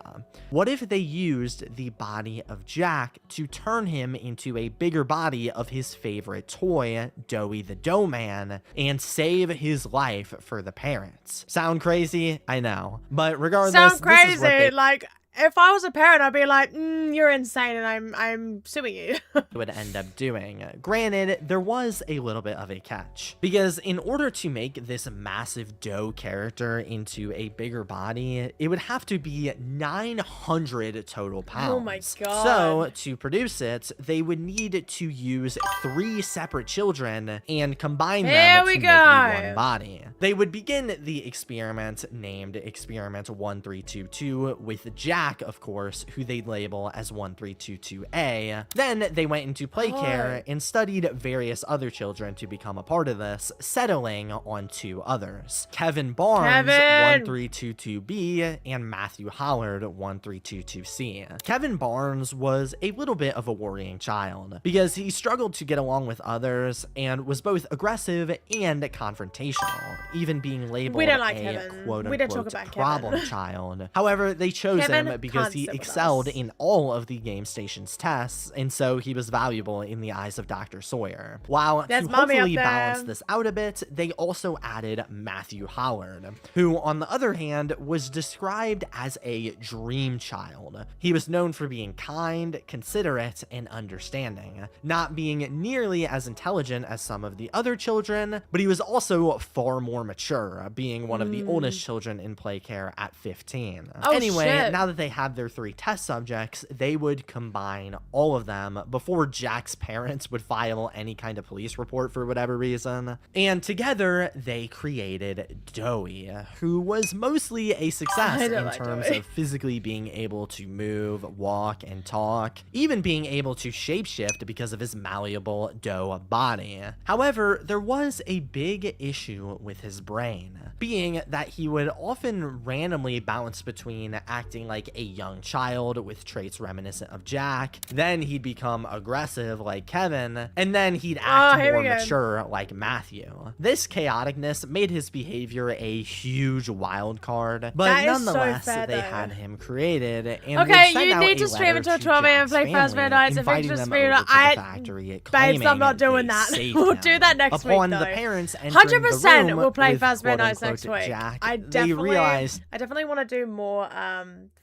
What if they used the body of Jack to turn him into a bigger body of his favorite toy, Doughy the Dough Man, and save his life for the parents? Sound crazy? I know. But regardless, Sound this is crazy. what they Like, if I was a parent, I'd be like, you're insane and I'm suing you. would end up doing. Granted, there was a little bit of a catch, because in order to make this massive dough character into a bigger body, it would have to be 900 total pounds. Oh my God. So to produce it, they would need to use 3 separate children and combine Here them we to make go. the one body. They would begin the experiment named Experiment 1322 with Jack, of course, who they'd label as 1322A. Then they went into play care and studied various other children to become a part of this, settling on 2 others: Kevin Barnes, Kevin! 1322B, and Matthew Hollard, 1322C. Kevin Barnes was a little bit of a worrying child, because he struggled to get along with others and was both aggressive and confrontational, even being labeled don't like a Kevin. quote-unquote We don't talk about problem Kevin. child. However, they chose Kevin him because can't he sit with excelled us. in all of the game station's tests, and so he was valuable in the eyes of Dr. Sawyer. While There's to mommy up hopefully there. balance this out a bit, they also added Matthew Howard, who, on the other hand, was described as a dream child. He was known for being kind, considerate, and understanding, not being nearly as intelligent as some of the other children, but he was also far more mature, being one of the oldest children in play care at 15. Oh, Anyway, shit. now that they had their 3 test subjects, they would combine all of them before Jack's parents would file any kind of police report for whatever reason. And together, they created Doughy, who was mostly a success I in don't like terms Doughy. of physically being able to move, walk, and talk, even being able to shapeshift because of his malleable dough body. However, there was a big issue with his brain, being that he would often randomly bounce between acting like a young child with traits reminiscent of Jack, then he'd become aggressive like Kevin, and then he'd act here more we go. mature like Matthew. This chaoticness made his behavior a huge wild card, but That is so nonetheless, fair, they though. had him created and Okay, would send you out need a to stream letter until to 12 a.m. Jack's play Fast family, Food Nights. If inviting you just them stream, over to I- the factory, Babes, claiming I'm not doing they that. saved We'll him. do that next week, Upon the though. parents entering the 100% room we'll play with Fast Food Nights quote-unquote next week. Jack, I they definitely realized want to do more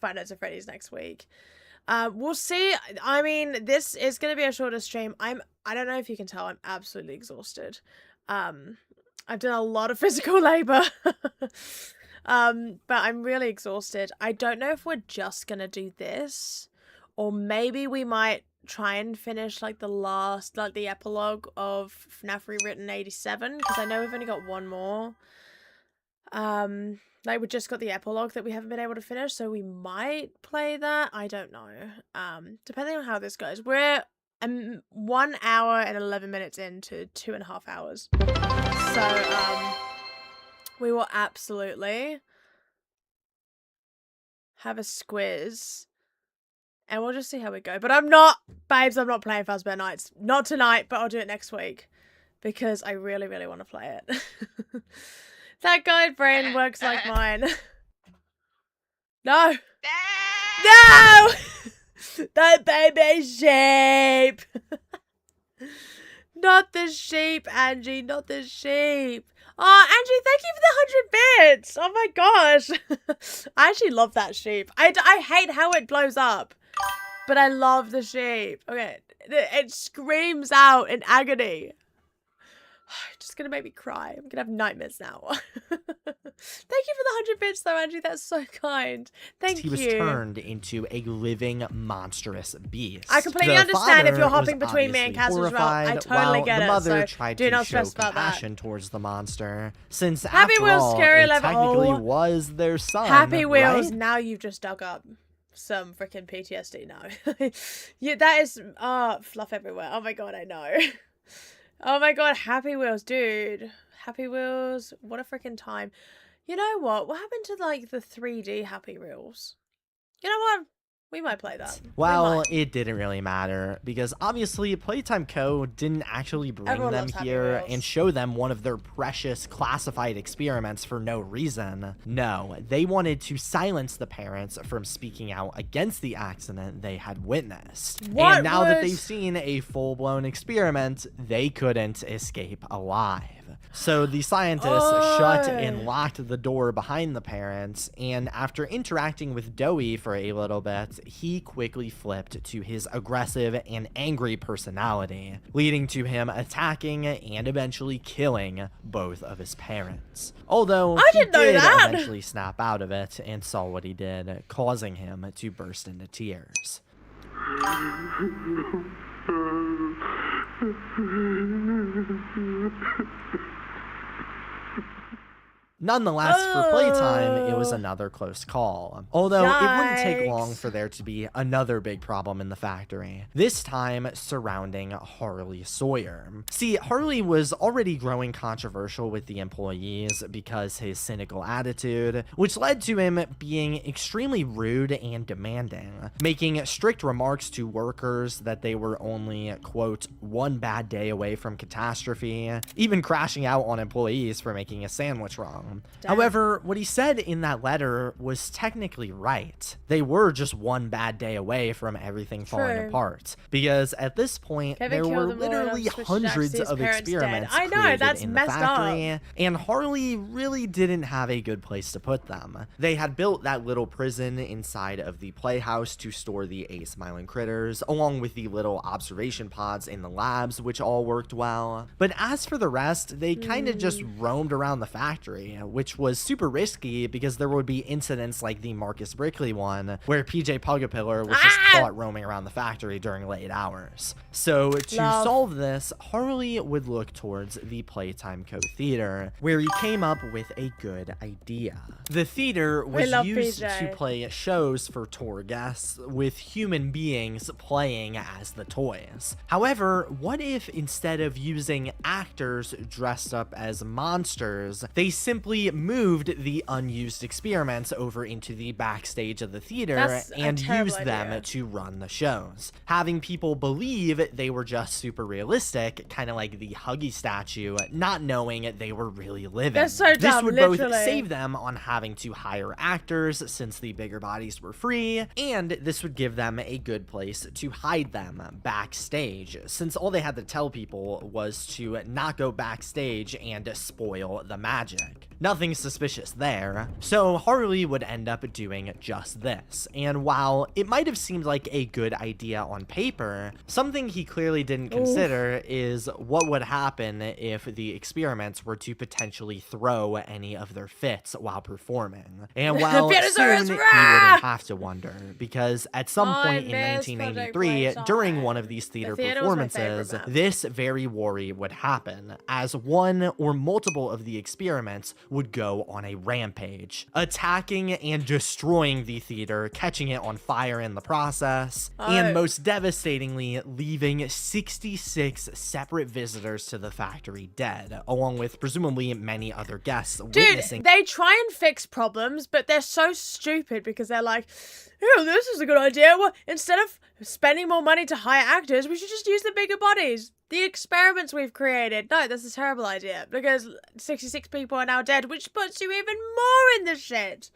Five Nights at Freddy's next week. We'll see. I mean, this is going to be a shorter stream. I don't know if you can tell, I'm absolutely exhausted. I've done a lot of physical labor. But I'm really exhausted. I don't know if we're just going to do this, or maybe we might try and finish like the epilogue of FNAF Rewritten 87, because I know we've only got one more. Like, we just got the epilogue that we haven't been able to finish, so we might play that. I don't know. Depending on how this goes. We're 1 hour and 11 minutes into 2.5 hours. So, We will absolutely have a squiz. And we'll just see how we go. But I'm not playing Fazbear Nights. Not tonight, but I'll do it next week. Because I really, really want to play it. That guide brain works like mine. No! No! That baby sheep! Not the sheep, Angie. Not the sheep. Oh, Angie, thank you for the 100 bits. Oh my gosh. I actually love that sheep. I hate how it blows up. But I love the sheep. Okay. It screams out in agony. It's just gonna make me cry. I'm gonna have nightmares now. Thank you for the 100 bits though, Angie. That's so kind. Thank you. He was turned into a living monstrous beast. I completely The understand if you're father hopping was between me and Cass as well. horrified, I totally while get the it. mother So tried do to not show stress about that. compassion towards the monster, since Happy after Wheels all, Scary it Level. technically Oh. was their son. Happy Wheels, right? now you've just dug up some freaking PTSD now. Yeah, that is fluff everywhere. Oh my god, I know. Oh my god, Happy Wheels, dude. Happy Wheels, what a freaking time. You know what? What happened to like the 3D Happy Wheels? You know what? We might play that. Well, it didn't really matter, because obviously Playtime Co. didn't actually bring Everyone them loves Happy here Wheels. and show them one of their precious classified experiments for no reason. No, they wanted to silence the parents from speaking out against the accident they had witnessed. What and now that was- they've seen a full-blown experiment, they couldn't escape alive. So the scientists shut and locked the door behind the parents, and after interacting with Doey for a little bit, he quickly flipped to his aggressive and angry personality, leading to him attacking and eventually killing both of his parents. Although I he didn't know did that. eventually snap out of it and saw what he did, causing him to burst into tears. Nonetheless, for Playtime, it was another close call. Although it wouldn't take long Yikes. for there to be another big problem in the factory, this time surrounding Harley Sawyer. See, Harley was already growing controversial with the employees because his cynical attitude, which led to him being extremely rude and demanding, making strict remarks to workers that they were only, quote, one bad day away from catastrophe, even crashing out on employees for making a sandwich wrong. However, what he said in that letter was technically right. They were just one bad day away from everything falling True. apart. Because at this point, Kevin there killed were them all and literally switched it hundreds to his of parents' dead. experiments I know, created that's in the messed up. factory, and Harley really didn't have a good place to put them. They had built that little prison inside of the playhouse to store the A-smiling critters, along with the little observation pods in the labs, which all worked well. But as for the rest, they kind of just roamed around the factory, which was super risky because there would be incidents like the Marcus Brickley one, where PJ Pugapillar was just caught roaming around the factory during late hours. So to Love. solve this, Harley would look towards the Playtime Co. Theater, where he came up with a good idea. The theater was love used PJ. to play shows for tour guests, with human beings playing as the toys. However, what if instead of using actors dressed up as monsters, they simply moved the unused experiments over into the backstage of the theater That's a and terrible used them idea. to run the shows, having people believe they were just super realistic, kind of like the Huggy statue, not knowing they were really living. That's so This dumb, would literally. both save them on having to hire actors since the bigger bodies were free, and this would give them a good place to hide them backstage, since all they had to tell people was to not go backstage and spoil the magic. Nothing suspicious there. So Harley would end up doing just this, and while it might have seemed like a good idea on paper, something he clearly didn't consider is what would happen if the experiments were to potentially throw any of their fits while performing. And while soon Pterosaurus, he rah! wouldn't have to wonder, because at some I point in miss 1983, Project during Playtime. one of these theater theater was my favorite performances, map. this very worry would happen, as one or multiple of the experiments would go on a rampage, attacking and destroying the theater, catching it on fire in the process, and most devastatingly, leaving 66 separate visitors to the factory dead, along with presumably many other guests witnessing. They try and fix problems, but they're so stupid because they're like, oh, this is a good idea. Well, instead of spending more money to hire actors, we should just use the bigger bodies. The experiments we've created. No, that's a terrible idea because 66 people are now dead, which puts you even more in the shit.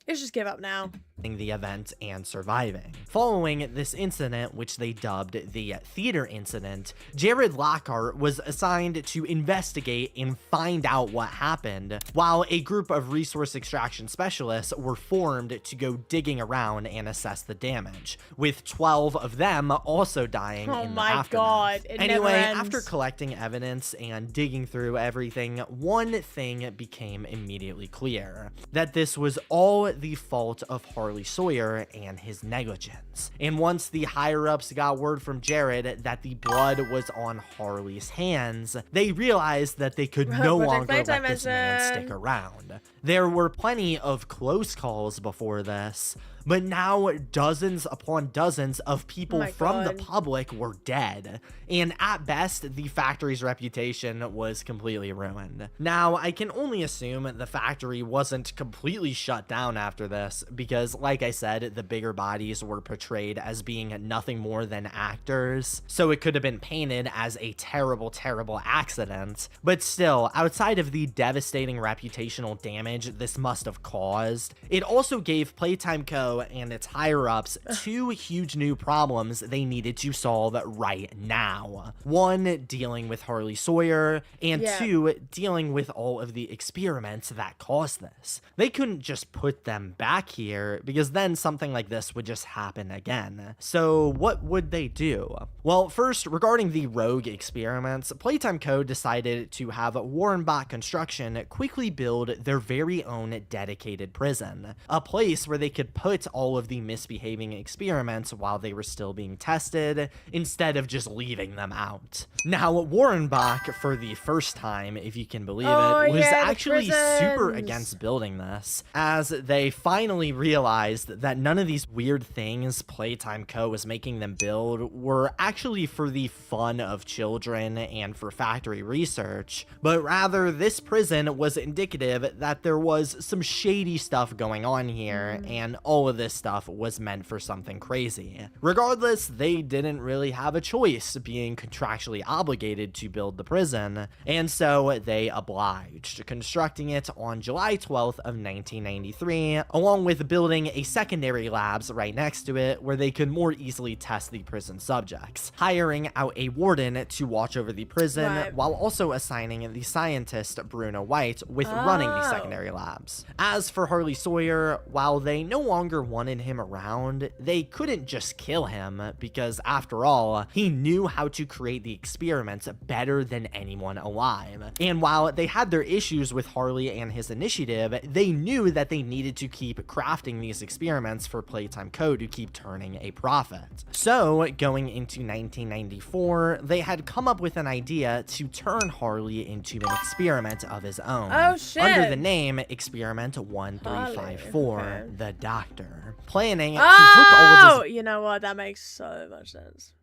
Let's just give up now. The event and surviving. Following this incident, which they dubbed the theater incident, Jared Lockhart was assigned to investigate and find out what happened, while a group of resource extraction specialists were formed to go digging around and assess the damage, with 12 of them also dying in the aftermath. God, it never ends. After collecting evidence and digging through everything, one thing became immediately clear: that this was all the fault of Harley Sawyer and his negligence. And once the higher-ups got word from Jared that the blood was on Harley's hands, they realized that they could no longer let this man stick around. There were plenty of close calls before this, but now dozens upon dozens of people from the public were dead, and at best, the factory's reputation was completely ruined. Now, I can only assume the factory wasn't completely shut down after this, because like I said, the bigger bodies were portrayed as being nothing more than actors, so it could have been painted as a terrible, terrible accident. But still, outside of the devastating reputational damage this must have caused, it also gave Playtime Co. and its higher-ups two huge new problems they needed to solve right now. One, dealing with Harley Sawyer, and two, dealing with all of the experiments that caused this. They couldn't just put them back here, because then something like this would just happen again. So what would they do? Well, first, regarding the rogue experiments, Playtime Co. decided to have Warrenbach Construction quickly build their very own dedicated prison, a place where they could put all of the misbehaving experiments while they were still being tested, instead of just leaving them out. Now, Warrenbach, for the first time, if you can believe it, was actually super against building this, as they finally realized that none of these weird things Playtime Co. was making them build were actually for the fun of children and for factory research, but rather this prison was indicative that there was some shady stuff going on here, and all of this stuff was meant for something crazy. Regardless, they didn't really have a choice, being contractually obligated to build the prison, and so they obliged, constructing it on July 12th of 1993, along with building a secondary labs right next to it where they could more easily test the prison subjects, hiring out a warden to watch over the prison, while also assigning the scientist Bruno White with running the secondary labs. As for Harley Sawyer, while they no longer wanted him around, they couldn't just kill him, because after all, he knew how to create the experiments better than anyone alive. And while they had their issues with Harley and his initiative, they knew that they needed to keep crafting these experiments for Playtime Co. to keep turning a profit. So, going into 1994, they had come up with an idea to turn Harley into an experiment of his own. Oh shit! Under the name Experiment 1354, the Doctor. Planning to hook all of his... You know what? That makes so much sense.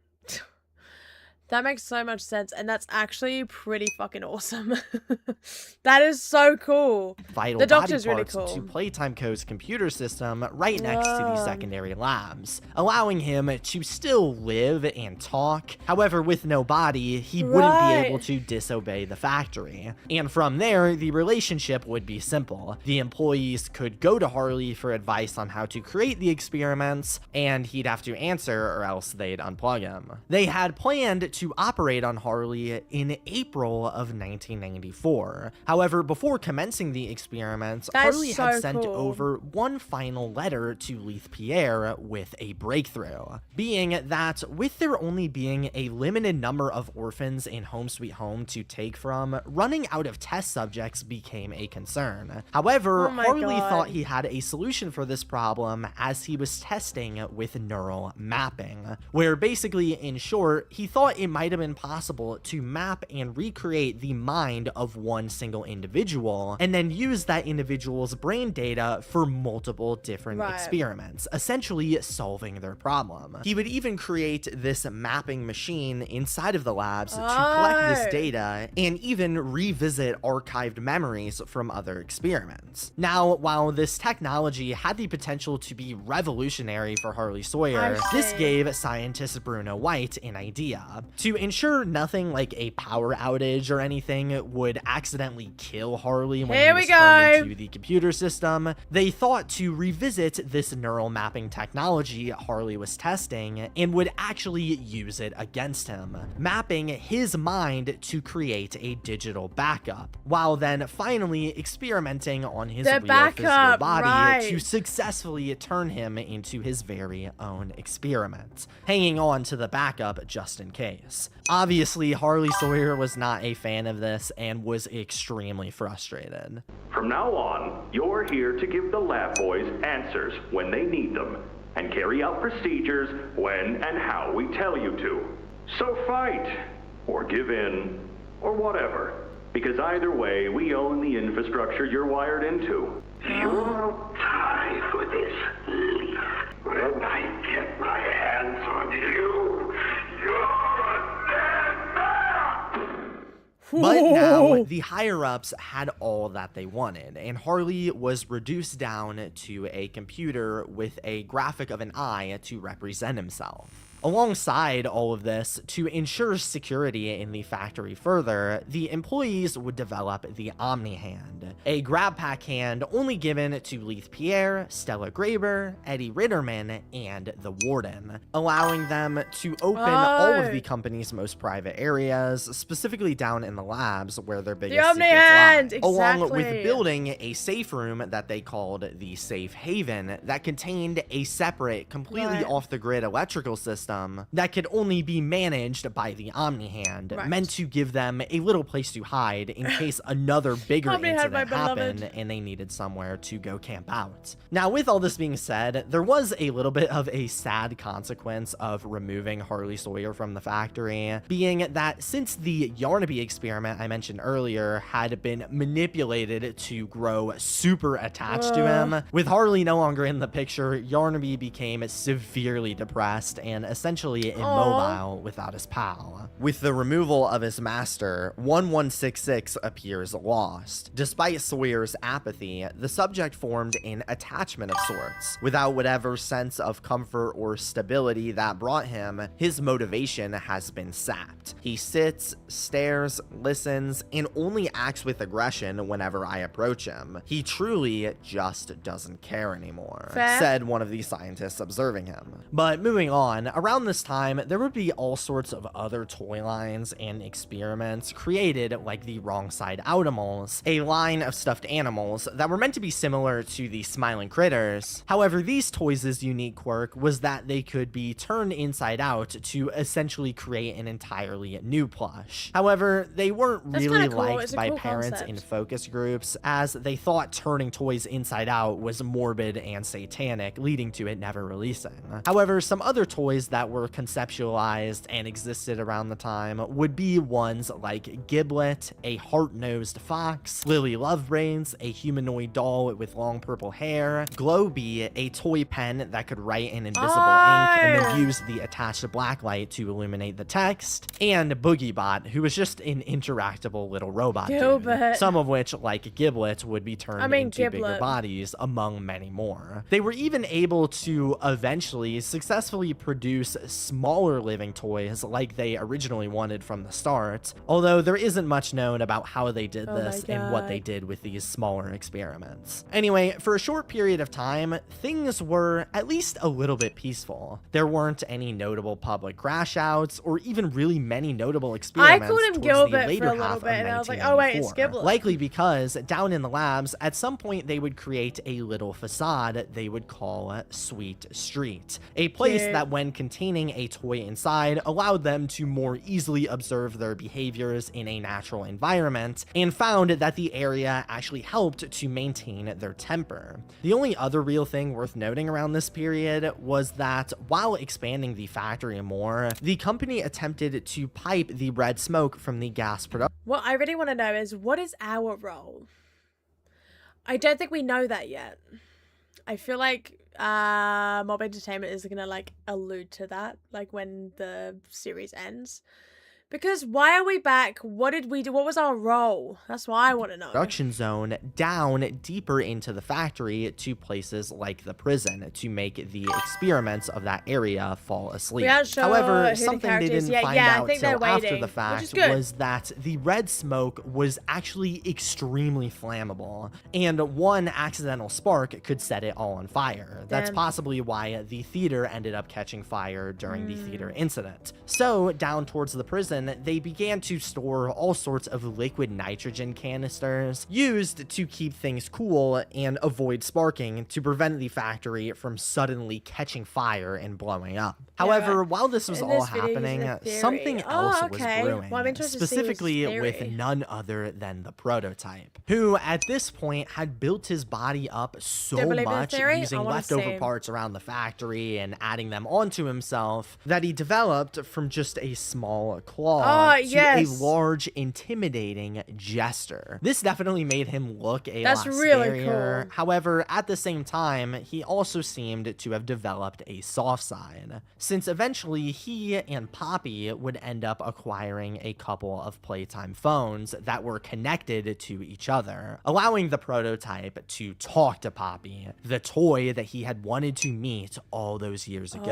That makes so much sense, and that's actually pretty fucking awesome. That is so cool. Vital the Doctor's body really parts cool. to Playtime Co.'s computer system right next to the secondary labs, allowing him to still live and talk. However, with no body, he wouldn't be able to disobey the factory. And from there, the relationship would be simple. The employees could go to Harley for advice on how to create the experiments, and he'd have to answer or else they'd unplug him. They had planned to operate on Harley in April of 1994. However, before commencing the experiments, Harley had sent over one final letter to Leith Pierre with a breakthrough, being that with there only being a limited number of orphans in Home Sweet Home to take from, running out of test subjects became a concern. However, Harley thought he had a solution for this problem as he was testing with neural mapping, where basically, in short, he thought it it might have been possible to map and recreate the mind of one single individual and then use that individual's brain data for multiple different experiments, essentially solving their problem. He would even create this mapping machine inside of the labs to collect this data and even revisit archived memories from other experiments. Now, while this technology had the potential to be revolutionary for Harley Sawyer, this gave scientist Bruno White an idea. To ensure nothing like a power outage or anything would accidentally kill Harley when he was turned into the computer system, they thought to revisit this neural mapping technology Harley was testing and would actually use it against him, mapping his mind to create a digital backup, while then finally experimenting on his real physical body to successfully turn him into his very own experiment, hanging on to the backup just in case. Obviously, Harley Sawyer was not a fan of this and was extremely frustrated. From now on, you're here to give the lab boys answers when they need them, and carry out procedures when and how we tell you to. So fight, or give in, or whatever, because either way, we own the infrastructure you're wired into. You'll die for this, Leaf. When I get my hands on you, you're a dead man! But now, the higher-ups had all that they wanted, and Harley was reduced down to a computer with a graphic of an eye to represent himself. Alongside all of this, to ensure security in the factory further, the employees would develop the Omni Hand, a grab pack hand only given to Leith Pierre, Stella Graber, Eddie Ritterman, and the Warden, allowing them to open all of the company's most private areas, specifically down in the labs where their biggest secrets lie, along with building a safe room that they called the Safe Haven that contained a separate, completely off-the-grid electrical system that could only be managed by the Omni Hand, meant to give them a little place to hide in case another bigger incident happened and they needed somewhere to go camp out. Now, with all this being said, there was a little bit of a sad consequence of removing Harley Sawyer from the factory, being that since the Yarnaby experiment I mentioned earlier had been manipulated to grow super attached to him, with Harley no longer in the picture, Yarnaby became severely depressed and essentially immobile without his pal. With the removal of his master, 1166 appears lost. Despite Sawyer's apathy, the subject formed an attachment of sorts. Without whatever sense of comfort or stability that brought him, his motivation has been sapped. He sits, stares, listens, and only acts with aggression whenever I approach him. He truly just doesn't care anymore, said one of the scientists observing him. But moving on, around this time, there would be all sorts of other toy lines and experiments created, like the Wrong Side Outimals, a line of stuffed animals that were meant to be similar to the Smiling Critters. However, these toys' unique quirk was that they could be turned inside out to essentially create an entirely new plush. However, they weren't really liked by parents in focus groups, as they thought turning toys inside out was morbid and satanic, leading to it never releasing. However, some other toys that were conceptualized and existed around the time would be ones like Giblet, a heart-nosed fox, Lily Lovebrains, a humanoid doll with long purple hair, Glowbee, a toy pen that could write in invisible ink and then use the attached blacklight to illuminate the text, and Boogiebot, who was just an interactable little robot dude, some of which, like Giblet, would be turned into bigger bodies, among many more. They were even able to eventually successfully produce smaller living toys like they originally wanted from the start, although there isn't much known about how they did this and what they did with these smaller experiments. Anyway, for a short period of time, things were at least a little bit peaceful. There weren't any notable public crash outs or even really many notable experiments. I called him Gilbert for a little bit and I was like, oh wait, it's Giblet. Likely because down in the labs, at some point they would create a little facade they would call Sweet Street, a place that when continued maintaining a toy inside allowed them to more easily observe their behaviors in a natural environment, and found that the area actually helped to maintain their temper. The only other real thing worth noting around this period was that while expanding the factory more, the company attempted to pipe the red smoke from the gas production. What I really want to know is, what is our role? I don't think we know that yet. I feel like Mob Entertainment is gonna like allude to that, like when the series ends. Because why are we back? What did we do? What was our role? That's what I want to know. Production zone down deeper into the factory to places like the prison to make the experiments of that area fall asleep. We aren't sure However, who the something they characters- didn't find I out think they're till after waiting, the which fact is good. was that the red smoke was actually extremely flammable, and one accidental spark could set it all on fire. That's Damn. possibly why the theater ended up catching fire during the theater incident. So, down towards the prison, they began to store all sorts of liquid nitrogen canisters used to keep things cool and avoid sparking to prevent the factory from suddenly catching fire and blowing up. However, while this was In all this video, happening, there's a theory. something Oh, else okay. was brewing, Well, I'm interested to see whose specifically with theory. none other than the prototype, who at this point had built his body up so Don't believe in the much theory? I using wanna leftover see. parts around the factory and adding them onto himself that he developed from just a small claw Oh, to yes. a large, intimidating jester. This definitely made him look a That's lot really scarier. cool. However, at the same time, he also seemed to have developed a soft side, since eventually he and Poppy would end up acquiring a couple of Playtime phones that were connected to each other, allowing the prototype to talk to Poppy, the toy that he had wanted to meet all those years ago.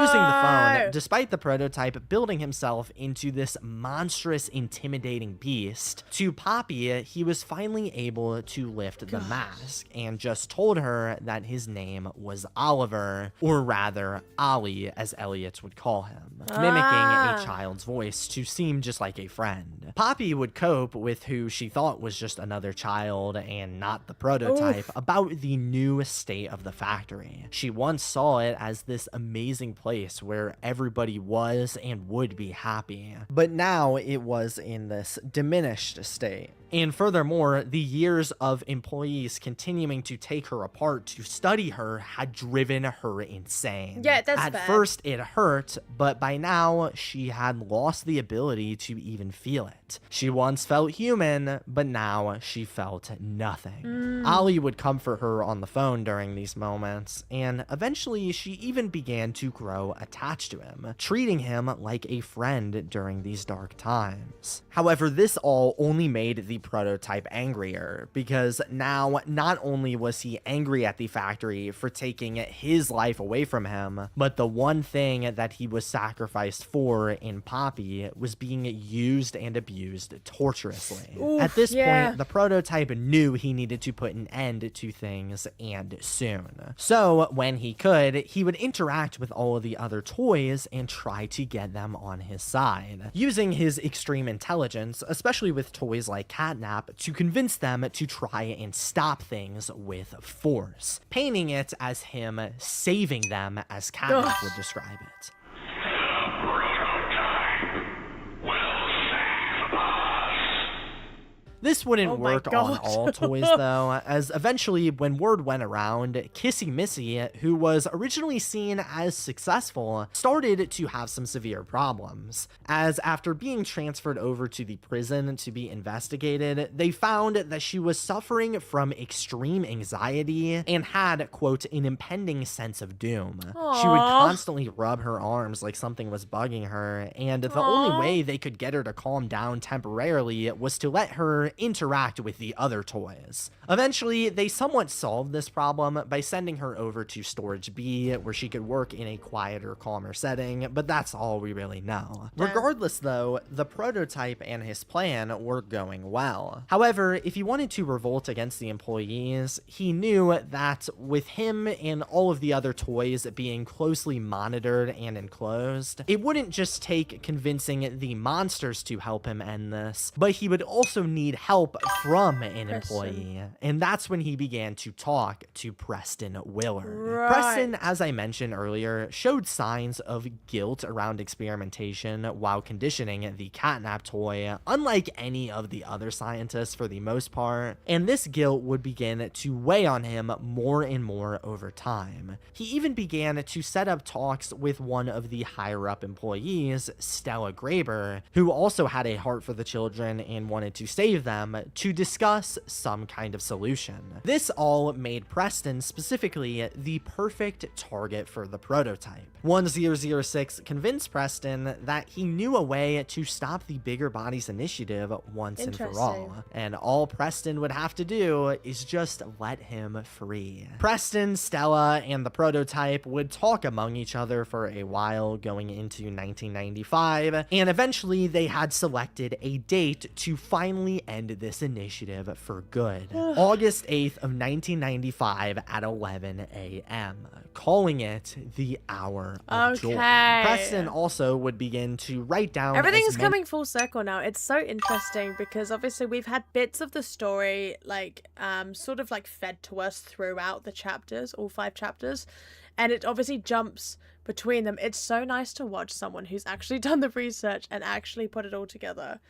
Using the Oh. phone, despite the prototype building himself into this monstrous, intimidating beast, to Poppy, he was finally able to lift the mask and just told her that his name was Oliver, or rather, Ollie, as Elliot would call him, mimicking a child's voice to seem just like a friend. Poppy would cope with who she thought was just another child and not the prototype about the new state of the factory. She once saw it as this amazing place where everybody was and would be happy, but now it was in this diminished state. And furthermore, the years of employees continuing to take her apart to study her had driven her insane. Yeah, that's At bad. first, it hurt, but by now, she had lost the ability to even feel it. She once felt human, but now she felt nothing. Ollie would comfort her on the phone during these moments, and eventually she even began to grow attached to him, treating him like a friend during these dark times. However, this all only made the prototype angrier, because now not only was he angry at the factory for taking his life away from him, but the one thing that he was sacrificed for in Poppy was being used and abused torturously. At this point, the prototype knew he needed to put an end to things, and soon. So when he could, he would interact with all of the other toys and try to get them on his side, using his extreme intelligence, especially with toys like Catnap, to convince them to try and stop things with force, painting it as him saving them, as Catnap would describe it. This wouldn't Oh my work on God. all toys, though, as eventually, when word went around, Kissy Missy, who was originally seen as successful, started to have some severe problems, as after being transferred over to the prison to be investigated, they found that she was suffering from extreme anxiety and had, quote, an impending sense of doom. She would constantly rub her arms like something was bugging her, and the only way they could get her to calm down temporarily was to let her interact with the other toys. Eventually, they somewhat solved this problem by sending her over to Storage B, where she could work in a quieter, calmer setting, but that's all we really know. Regardless, though, the prototype and his plan were going well. However, if he wanted to revolt against the employees, he knew that with him and all of the other toys being closely monitored and enclosed, it wouldn't just take convincing the monsters to help him end this, but he would also need help from an Preston. employee, and that's when he began to talk to Preston Willard. Right. Preston, as I mentioned earlier, showed signs of guilt around experimentation while conditioning the catnap toy, unlike any of the other scientists for the most part, and this guilt would begin to weigh on him more and more over time. He even began to set up talks with one of the higher-up employees, Stella Graber, who also had a heart for the children and wanted to save them, to discuss some kind of solution. This all made Preston specifically the perfect target for the prototype. 1006 convinced Preston that he knew a way to stop the Bigger Bodies initiative once and for all, and all Preston would have to do is just let him free. Preston, Stella, and the prototype would talk among each other for a while going into 1995, and eventually they had selected a date to finally end this initiative for good. August 8th of 1995 at 11 a.m., calling it the Hour of Joy. Preston also would begin to write down Everything's coming full circle now. It's so interesting because obviously we've had bits of the story like sort of like fed to us throughout the chapters, all 5 chapters, and it obviously jumps between them. It's so nice to watch someone who's actually done the research and actually put it all together,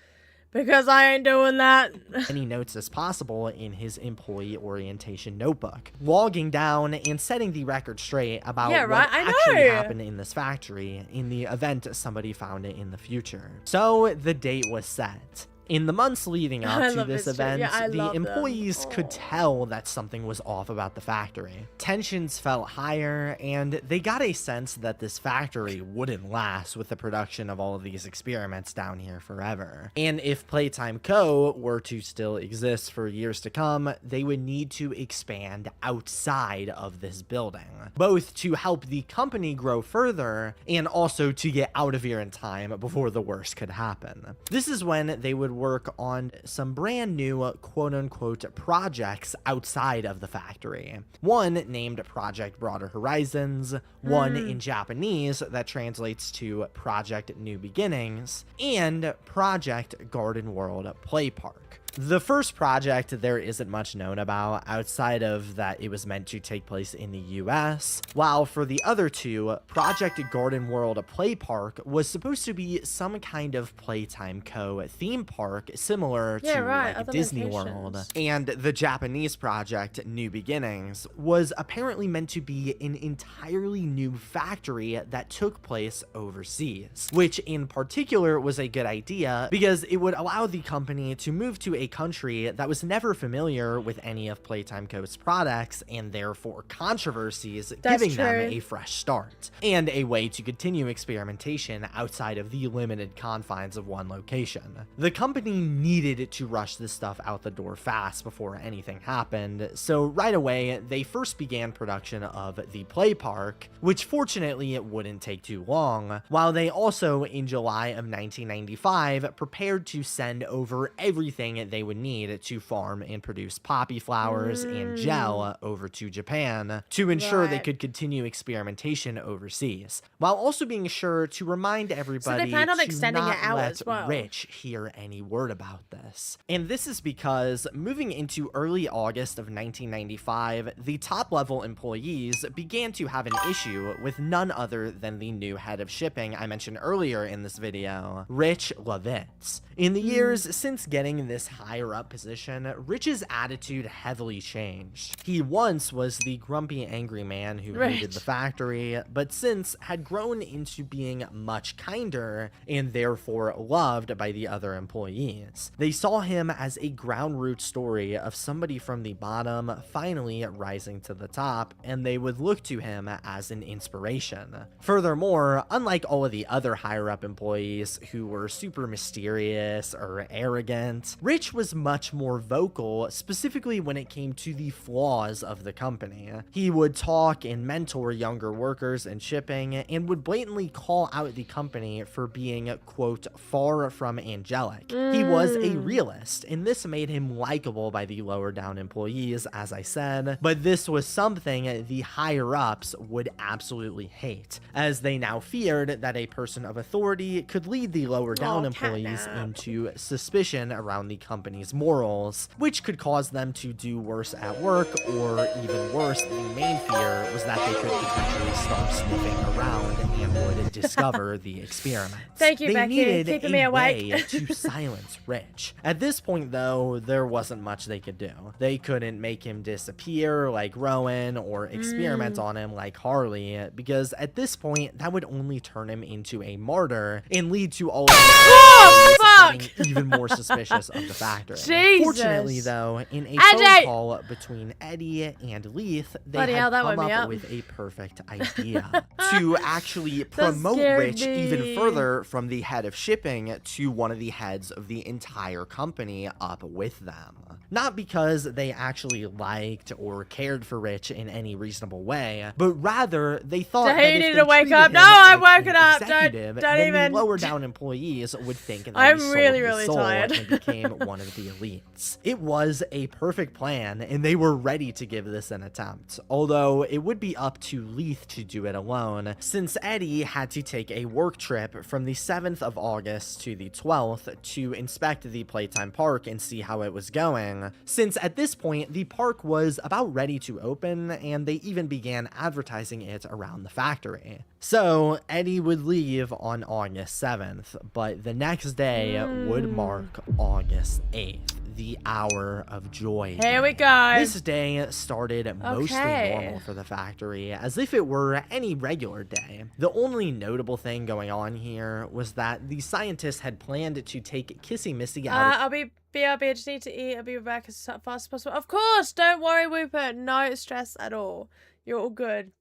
because I ain't doing that. Many notes as possible in his employee orientation notebook, logging down and setting the record straight about what actually happened in this factory in the event somebody found it in the future. So the date was set. In the months leading up to this event, the employees could tell that something was off about the factory. Tensions felt higher, and they got a sense that this factory wouldn't last with the production of all of these experiments down here forever. And if Playtime Co. were to still exist for years to come, they would need to expand outside of this building, both to help the company grow further and also to get out of here in time before the worst could happen. This is when they would work on some brand new quote-unquote projects outside of the factory. One named Project Broader Horizons, one in Japanese that translates to Project New Beginnings, and Project Garden World Play Park. The first project there isn't much known about outside of that it was meant to take place in the US, while for the other two, Project Garden World Play Park was supposed to be some kind of Playtime Co. theme park similar to like Disney World. And the Japanese project, New Beginnings, was apparently meant to be an entirely new factory that took place overseas, which in particular was a good idea because it would allow the company to move to a country that was never familiar with any of Playtime Co.'s products and therefore controversies, giving them a fresh start and a way to continue experimentation outside of the limited confines of one location. The company needed to rush this stuff out the door fast before anything happened, so right away they first began production of the Play Park, which fortunately it wouldn't take too long, while they also in July of 1995 prepared to send over everything they would need to farm and produce poppy flowers and gel over to Japan to ensure they could continue experimentation overseas, while also being sure to remind everybody so they plan on to extending not it out let as well. Rich hear any word about this. And this is because moving into early August of 1995, the top level employees began to have an issue with none other than the new head of shipping I mentioned earlier in this video, Rich Levitz. In the years since getting this higher up position, Rich's attitude heavily changed. He once was the grumpy, angry man who hated the factory, but since had grown into being much kinder and therefore loved by the other employees. They saw him as a ground root story of somebody from the bottom finally rising to the top, and they would look to him as an inspiration. Furthermore, unlike all of the other higher up employees who were super mysterious or arrogant, Rich was much more vocal, specifically when it came to the flaws of the company. He would talk and mentor younger workers in shipping and would blatantly call out the company for being, quote, far from angelic. He was a realist, and this made him likable by the lower down employees, as I said, but this was something the higher ups would absolutely hate, as they now feared that a person of authority could lead the lower down employees into suspicion around the company company's morals, which could cause them to do worse at work, or even worse, the main fear was that they could potentially start sniffing around and would discover the experiments. Thank you, They Becky, needed keeping a me awake. way to silence Rich. At this point, though, there wasn't much they could do. They couldn't make him disappear like Rowan or experiment on him like Harley, because at this point, that would only turn him into a martyr and lead to all of the getting even more suspicious of the factory. Jesus. Fortunately, though, in a Eddie! phone call between Eddie and Leith, they Bloody hell, had that come woke me up up. with a perfect idea to actually promote scared Rich me. even further from the head of shipping to one of the heads of the entire company up with them. Not because they actually liked or cared for Rich in any reasonable way, but rather they thought So that he if needed they to wake treated up. him No, I'm like woken an up. Don't executive, then even. the lower down employees would think that I'm he sold really, his really soul tired. and became one of the elites. It was a perfect plan, and they were ready to give this an attempt, although it would be up to Leith to do it alone, since Eddie had to take a work trip from the 7th of August to the 12th to inspect the Playtime Park and see how it was going, since at this point, the park was about ready to open, and they even began advertising it around the factory. So, Eddie would leave on August 7th, but the next day would mark August 8th, the hour of joy. Here we day. go. This day started mostly Okay. normal for the factory, as if it were any regular day. The only notable thing going on here was that the scientists had planned to take Kissy Missy out I'll be BRB. I just need to eat. I'll be back as fast as possible. Of course. Don't worry, Whooper. No stress at all. You're all good.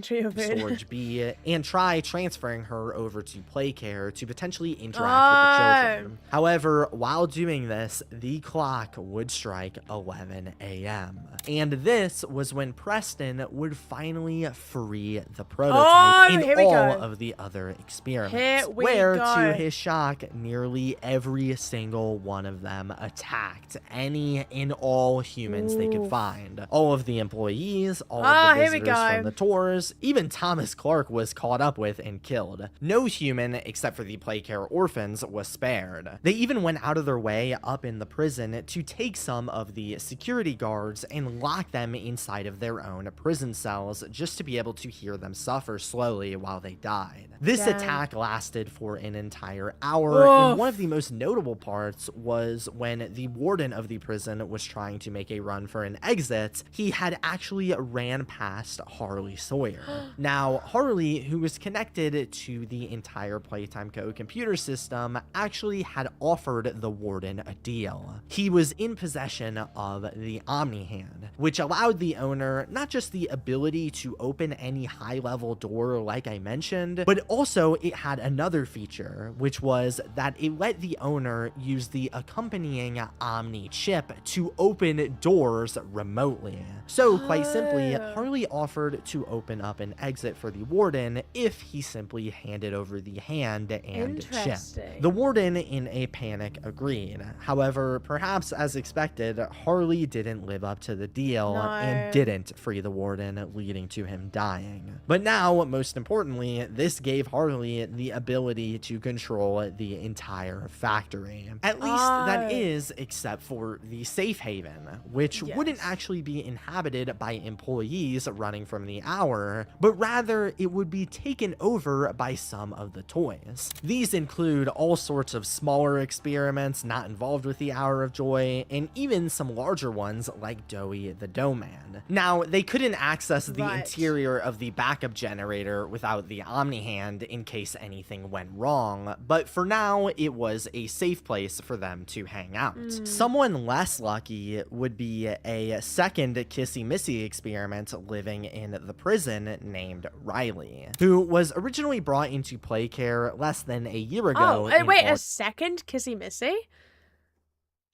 Trio food. Storage B and try transferring her over to Playcare to potentially interact with the Oh. children. However, while doing this, the clock would strike 11 a.m. And this was when Preston would finally free the prototype Oh, here and we all go. of the other experiments. Here we where, go. to his shock, nearly every single one of them attacked any and all humans they could find. All of the employees, all of the here we visitors go. from the tours, even Thomas Clark was caught up with and killed. No human, except for the Playcare orphans, was spared. They even went out of their way up in the prison to take some of the security guards and lock them inside of their own prison cells just to be able to hear them suffer slowly while they died. This Damn. attack lasted for an entire hour, and Oof. one of the most notable parts was when the warden of the prison was trying to make a run for an exit, he had actually ran past Harley Sawyer. Now, Harley, who was connected to the entire Playtime Co. computer system, actually had offered the warden a deal. He was in possession of the Omni Hand, which allowed the owner not just the ability to open any high-level door like I mentioned, but also it had another feature, which was that it let the owner use the accompanying Omni chip to open doors remotely. So, quite simply, Harley offered to open up an exit for the warden if he simply handed over the hand and chip. Interesting. The warden, in a panic, agreed. However, perhaps as expected, Harley didn't live up to the deal No. and didn't free the warden, leading to him dying. But now, most importantly, this gave Harley the ability to control the entire factory. At least that is, except for the safe haven, which wouldn't actually be inhabited by employees running from the hour, but rather it would be taken over by some of the toys. These include all sorts of smaller experiments not involved with the Hour of Joy, and even some larger ones like Doughy the Dough Man. Now, they couldn't access the interior of the backup generator without the Omni Hand in case anything went wrong, but for now, it was a safe place for them to hang out. Someone less lucky would be a second Kissy Missy experiment living in the prison named Riley, who was originally brought into Playcare less than a year ago. Oh, wait, a second Kissy Missy?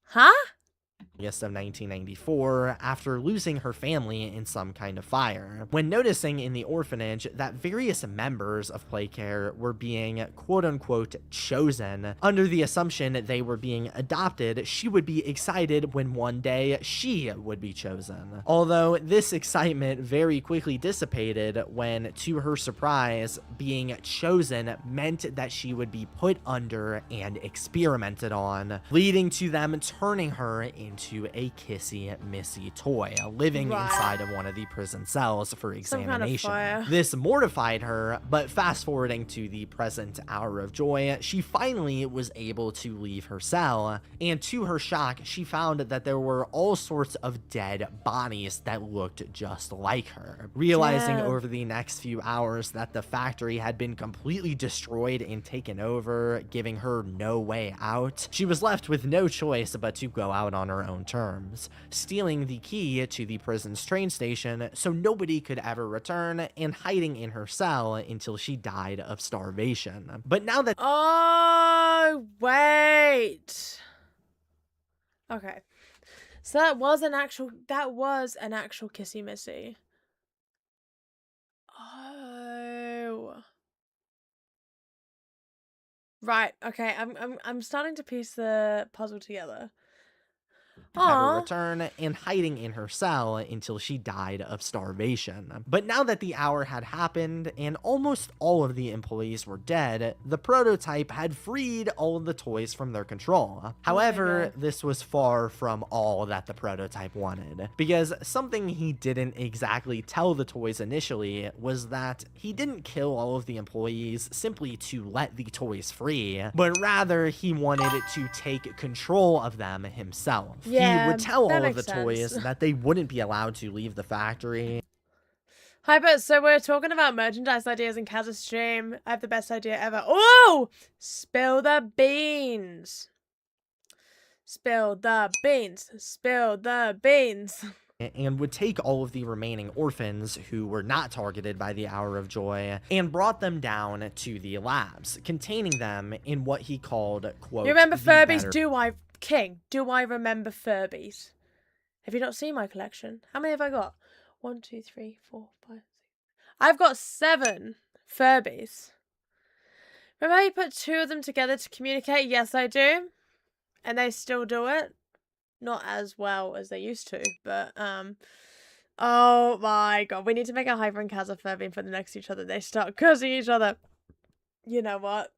Huh? August of 1994 after losing her family in some kind of fire. When noticing in the orphanage that various members of Playcare were being quote-unquote chosen under the assumption they were being adopted, she would be excited when one day she would be chosen. Although this excitement very quickly dissipated when, to her surprise, being chosen meant that she would be put under and experimented on, leading to them turning her into a kissy missy toy, living inside of one of the prison cells for examination. This mortified her, but fast forwarding to the present hour of joy, she finally was able to leave her cell, and to her shock, she found that there were all sorts of dead bodies that looked just like her. Realizing over the next few hours that the factory had been completely destroyed and taken over, giving her no way out, she was left with no choice but to go out on her own terms, stealing the key to the prison's train station so nobody could ever return, and hiding in her cell until she died of starvation. But now that— Oh, wait. Okay. So that was an actual kissy missy. Oh. Right. Okay. I'm starting to piece the puzzle together. ever return, and hiding in her cell until she died of starvation. But now that the hour had happened and almost all of the employees were dead, the prototype had freed all of the toys from their control. However, this was far from all that the prototype wanted, because something he didn't exactly tell the toys initially was that he didn't kill all of the employees simply to let the toys free, but rather he wanted to take control of them himself. He would tell all of the toys that they wouldn't be allowed to leave the factory. Hi, but so we're talking about merchandise ideas in Kaz's stream. I have the best idea ever. Oh! Spill the beans. Spill the beans. Spill the beans. And would take all of the remaining orphans who were not targeted by the Hour of Joy and brought them down to the labs, containing them in what he called, quote, you remember Furbies? Do I remember Furbies? Have you not seen my collection? How many have I got? 1, 2, 3, 4, 5, 6. I've got 7 Furbies. Remember how you put 2 of them together to communicate? Yes, I do. And they still do it. Not as well as they used to, but, oh my god. We need to make a Hyper and Kaz Furby and put them next to each other. They start cursing each other. You know what?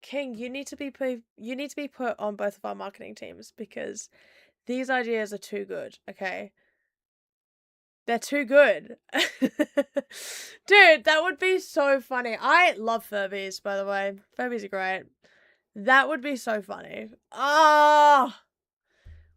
King, you need to be put on both of our marketing teams because these ideas are too good, okay? They're too good. Dude, that would be so funny. I love Furbies, by the way. Furbies are great. That would be so funny. Ah! Oh!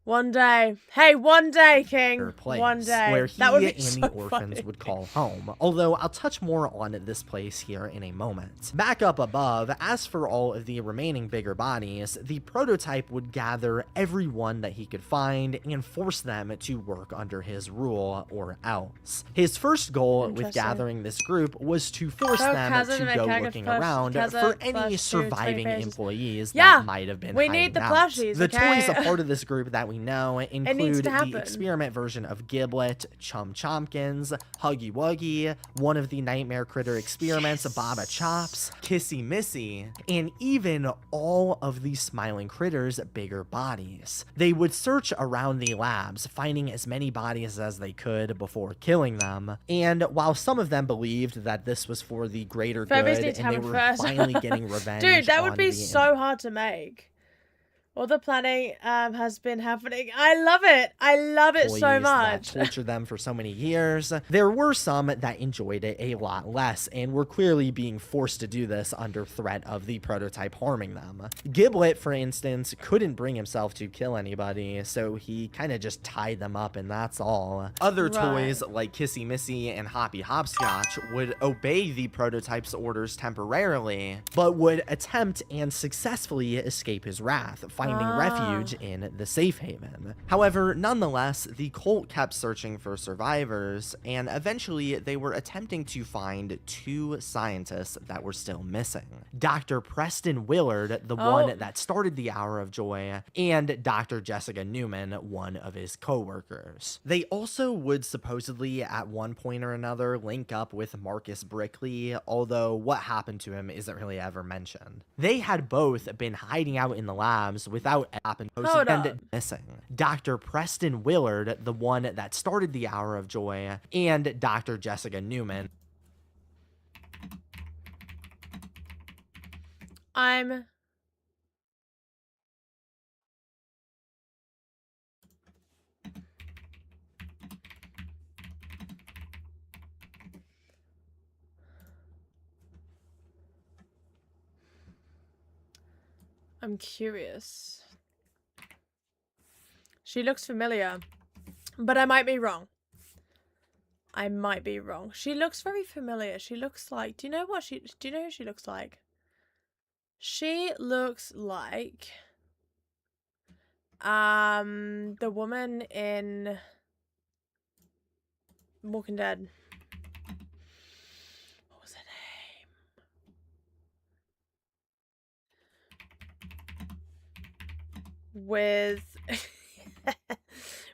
One day. Hey, one day, King. Place, one day. where he that would be and so the orphans funny. would call home. Although I'll touch more on this place here in a moment. Back up above, as for all of the remaining bigger bodies, the prototype would gather everyone that he could find and force them to work under his rule or else. His first goal with gathering this group was to force them to go looking around for any surviving employees that might have been hiding need the out. plushies, The okay? toys a part of this group that we know include the happen. experiment version of Giblet, Chum Chompkins, Huggy Wuggy, one of the Nightmare Critter experiments, Baba Chops, Kissy Missy, and even all of the Smiling Critters' bigger bodies. They would search around the labs, finding as many bodies as they could before killing them, and while some of them believed that this was for the greater good and they were finally getting revenge. Dude, that would be on so hard to make. All the planning has been happening. I love it. I love it so much. That tortured them for so many years. There were some that enjoyed it a lot less and were clearly being forced to do this under threat of the prototype harming them. Giblet, for instance, couldn't bring himself to kill anybody, so he kind of just tied them up and that's all. Other toys like Kissy Missy and Hoppy Hopscotch would obey the prototype's orders temporarily, but would attempt and successfully escape his wrath, finding refuge in the safe haven. However, nonetheless, the cult kept searching for survivors, and eventually they were attempting to find 2 scientists that were still missing. Dr. Preston Willard, the one that started the Hour of Joy, and Dr. Jessica Newman, one of his co-workers. They also would supposedly at one point or another link up with Marcus Brickley, although what happened to him isn't really ever mentioned. They had both been hiding out in the labs without happened and missing. Dr. Preston Willard, the one that started the Hour of Joy, and Dr. Jessica Newman. I'm curious. She looks familiar, but I might be wrong. I might be wrong. She looks very familiar. She looks like, do you know who she looks like? She looks like the woman in Walking Dead. What was her name?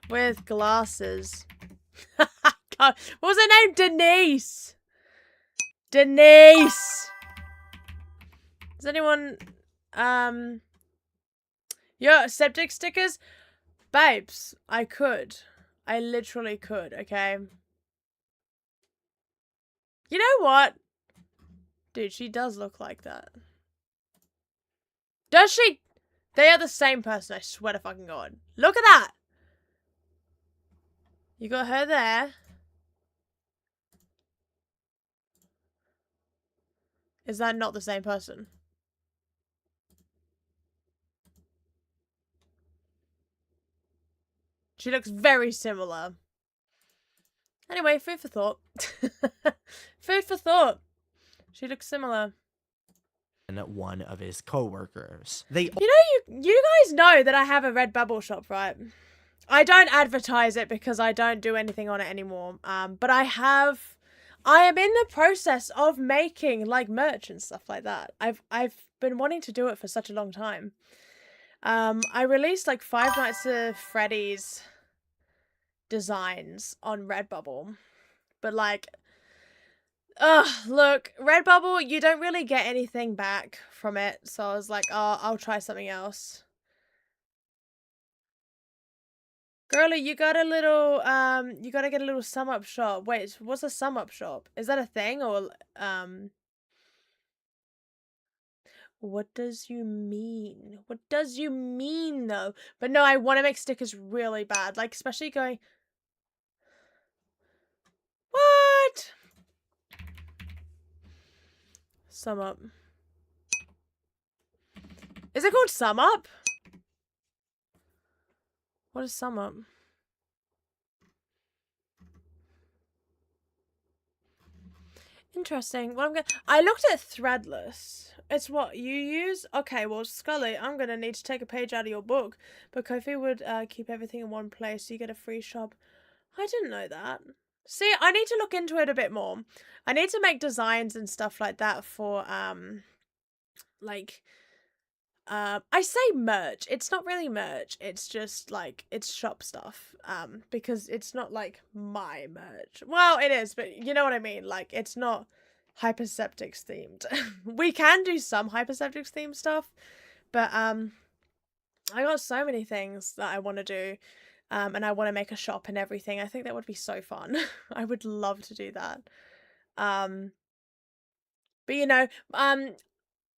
With glasses. God, what was her name? Denise. Does anyone yeah, septic stickers? Babes, I literally could, okay? You know what? Dude, she does look like that. Does she? They are the same person, I swear to fucking God. Look at that! You got her there. Is that not the same person? She looks very similar. Anyway, food for thought. Food for thought. She looks similar. And one of his co-workers. You guys know that I have a Redbubble shop, right? I don't advertise it because I don't do anything on it anymore. But I am in the process of making like merch and stuff like that. I've been wanting to do it for such a long time. I released like 5 Nights at Freddy's designs on Redbubble, but like, look, Redbubble, you don't really get anything back from it, so I was like, oh, I'll try something else. Girlie, you gotta get a little sum up shop. Wait, what's a sum up shop? Is that a thing, or what does you mean? What does you mean, though? But no, I want to make stickers really bad. Like, especially going... What? Sum up. Is it called sum up? What is sum up? Interesting. Well, I looked at Threadless. It's what you use? Okay, well, Scully, I'm gonna need to take a page out of your book. But Kofi would keep everything in one place so you get a free shop. I didn't know that. See, I need to look into it a bit more. I need to make designs and stuff like that for, I say merch. It's not really merch. It's just, like, it's shop stuff. Because it's not, like, my merch. Well, it is, but you know what I mean. Like, it's not Hyperseptics themed. We can do some Hyperseptics themed stuff. But, I got so many things that I want to do. And I want to make a shop and everything. I think that would be so fun. I would love to do that. But, you know,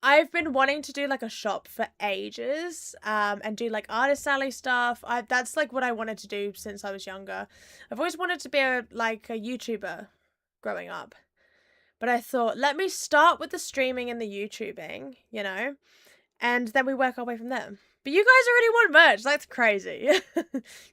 I've been wanting to do like a shop for ages, and do like artist alley stuff. That's like what I wanted to do since I was younger. I've always wanted to be a YouTuber growing up. But I thought, let me start with the streaming and the YouTubing, you know, and then we work our way from there. But you guys already want merch. That's crazy.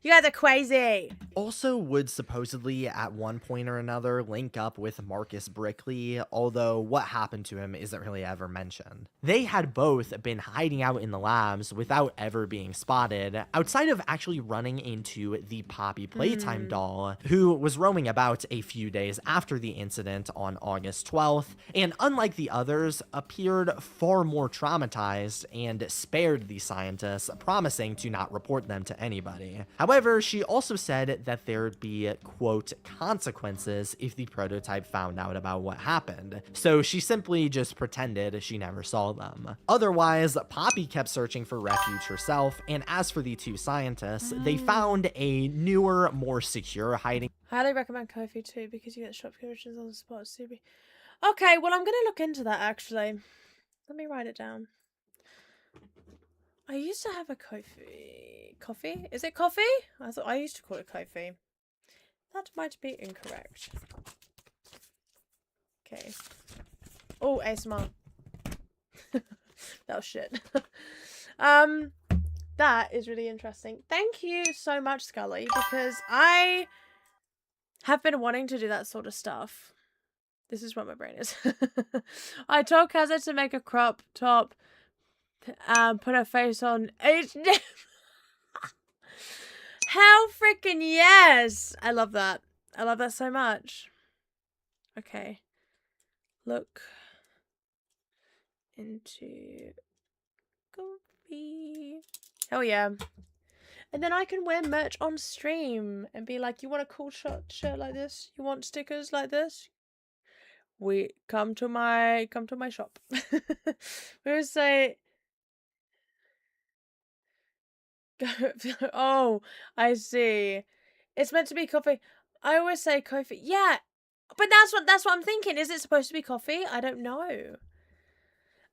You guys are crazy. Also would supposedly at one point or another link up with Marcus Brickley, although what happened to him isn't really ever mentioned. They had both been hiding out in the labs without ever being spotted, outside of actually running into the Poppy Playtime doll, who was roaming about a few days after the incident on August 12th, and unlike the others, appeared far more traumatized and spared the scientists, promising to not report them to anybody. However, she also said that there'd be, quote, consequences if the prototype found out about what happened, so she simply just pretended she never saw them. Otherwise, Poppy kept searching for refuge herself, and as for the two scientists, they found a newer, more secure hiding. Highly recommend Ko-fi too because you get shop conditions on the spot. Subi. Okay, well I'm gonna look into that actually. Let me write it down. I used to have a coffee. Is it coffee? I thought I used to call it Ko-fi. That might be incorrect. Okay. Oh, ASMR. That was shit. That is really interesting. Thank you so much, Scully, because I have been wanting to do that sort of stuff. This is what my brain is. I told Kaza to make a crop top, put her face on HD. Hell freaking yes! I love that. I love that so much. Okay. Look into coffee. Hell yeah. And then I can wear merch on stream and be like, you want a cool shirt like this? You want stickers like this? We come to my shop. We would say oh, I see. It's meant to be coffee. I always say coffee. Yeah. But that's what I'm thinking. Is it supposed to be coffee? I don't know.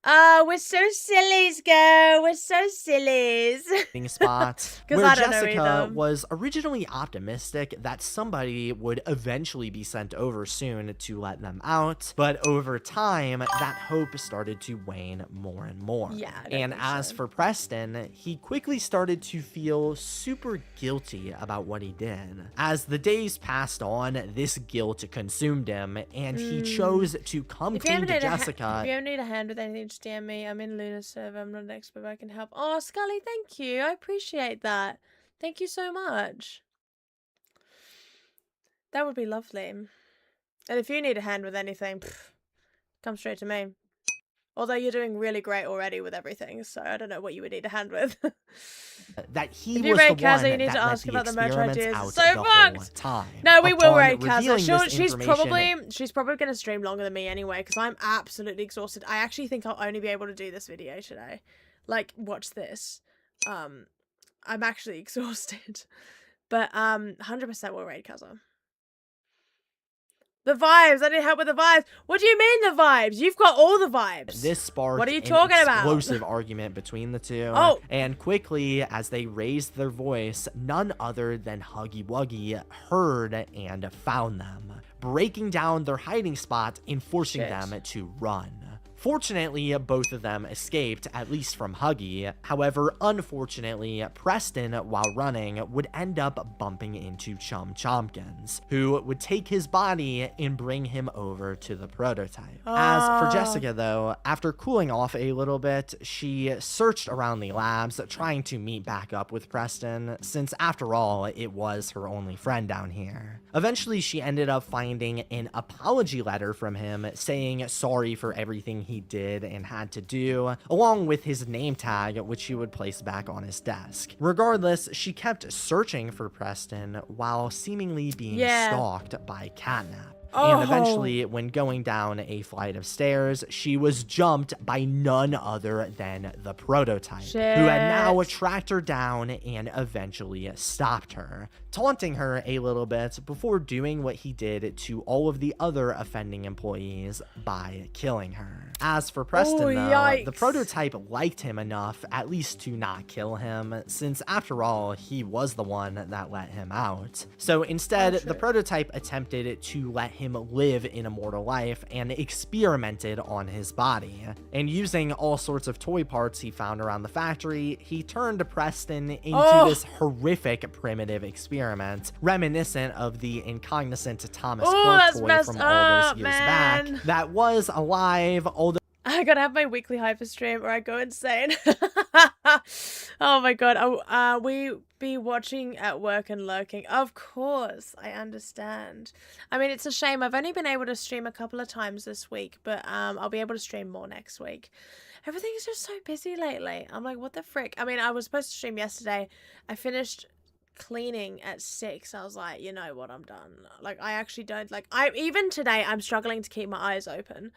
We're so sillies, girl. We're so sillies. Spot where I don't know Jessica either. was originally optimistic that somebody would eventually be sent over soon to let them out, but over time that hope started to wane more and more. Yeah, I don't and think as so. for Preston, he quickly started to feel super guilty about what he did. As the days passed on, this guilt consumed him, and he chose to come If you ever clean to need Jessica. if you ever need a hand with anything, just DM me. I'm in Luna's server. I'm not an expert, but I can help. Oh, Scully, thank you. I appreciate that. Thank you so much. That would be lovely. And if you need a hand with anything, come straight to me. Although you're doing really great already with everything, so I don't know what you would need a hand with. That he If you was the rate Kazza, one you need that to let ask the about the merch experiments ideas. out So the whole fucked. time. No, we will Upon rate revealing Kazza. this She's information- probably gonna stream longer than me anyway, because I'm absolutely exhausted. I actually think I'll only be able to do this video today. Like, watch this. I'm actually exhausted. But 100% will raid Kazza. The vibes. I need help with the vibes. What do you mean the vibes? You've got all the vibes. This sparked What are you an talking about? explosive argument between the two. Oh. And quickly, as they raised their voice, none other than Huggy Wuggy heard and found them, breaking down their hiding spot and forcing Shit. them to run. Fortunately, both of them escaped, at least from Huggy. However, unfortunately, Preston, while running, would end up bumping into Chum Chompkins, who would take his body and bring him over to the prototype. As for Jessica, though, after cooling off a little bit, she searched around the labs, trying to meet back up with Preston, since after all, it was her only friend down here. Eventually, she ended up finding an apology letter from him saying sorry for everything he did and had to do, along with his name tag, which she would place back on his desk. Regardless, she kept searching for Preston while seemingly being stalked by Catnap. And eventually, when going down a flight of stairs, she was jumped by none other than the prototype, who had now tracked her down and eventually stopped her, taunting her a little bit before doing what he did to all of the other offending employees by killing her. As for Preston, though, the prototype liked him enough at least to not kill him, since after all, he was the one that let him out. So instead, the prototype attempted to let him him live an immortal life and experimented on his body. And using all sorts of toy parts he found around the factory, he turned Preston into this horrific primitive experiment, reminiscent of the incognizant Thomas Clark toy from all those years back that was alive, although I gotta have my weekly hyper stream or I go insane. Oh my god. We be watching at work and lurking. Of course, I understand. I mean, it's a shame. I've only been able to stream a couple of times this week, but I'll be able to stream more next week. Everything is just so busy lately. I'm like, what the frick? I mean, I was supposed to stream yesterday. I finished cleaning at 6. I was like, you know what, I'm done. Like, I actually don't like. Even today, I'm struggling to keep my eyes open.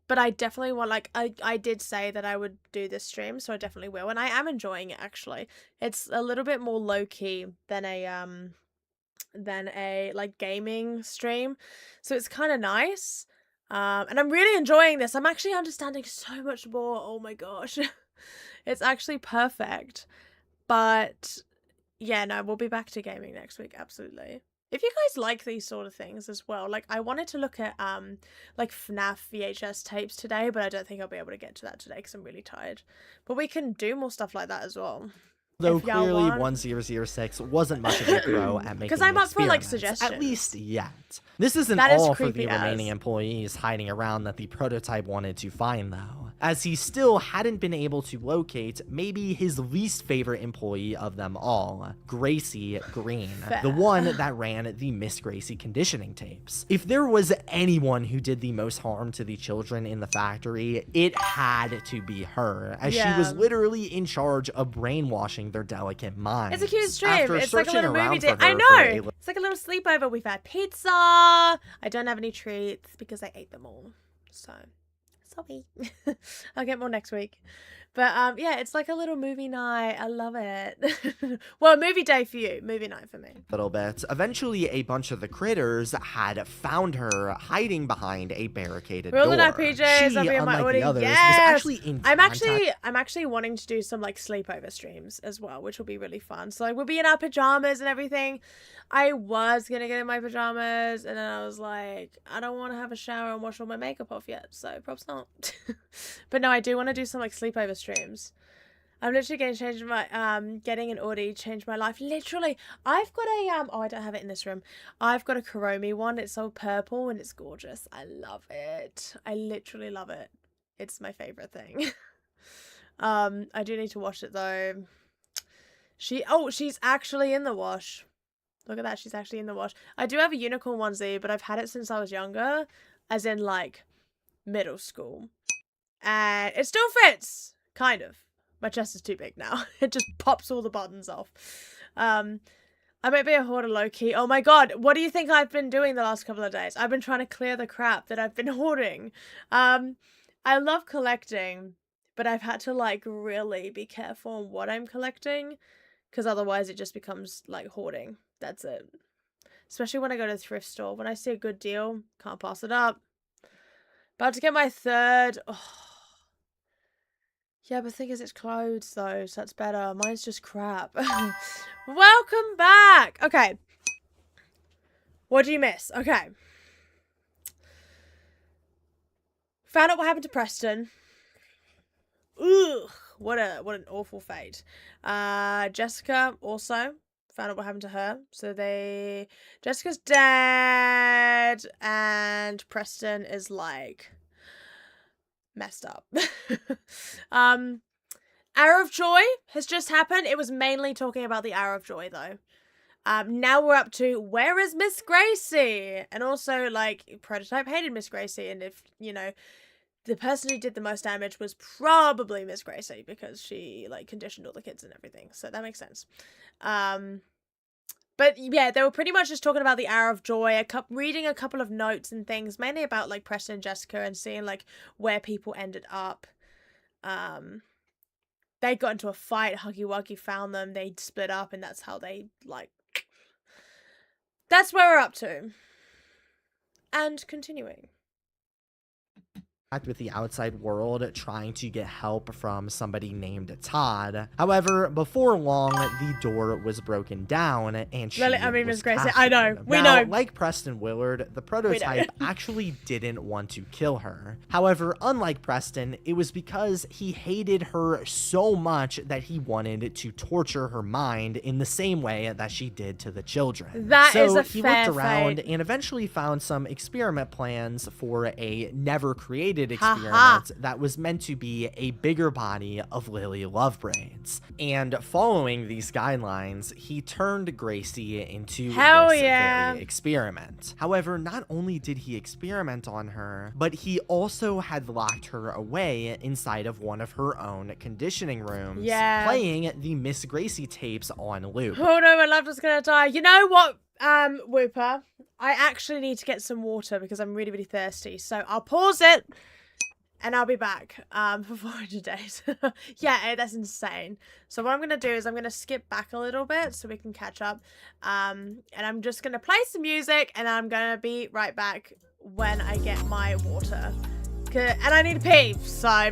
But I definitely want, like, I did say that I would do this stream, so I definitely will. And I am enjoying it, actually. It's a little bit more low-key than a, like, gaming stream. So it's kind of nice. And I'm really enjoying this. I'm actually understanding so much more. Oh my gosh. It's actually perfect. But, yeah, no, we'll be back to gaming next week, absolutely. If you guys like these sort of things as well, like I wanted to look at like FNAF VHS tapes today, but I don't think I'll be able to get to that today because I'm really tired. But we can do more stuff like that as well. Though clearly 1006 wasn't much of a pro at making because I'm up for like experiments, suggestions. at least yet. This isn't That is all for the creepy as. remaining employees hiding around that the prototype wanted to find, though, as he still hadn't been able to locate maybe his least favorite employee of them all, Gracie Green, the one that ran the Miss Gracie conditioning tapes. If there was anyone who did the most harm to the children in the factory, it had to be her, as she was literally in charge of brainwashing their delicate minds. It's a cute stream. After It's like a searching little movie around day. for I her know. It's like a little sleepover. We've had pizza. I don't have any treats because I ate them all. So, sorry. I'll get more next week. But yeah, it's like a little movie night. I love it. Well, movie day for you. Movie night for me. Little bit. Eventually, a bunch of the critters had found her hiding behind a barricaded We're all door. in our PJs. She, I'll be in my unlike the hoodie. others, was Yes. actually in I'm contact- actually wanting to do some like sleepover streams as well, which will be really fun. So like we'll be in our pajamas and everything. I was gonna get in my pajamas, and then I was like, I don't want to have a shower and wash all my makeup off yet, so perhaps not. But no, I do want to do some like sleepover streams. I'm literally getting an Audi changed my life. Literally, I've got a oh, I don't have it in this room. I've got a Kuromi one. It's all purple and it's gorgeous. I love it. I literally love it. It's my favorite thing. I do need to wash it though. She's actually in the wash. Look at that, she's actually in the wash. I do have a unicorn onesie, but I've had it since I was younger, as in like middle school. And it still fits, kind of. My chest is too big now. It just pops all the buttons off. I might be a hoarder low-key. Oh my god, what do you think I've been doing the last couple of days? I've been trying to clear the crap that I've been hoarding. I love collecting, but I've had to like really be careful on what I'm collecting, because otherwise it just becomes like hoarding. That's it. Especially when I go to the thrift store. When I see a good deal, can't pass it up. About to get my third. Oh. Yeah, but the thing is, it's clothes though, so that's better. Mine's just crap. Welcome back. Okay. What do you miss? Okay. Found out what happened to Preston. Ugh. What an awful fate. Jessica also found out what happened to her. So Jessica's dead and Preston is like messed up. Hour of Joy has just happened. It was mainly talking about the Hour of Joy though. Now we're up to where is Miss Gracie? And also like Prototype hated Miss Gracie, and if you know the person who did the most damage was probably Miss Gracie because she like conditioned all the kids and everything. So that makes sense. But yeah, they were pretty much just talking about the Hour of Joy, reading a couple of notes and things, mainly about like Preston and Jessica and seeing like where people ended up. They got into a fight, Huggy Wuggy found them, they split up, and that's how they like... That's where we're up to. And continuing. with the outside world trying to get help from somebody named Todd. However, before long, the door was broken down and she Miss was Gracie, captured. I know. We Now, know. like Preston Willard, the prototype actually didn't want to kill her. However, unlike Preston, it was because he hated her so much that he wanted to torture her mind in the same way that she did to the children. That is so a he fair looked around fate. and eventually found some experiment plans for a never created Ha experiment ha. that was meant to be a bigger body of Lily Lovebraids. And following these guidelines, he turned Gracie into Hell this yeah. very experiment. However, not only did he experiment on her, but he also had locked her away inside of one of her own conditioning rooms, Yeah. playing the Miss Gracie tapes on loop. Oh no, my laptop's gonna die. You know what, Whooper? I actually need to get some water because I'm really, really thirsty. So I'll pause it and I'll be back for 400 days. Yeah, that's insane. So what I'm going to do is I'm going to skip back a little bit so we can catch up. And I'm just going to play some music and I'm going to be right back when I get my water. And I need to pee, so I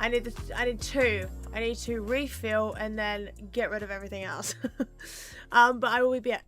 need two. I need to refill and then get rid of everything else. But I'll be back.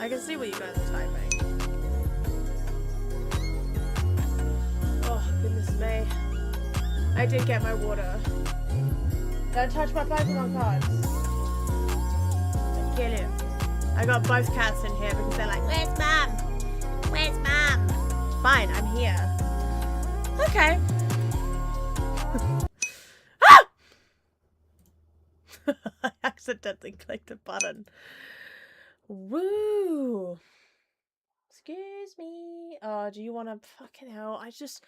I can see what you guys are typing. Oh, goodness me. I did get my water. Don't touch my Pokemon cards. I kill you. I got both cats in here because they're like, where's mom? Where's mom? Fine, I'm here. Okay. Ah! I accidentally clicked the button. Woo! Excuse me. Oh, do you want to fucking hell? It's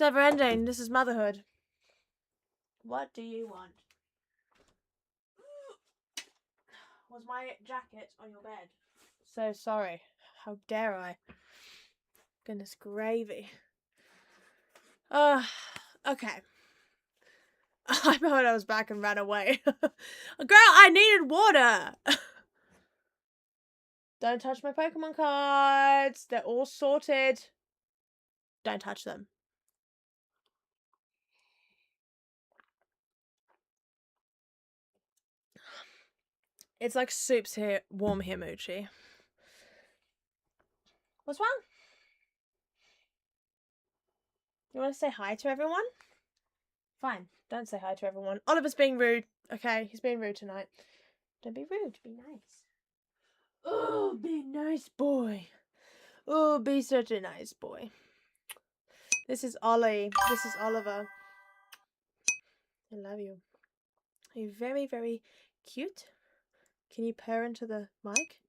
never ending. This is motherhood. What do you want? Was my jacket on your bed? So sorry. How dare I? Goodness gravy. Okay. I thought I was back and ran away. Girl, I needed water! Don't touch my Pokemon cards. They're all sorted. Don't touch them. It's like soup's here, warm here, Moochie. What's wrong? You want to say hi to everyone? Fine, don't say hi to everyone. Oliver's being rude. Okay, he's being rude tonight. Don't be rude, be nice. Oh, be nice boy. Oh, be such a nice boy. This is Ollie. This is Oliver. I love you. You're very, very cute. Can you purr into the mic?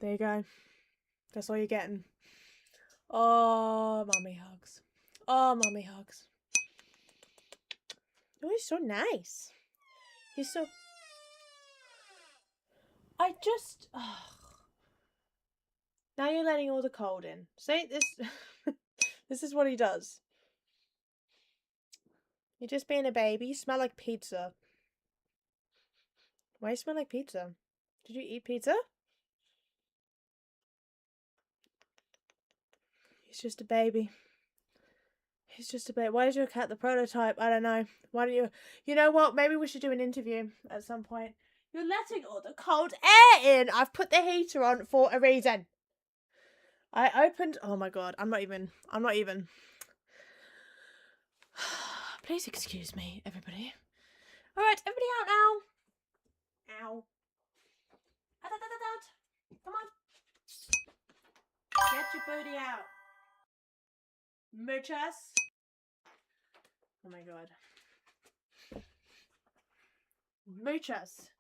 There you go. That's all you're getting. Oh, mommy hugs. Oh, mommy hugs. Oh, he's so nice. He's so... Oh. Now you're letting all the cold in. See, this... This is what he does. You're just being a baby. You smell like pizza. Why do you smell like pizza? Did you eat pizza? He's just a baby. He's just a baby. Why is your cat the prototype? I don't know. Why don't you... You know what? Maybe we should do an interview at some point. You're letting all the cold air in. I've put the heater on for a reason. I opened... Oh my god. I'm not even... Please excuse me, everybody. Alright, everybody out now. Ow. Out. Come on. Get your booty out. Muchas. Oh my god. Muchas.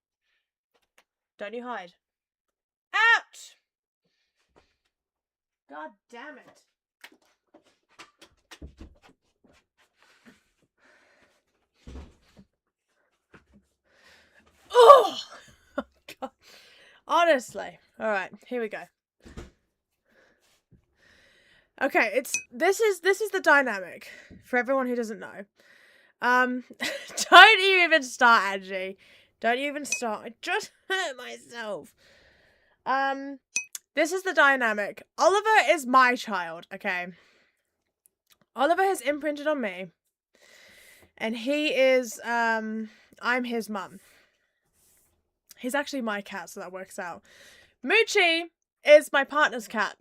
Don't you hide. Out! God damn it. Oh! God. Honestly. Alright, here we go. Okay, this is the dynamic for everyone who doesn't know. Don't you even start, Angie. Don't you even start. I just hurt myself. This is the dynamic. Oliver is my child, okay? Oliver has imprinted on me. And he is, I'm his mum. He's actually my cat, so that works out. Moochie is my partner's cat.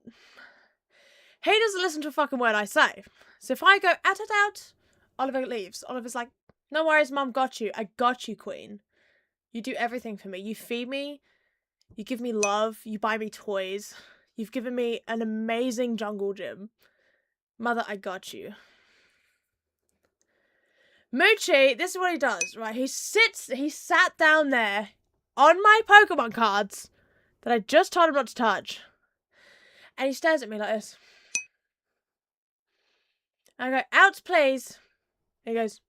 He doesn't listen to a fucking word I say. So if I go out, Oliver leaves. Oliver's like, no worries, mum, got you. I got you, queen. You do everything for me. You feed me. You give me love. You buy me toys. You've given me an amazing jungle gym. Mother, I got you. Moochie, this is what he does, right? He sat down there on my Pokemon cards that I just told him not to touch. And he stares at me like this. I go, out, please. And he goes.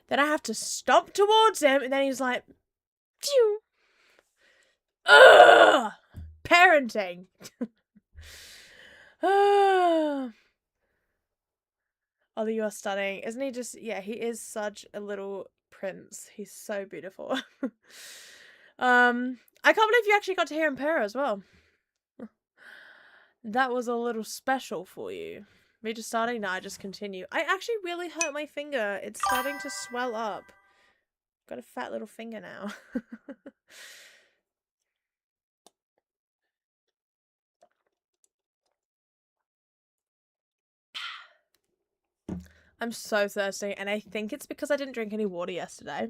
Then I have to stomp towards him, and then he's like, phew. Ugh! Parenting. Ollie, you are stunning. Isn't he just, yeah, he is such a little prince. He's so beautiful. I can't believe you actually got to hear him purr as well. That was a little special for you. Me just starting? No, I just continue. I actually really hurt my finger. It's starting to swell up. Got a fat little finger now. I'm so thirsty, and I think it's because I didn't drink any water yesterday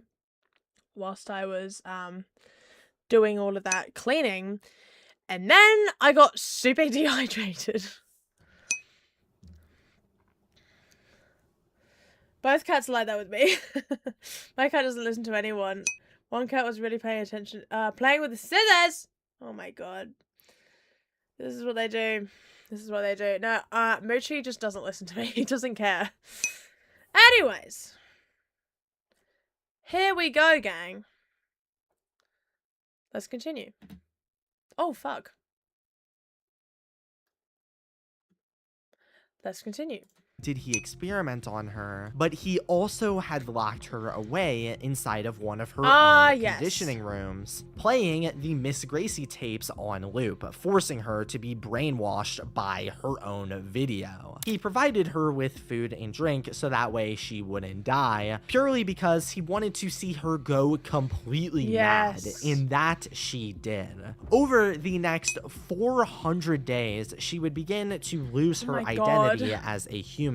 whilst I was doing all of that cleaning, and then I got super dehydrated. Both cats are like that with me. My cat doesn't listen to anyone. One cat was really paying attention, playing with the scissors. Oh my god. This is what they do. This is what they do. No, Moochie just doesn't listen to me. He doesn't care. Anyways. Here we go, gang. Let's continue. Oh, fuck. Let's continue. Did he experiment on her, but he also had locked her away inside of one of her own conditioning rooms, playing the Miss Gracie tapes on loop, forcing her to be brainwashed by her own video. He provided her with food and drink so that way she wouldn't die, purely because he wanted to see her go completely mad, and that she did. Over the next 400 days, she would begin to lose her identity as a human,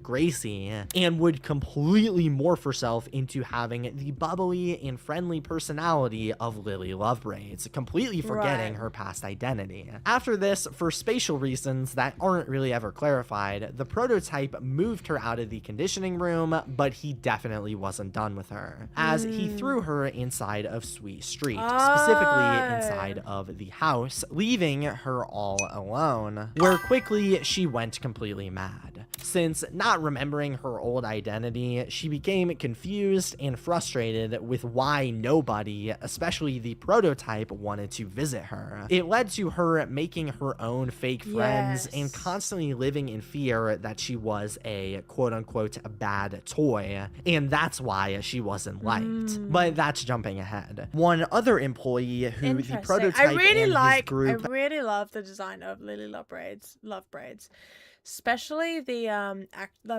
Gracie, and would completely morph herself into having the bubbly and friendly personality of Lily Lovebraids, completely forgetting her past identity. After this, for spatial reasons that aren't really ever clarified, the prototype moved her out of the conditioning room, but he definitely wasn't done with her, as he threw her inside of Sweet Street, specifically inside of the house, leaving her all alone, where quickly she went completely mad. Since not remembering her old identity, she became confused and frustrated with why nobody, especially the prototype, wanted to visit her. It led to her making her own fake friends and constantly living in fear that she was a quote-unquote bad toy, and that's why she wasn't liked. But that's jumping ahead. One other employee who the prototype and his group... I really love the design of Lily Lovebraids. Especially the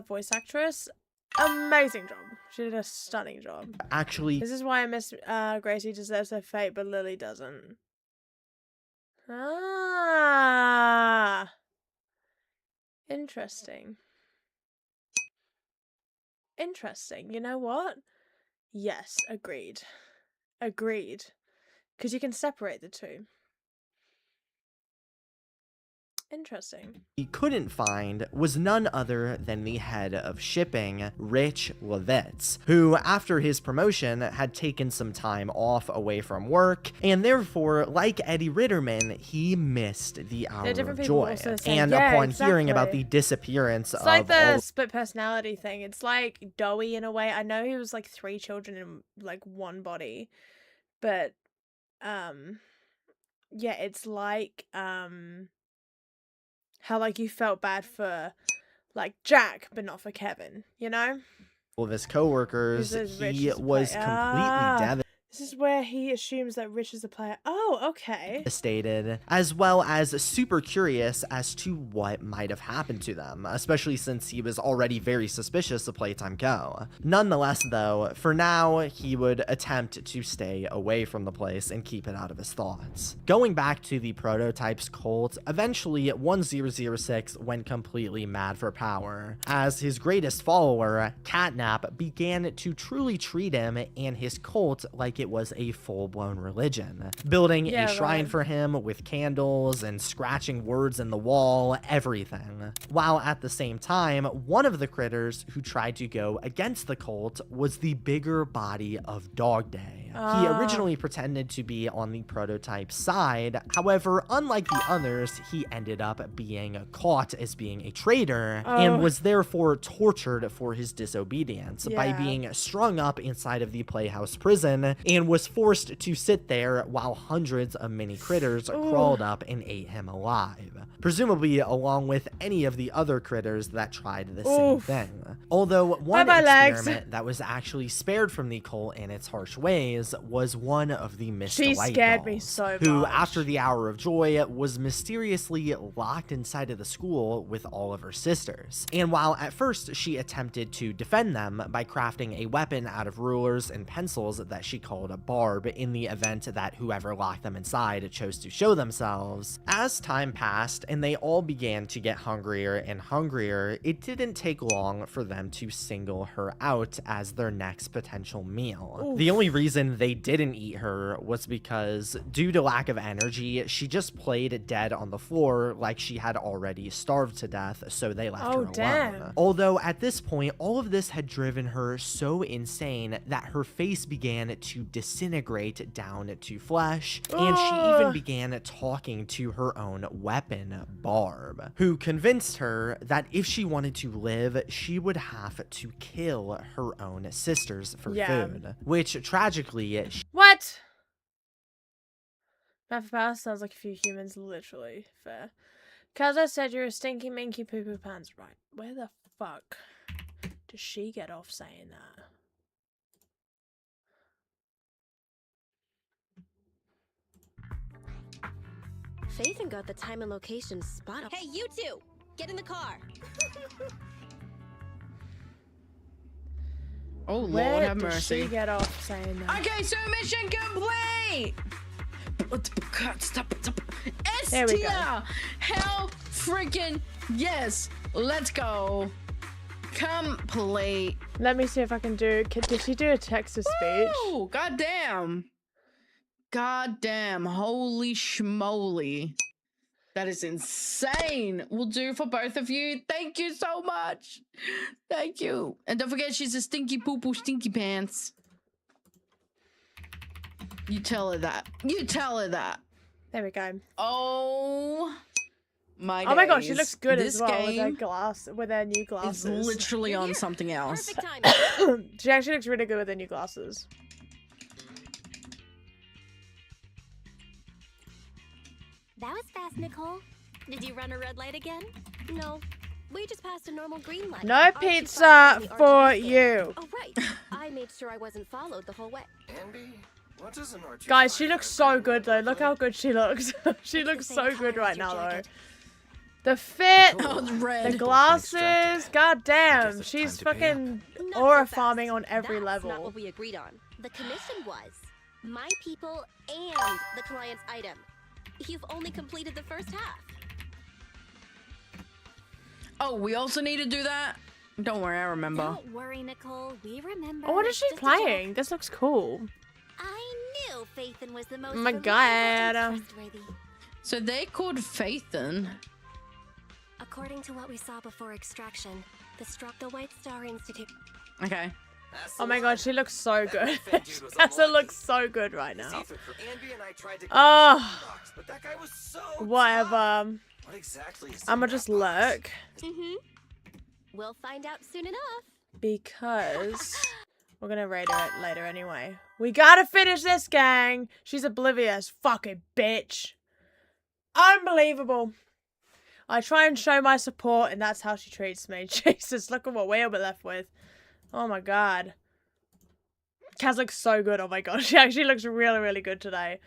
voice actress. Amazing job. She did a stunning job. Actually, this is why Miss Gracie deserves her fate, but Lily doesn't. Ah, interesting. Interesting. You know what? Yes, agreed. Agreed. Because you can separate the two. Interesting. He couldn't find was none other than the head of shipping, Rich Levitz, who, after his promotion, had taken some time off away from work, and therefore, like Eddie Ritterman, he missed the hour of joy. And upon hearing about the disappearance it's like the split personality thing. It's like Dowie in a way. I know he was like 3 children in like one body, but yeah, it's like how like you felt bad for like Jack but not for Kevin, you know? Of his co-workers, he was completely devastated. This is where he assumes that Rich is a player. Oh, okay. Devastated, as well as super curious as to what might have happened to them, especially since he was already very suspicious of Playtime Co. Nonetheless, though, for now, he would attempt to stay away from the place and keep it out of his thoughts. Going back to the prototype's cult, eventually 1006 went completely mad for power, as his greatest follower, Catnap, began to truly treat him and his cult like it was a full-blown religion, building a shrine for him with candles and scratching words in the wall, everything. While at the same time, one of the critters who tried to go against the cult was the bigger body of Dog Day. He originally pretended to be on the prototype's side, however, unlike the others, he ended up being caught as being a traitor and was therefore tortured for his disobedience by being strung up inside of the Playhouse prison and was forced to sit there while hundreds of mini critters crawled up and ate him alive, presumably along with any of the other critters that tried the same thing. Although one experiment that was actually spared from the cult and its harsh ways was one of the Miss She Delight scared me dolls, so much. who after the Hour of Joy was mysteriously locked inside of the school with all of her sisters. And while at first she attempted to defend them by crafting a weapon out of rulers and pencils that she called a barb in the event that whoever locked them inside chose to show themselves, as time passed and they all began to get hungrier and hungrier, it didn't take long for them to single her out as their next potential meal. The only reason they didn't eat her was because, due to lack of energy, she just played dead on the floor like she had already starved to death, so they left her alone. Although at this point, all of this had driven her so insane that her face began to disintegrate down to flesh, and she even began talking to her own weapon, Barb, who convinced her that if she wanted to live, she would have to kill her own sisters for food, which tragically... What? Math Power sounds like a few humans, literally. Fair. Kaza said you're a stinky minky poo poo pants. Right. Where the fuck does she get off saying that? Faithin got the time and location spot on. Hey, you two! Get in the car! Oh, Lord Where have does mercy. she get off saying that? Okay, so mission complete! There we go. Estia! Hell freaking yes! Let's go! Complete. Let me see if I can do... Did she do a text-to-speech? Oh, goddamn. Goddamn. Holy schmoly. That is insane. We'll do for both of you. Thank you so much. Thank you. And don't forget, she's a stinky poo-poo stinky pants. You tell her that. You tell her that. There we go. Oh my Oh my god, she days. looks good This as well game with her new is glasses. literally on something else. Perfect timing. She actually looks really good with her new glasses. That was fast, Nicole. Did you run a red light again? No. We just passed a normal green light. No Aren't you pizza far from the for RTD stand? you. Oh, right. I made sure I wasn't followed the whole way. What is an RT5 Guys, she looks so good though. Look exactly? how good she looks. She It's looks the same so good color right as your now though. jacket. The fit, Oh, it's red. the glasses, god damn, it's she's time to pay up. fucking Not aura so fast. farming on every That's level. not what we agreed on. The commission was my people and the client's item. You've only completed the first half. Oh, we also need to do that? Don't worry, I remember. Don't worry, Nicole. We remember. Oh, what is she Just a joke. playing? This looks cool. I knew Faithin was the most Oh my reliable God. and trustworthy. So they called Faithin. According to what we saw before extraction, the White Star Institute. Okay. Oh my god, she looks so good. Tessa looks so good right now. Oh, Oh, but that guy was so whatever. What exactly is I'ma in just that box? lurk Mm-hmm. We'll find out soon enough. because we're gonna rate her later anyway. We gotta finish this, gang. She's oblivious, fucking bitch. Unbelievable. I try and show my support, and that's how she treats me. Jesus, look at what we're left with. Oh my god. Kaz looks so good. Oh my god, she actually looks really, really good today.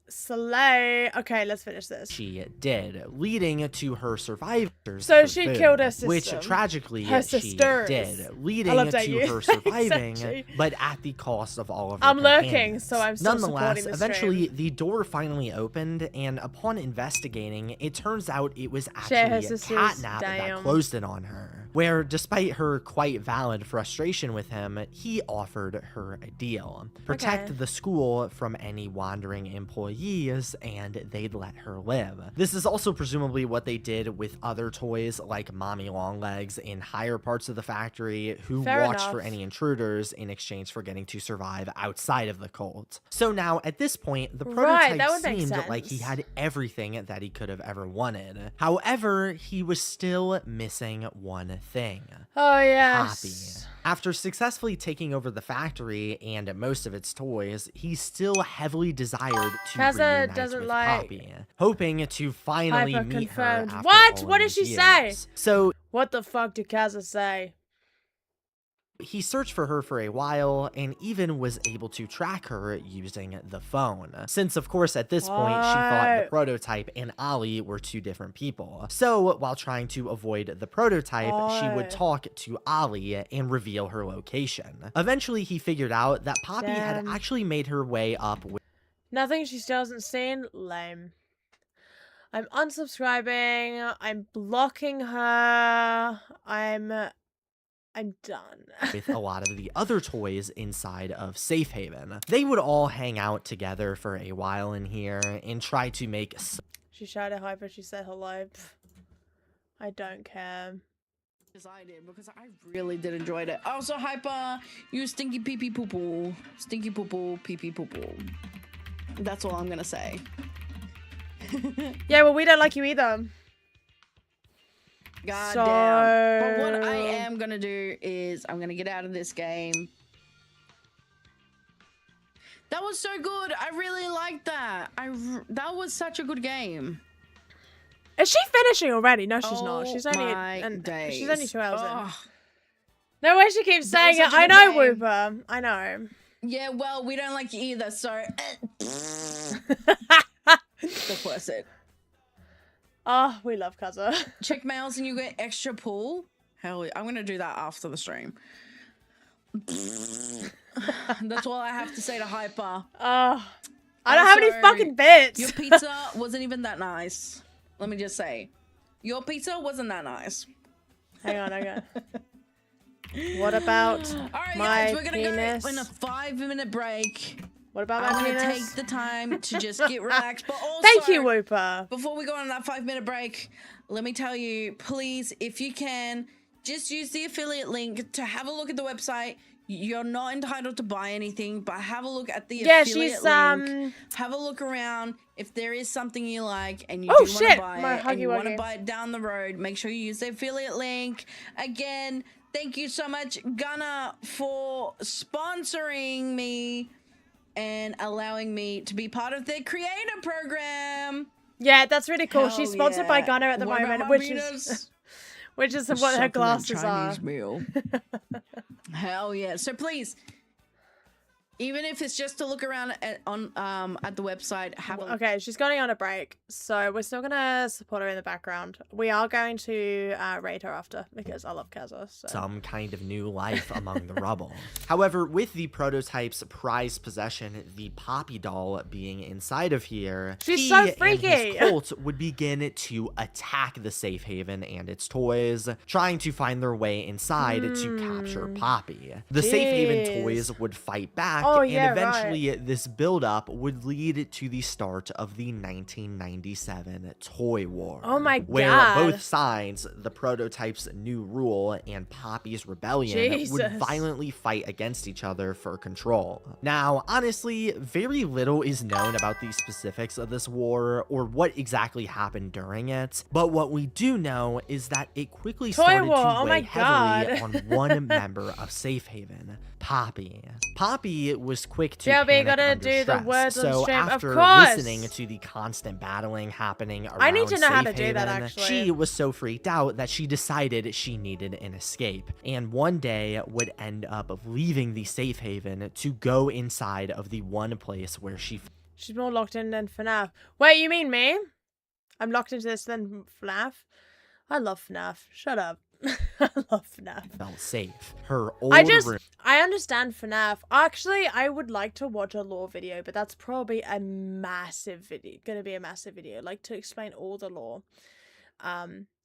Slay. Okay, let's finish this. She did, leading to her survivors. So for she food, killed her sister. which tragically Her she sisters. did, I leading love that to you- her surviving, Exactly. but at the cost of all of her I'm lurking, companions. so I'm still Nonetheless, supporting the eventually stream. the door finally opened, and upon investigating, it turns out it was Share her actually sisters. Catnap that Damn. closed it on her. Where, despite her quite valid frustration with him, he offered her a deal: protect Okay. the school from any wandering employees, and they'd let her live. This is also presumably what they did with other toys like Mommy Longlegs in higher parts of the factory, who Fair watched for enough. any intruders in exchange for getting to survive outside of the cult. So now, at this point, the Right, prototype that would make seemed like he sense. had everything that he could have ever wanted. However, he was still missing one thing. Oh, yes. Poppy. After successfully taking over the factory and most of its toys, he still heavily desired to Kaza reunite doesn't with like- Poppy, hoping to finally Hyper meet her confirmed. after What? all What of did she these say? years. So What the fuck did Kaza say? he searched for her for a while and even was able to track her using the phone. Since, of course, at this point, she thought the What? prototype and Ollie were two different people. So, while trying to avoid the prototype, she would What? talk to Ollie and reveal her location. Eventually, he figured out that Poppy had Damn. actually made her way up with Nothing she still hasn't seen? Lame. I'm unsubscribing. I'm blocking her. I'm done. with a lot of the other toys inside of Safe Haven. They would all hang out together for a while in here and try to make She shouted Hyper. She said hello. Pff, I don't care. As I did, because I really did enjoy it. Also, Hyper, you stinky pee pee poo poo. Stinky poo poo, pee pee poo poo. That's all I'm gonna say. Yeah, well, we don't like you either. God So- damn. But what I am gonna do is I'm gonna get out of this game. That was so good. I really liked that. That was such a good game. Is she finishing already? No, she's not. Oh She's only my she's only days. 2 hours in. Ugh. No way she keeps That was saying it. such a I good know, game. Whooper. I know. Yeah, well, we don't like you either, so the person. Oh, we love Kaza. Check mails and you get extra pull. Hell yeah. I'm gonna do that after the stream. That's all I have to say to Hyper. Oh, I don't have any Also, fucking bits. Your pizza wasn't even that nice. Let me just say. Your pizza wasn't that nice. Hang on, okay. What about Alright my guys, we're gonna penis? go in a 5-minute break. What about I'm my gonna penis? take the time to just get relaxed. But also, Thank you, Whooper. before we go on that 5-minute break, let me tell you, please, if you can, just use the affiliate link to have a look at the website. You're not entitled to buy anything, but have a look at the Yeah, affiliate she's link. Have a look around. If there is something you like and you Oh, do want shit, to buy my it and you Huggy want to Wuggy. buy it down the road, make sure you use the affiliate link. Again, thank you so much, Gunnar, for sponsoring me and allowing me to be part of their creator program. Yeah, that's really cool. Hell She's sponsored by yeah. Gunnar at the What about moment, my which is penis? which is what her Succulent glasses Chinese are. meal. Hell yeah. So please, even if it's just to look around at the website, have a Okay, she's going on a break, so we're still gonna support her in the background. We are going to rate her after because I love Kaza. So. some kind of new life among the rubble. However, with the prototype's prized possession, the Poppy doll being inside of here, She's he so and freaky. his cult would begin to attack the safe haven and its toys, trying to find their way inside to capture Poppy. The safe haven Jeez. toys would fight back, Oh, and yeah, eventually this buildup would lead to the start of the 1997 Toy War. Oh my where God. both sides, the prototype's new rule and Poppy's rebellion, would Jesus. violently fight against each other for control. Now, honestly, very little is known about the specifics of this war or what exactly happened during it, but what we do know is that it quickly Toy started War, to oh weigh my heavily God. on one member of Safe Haven, Poppy. Poppy was quick to Yeah, we panic gotta under do the stress, words on so stream, of after course. listening to the constant battling happening around I need to know how to Safe do that, Haven, actually. she was so freaked out that she decided she needed an escape, and one day would end up leaving the safe haven to go inside of the one place where she She's more locked in than FNAF. Wait, you mean me? I'm locked into this than FNAF? I love FNAF. Shut up. I love FNAF. felt safe. Her old room I understand FNAF. Actually, I would like to watch a lore video, but that's probably a massive video. Gonna be a massive video, like to explain all the lore.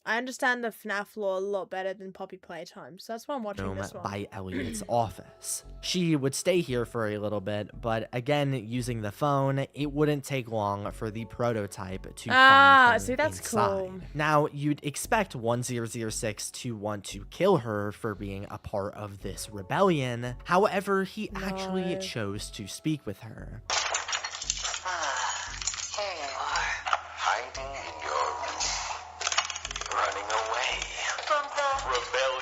I understand the FNAF lore a lot better than Poppy Playtime, so that's why I'm watching this one. by Elliot's office. She would stay here for a little bit, but again, using the phone, it wouldn't take long for the prototype to find her see, that's inside. cool. Now, you'd expect 1006 to want to kill her for being a part of this rebellion. However, he actually No. chose to speak with her. Here you are, hiding in your room, running away from the rebellion.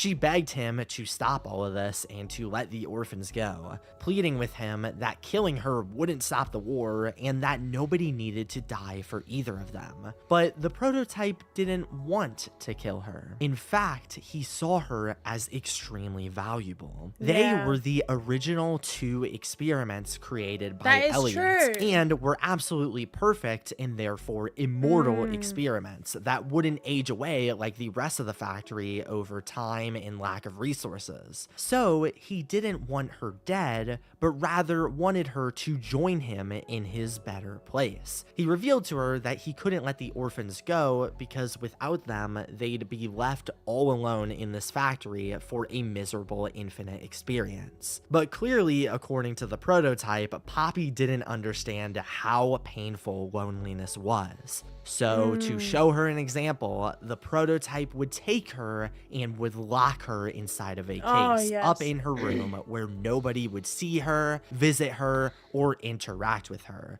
She begged him to stop all of this and to let the orphans go, pleading with him that killing her wouldn't stop the war and that nobody needed to die for either of them. But the prototype didn't want to kill her. In fact, he saw her as extremely valuable. They were the original 2 experiments created by Elliot and were absolutely perfect and therefore immortal experiments that wouldn't age away like the rest of the factory over time and lack of resources. So he didn't want her dead, but rather wanted her to join him in his better place. He revealed to her that he couldn't let the orphans go because without them, they'd be left all alone in this factory for a miserable infinite experience. But clearly, according to the prototype, Poppy didn't understand how painful loneliness was. So to show her an example, the prototype would take her and would lock her inside of a case up in her room where nobody would see her, visit her, or interact with her.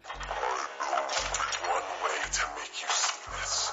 One way to make you see this.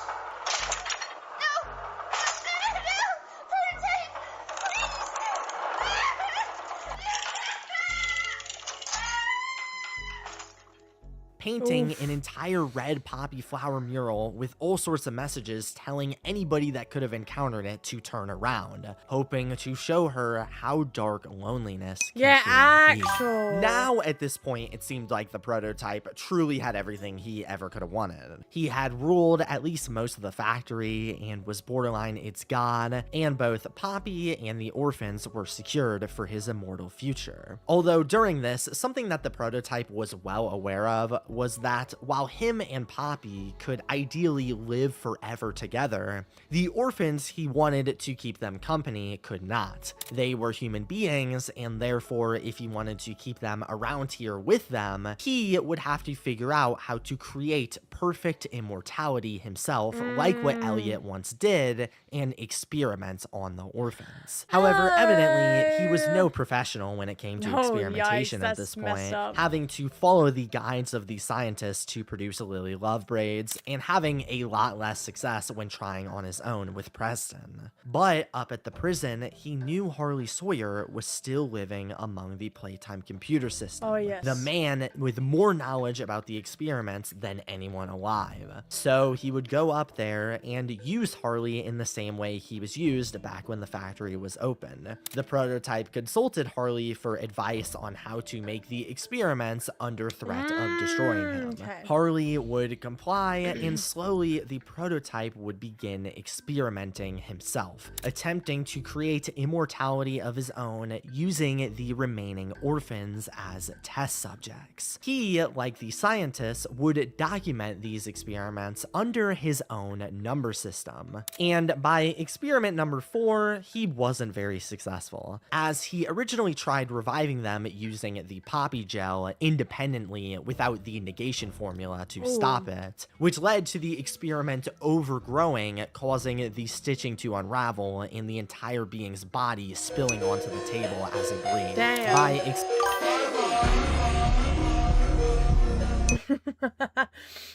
Painting an entire red poppy flower mural with all sorts of messages telling anybody that could have encountered it to turn around, hoping to show her how dark loneliness can truly be. Now, at this point, it seemed like the prototype truly had everything he ever could have wanted. He had ruled at least most of the factory and was borderline its god, and both Poppy and the orphans were secured for his immortal future. Although during this, something that the prototype was well aware of was that while him and Poppy could ideally live forever together, the orphans he wanted to keep them company could not. They were human beings, and therefore, if he wanted to keep them around here with them, he would have to figure out how to create perfect immortality himself, like what Elliot once did, and experiment on the orphans. However, evidently, he was no professional when it came to experimentation at this point, having to follow the guides of the scientists to produce Lily Love braids, and having a lot less success when trying on his own with Preston. But up at the prison, he knew Harley Sawyer was still living among the Playtime computer system. The man with more knowledge about the experiments than anyone alive. So he would go up there and use Harley in the same way he was used back when the factory was open. The prototype consulted Harley for advice on how to make the experiments under threat of destroying him. Harley would comply, and slowly the prototype would begin experimenting himself, attempting to create immortality of his own using the remaining orphans as test subjects. He, like the scientists, would document these experiments under his own number system. And by experiment number 4, he wasn't very successful, as he originally tried reviving them using the poppy gel independently without the negation formula to stop it, which led to the experiment overgrowing, causing the stitching to unravel and the entire being's body spilling onto the table as it breathed.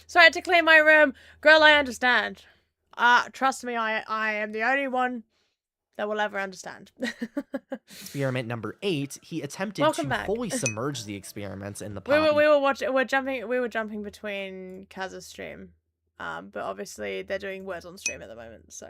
So I had to clean my room. Girl, I understand. Trust me, I am the only one that will ever understand. Experiment number 8, he attempted to fully submerge the experiments in the poppy. We were jumping between Kaz's stream. But obviously they're doing words on stream at the moment, so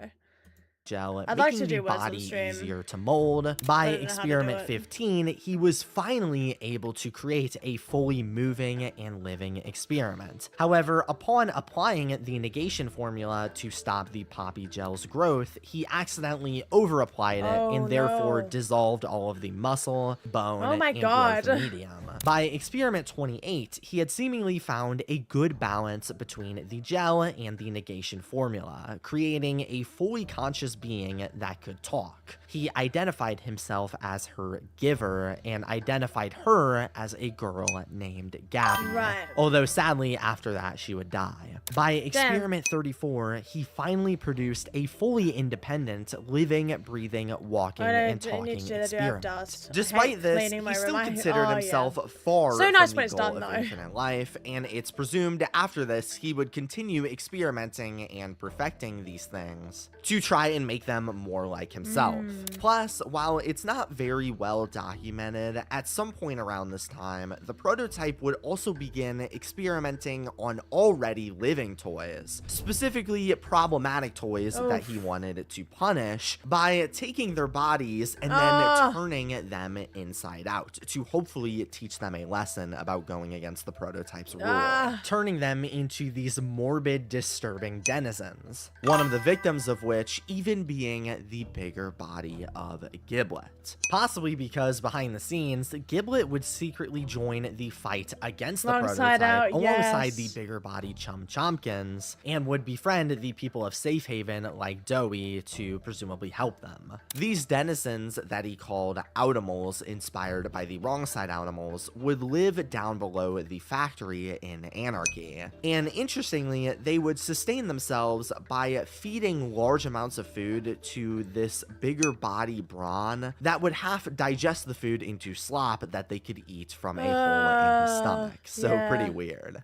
gel, I'd making like to do the words on body stream. easier to mold. By experiment it. 15, he was finally able to create a fully moving and living experiment. However, upon applying the negation formula to stop the poppy gel's growth, he accidentally over-applied it and therefore dissolved all of the muscle, bone, and growth medium. By experiment 28, he had seemingly found a good balance between the gel and the negation formula, creating a fully conscious being that could talk. He identified himself as her giver and identified her as a girl named Gabby. Although sadly after that she would die. By experiment 34, he finally produced a fully independent, living, breathing, walking, and talking experiment. Despite this, he still considered himself far from the goal of infinite life, and it's presumed after this he would continue experimenting and perfecting these things to try and and make them more like himself. Plus, while it's not very well documented, at some point around this time, the prototype would also begin experimenting on already living toys, specifically problematic toys that he wanted to punish by taking their bodies and then turning them inside out to hopefully teach them a lesson about going against the prototype's rule, turning them into these morbid, disturbing denizens. One of the victims of which even being the bigger body of Giblet. Possibly because behind the scenes, Giblet would secretly join the fight against the prototype alongside the bigger body Chum Chompkins, and would befriend the people of Safe Haven like Doughy to presumably help them. These denizens that he called Outimals, inspired by the Wrong Side Outimals, would live down below the factory in anarchy. And interestingly, they would sustain themselves by feeding large amounts of food to this bigger body brawn that would half digest the food into slop that they could eat from a hole in his stomach. So pretty weird.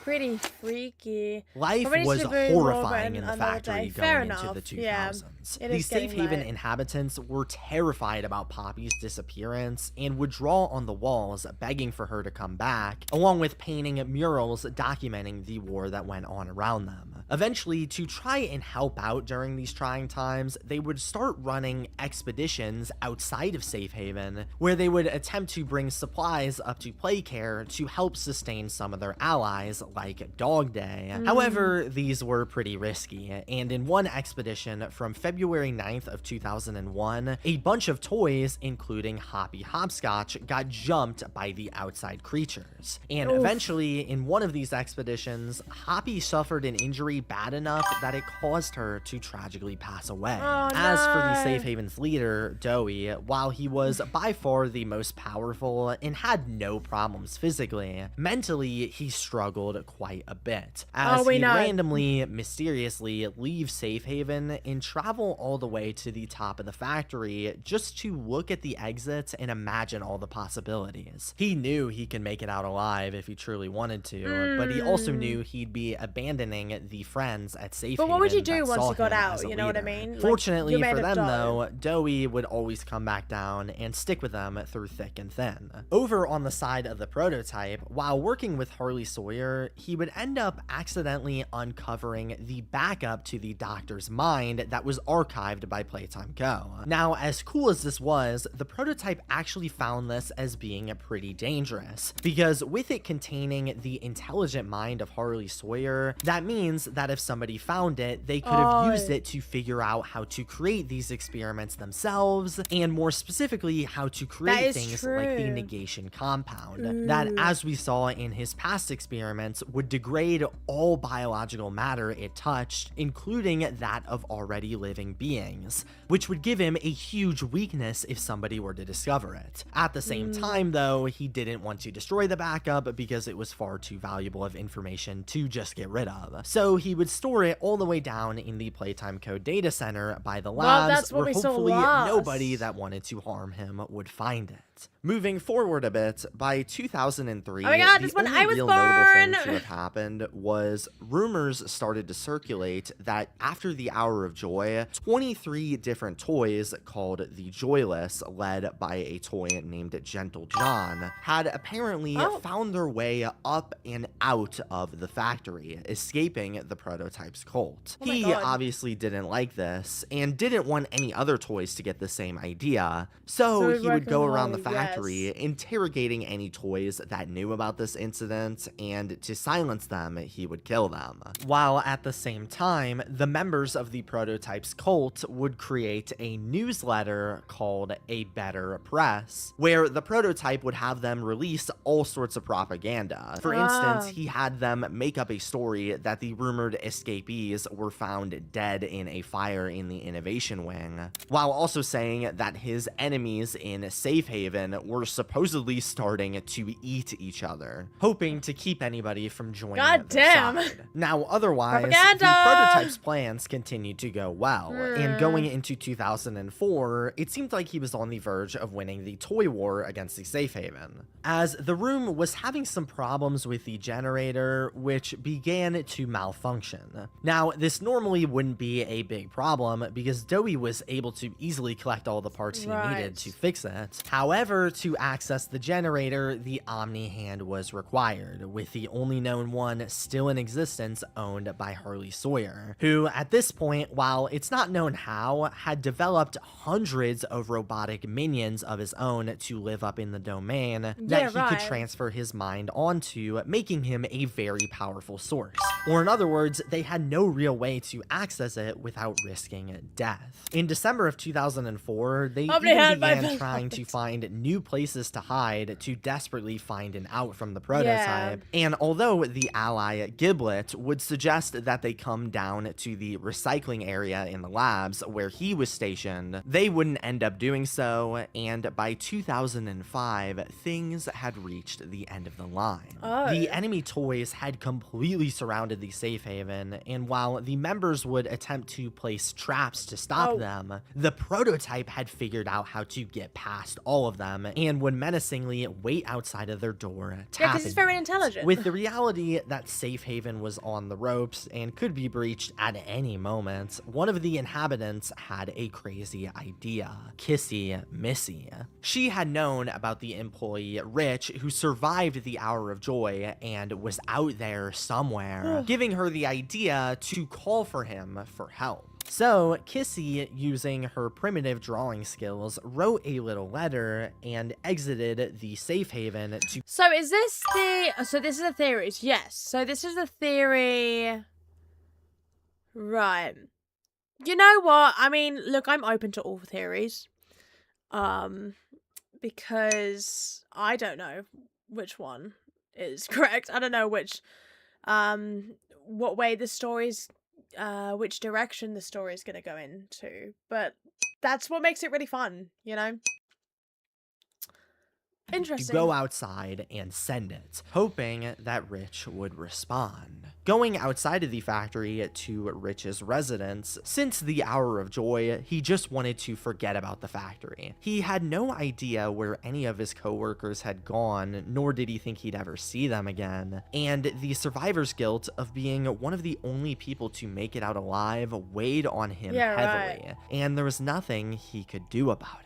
Pretty freaky. Life was horrifying in the factory going into the 2000s. The Safe Haven inhabitants were terrified about Poppy's disappearance and would draw on the walls begging for her to come back, along with painting murals documenting the war that went on around them. Eventually, to try and help out during these trying times, they would start running expeditions outside of Safe Haven, where they would attempt to bring supplies up to Playcare to help sustain some of their allies, like Dog Day. However, these were pretty risky, and in one expedition from February 9th of 2001, a bunch of toys, including Hoppy Hopscotch, got jumped by the outside creatures. And eventually, in one of these expeditions, Hoppy suffered an injury bad enough that it caused her to tragically pass away. As for the Safe Haven's leader, Doughy, while he was by far the most powerful and had no problems physically, mentally he struggled quite a bit, as he randomly, mysteriously leave Safe Haven and travel all the way to the top of the factory just to look at the exits and imagine all the possibilities. He knew he could make it out alive if he truly wanted to, but he also knew he'd be abandoning the friends at Safe Haven. But what would you do once you got out? You know what I mean? Fortunately for them, though, Doughy would always come back down and stick with them through thick and thin. Over on the side of the prototype, while working with Harley Sawyer, he would end up accidentally uncovering the backup to the doctor's mind that was archived by Playtime Go. Now, as cool as this was, the prototype actually found this as being pretty dangerous, because with it containing the intelligent mind of Harley Sawyer, that means that if somebody found it, they could have used it to figure out how to create these experiments themselves, and more specifically, how to create things like the negation compound, that, as we saw in his past experiments, would degrade all biological matter it touched, including that of already living beings, which would give him a huge weakness if somebody were to discover it. At the same time, though, he didn't want to destroy the backup because it was far too valuable of information to just get rid of. So he would store it all the way down in the Playtime Code data center by the labs, where hopefully nobody that wanted to harm him would find it. Moving forward a bit, by 2003, the only real notable thing to have happened was rumors started to circulate that after the Hour of Joy, 23 different toys called the Joyless, led by a toy named Gentle John, had apparently found their way up and out of the factory, escaping the prototype's cult. He obviously didn't like this, and didn't want any other toys to get the same idea, so he would go around the factory interrogating any toys that knew about this incident, and to silence them, he would kill them. While at the same time, the members of the prototype's cult would create a newsletter called A Better Press, where the prototype would have them release all sorts of propaganda. For instance, he had them make up a story that the rumored escapees were found dead in a fire in the Innovation Wing, while also saying that his enemies in Safe Haven were supposedly starting to eat each other, hoping to keep anybody from joining their side. Now, otherwise, the prototype's plans continued to go well, and going into 2004, it seemed like he was on the verge of winning the toy war against the Safe Haven, as the room was having some problems with the generator, which began to malfunction. malfunction. Now, this normally wouldn't be a big problem because Dowie was able to easily collect all the parts he needed to fix it. However, to access the generator, the Omni Hand was required, with the only known one still in existence owned by Harley Sawyer, who at this point, while it's not known how, had developed hundreds of robotic minions of his own to live up in the domain that he could transfer his mind onto, making him a very powerful source. Or in other words, they had no real way to access it without risking death. In December of 2004, they even began trying to find new places to hide to desperately find an out from the prototype. And although the ally Giblet would suggest that they come down to the recycling area in the labs where he was stationed, they wouldn't end up doing so, and by 2005, things had reached the end of the line. The enemy toys had completely surrounded the safe haven, and while the members would attempt to place traps to stop them, the prototype had figured out how to get past all of them and would menacingly wait outside of their door, tapping. because he's very intelligent. With the reality that safe haven was on the ropes and could be breached at any moment, one of the inhabitants had a crazy idea. Kissy Missy. She had known about the employee Rich, who survived the Hour of Joy and was out there somewhere, giving her the idea to call for him for help. So, Kissy, using her primitive drawing skills, wrote a little letter and exited the safe haven to... So is this the... So this is a theory. Yes. So this is a theory... Right. You know what? I mean, look, I'm open to all theories. Because I don't know which one is correct. I don't know which... what way the story's... which direction the story is going to go into, but that's what makes it really fun, you know? Interesting. Go outside and send it, hoping that Rich would respond. Going outside of the factory to Rich's residence, since the Hour of Joy, he just wanted to forget about the factory. He had no idea where any of his co-workers had gone, nor did he think he'd ever see them again. And the survivor's guilt of being one of the only people to make it out alive weighed on him heavily, and there was nothing he could do about it.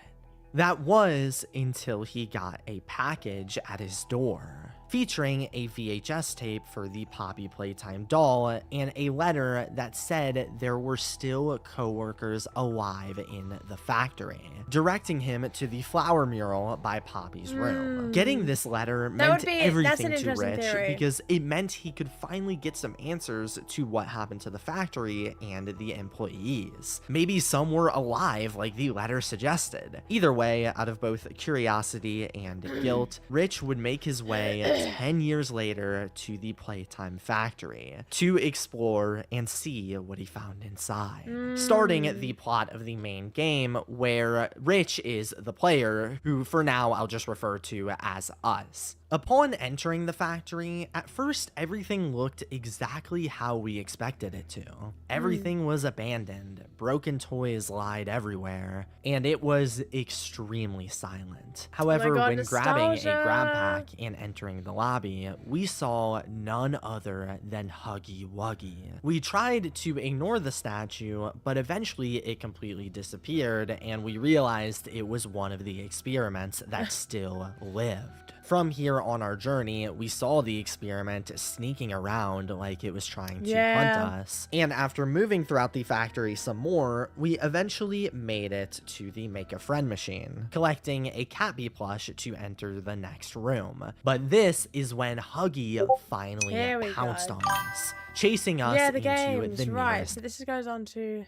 That was until he got a package at his door, featuring a VHS tape for the Poppy Playtime doll and a letter that said there were still co-workers alive in the factory, directing him to the flower mural by Poppy's room. Getting this letter meant everything to Rich because it meant he could finally get some answers to what happened to the factory and the employees. Maybe some were alive like the letter suggested. Either way, out of both curiosity and guilt, Rich would make his way 10 years later to the Playtime factory to explore and see what he found inside. Starting the plot of the main game, where Rich is the player, who for now I'll just refer to as us. Upon entering the factory, at first everything looked exactly how we expected it to. Everything was abandoned, broken toys lied everywhere, and it was extremely silent. However, when grabbing a grab pack and entering the lobby, we saw none other than Huggy Wuggy. We tried to ignore the statue, but eventually it completely disappeared, and we realized it was one of the experiments that still lived. From here on our journey, we saw the experiment sneaking around like it was trying to hunt us. And after moving throughout the factory some more, we eventually made it to the Make a Friend machine, collecting a Catbee plush to enter the next room. But this is when Huggy finally pounced on us, chasing us into the nearest... Right, so this goes on to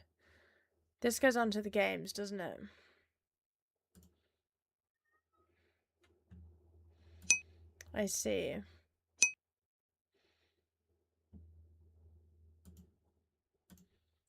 the games, doesn't it? I see.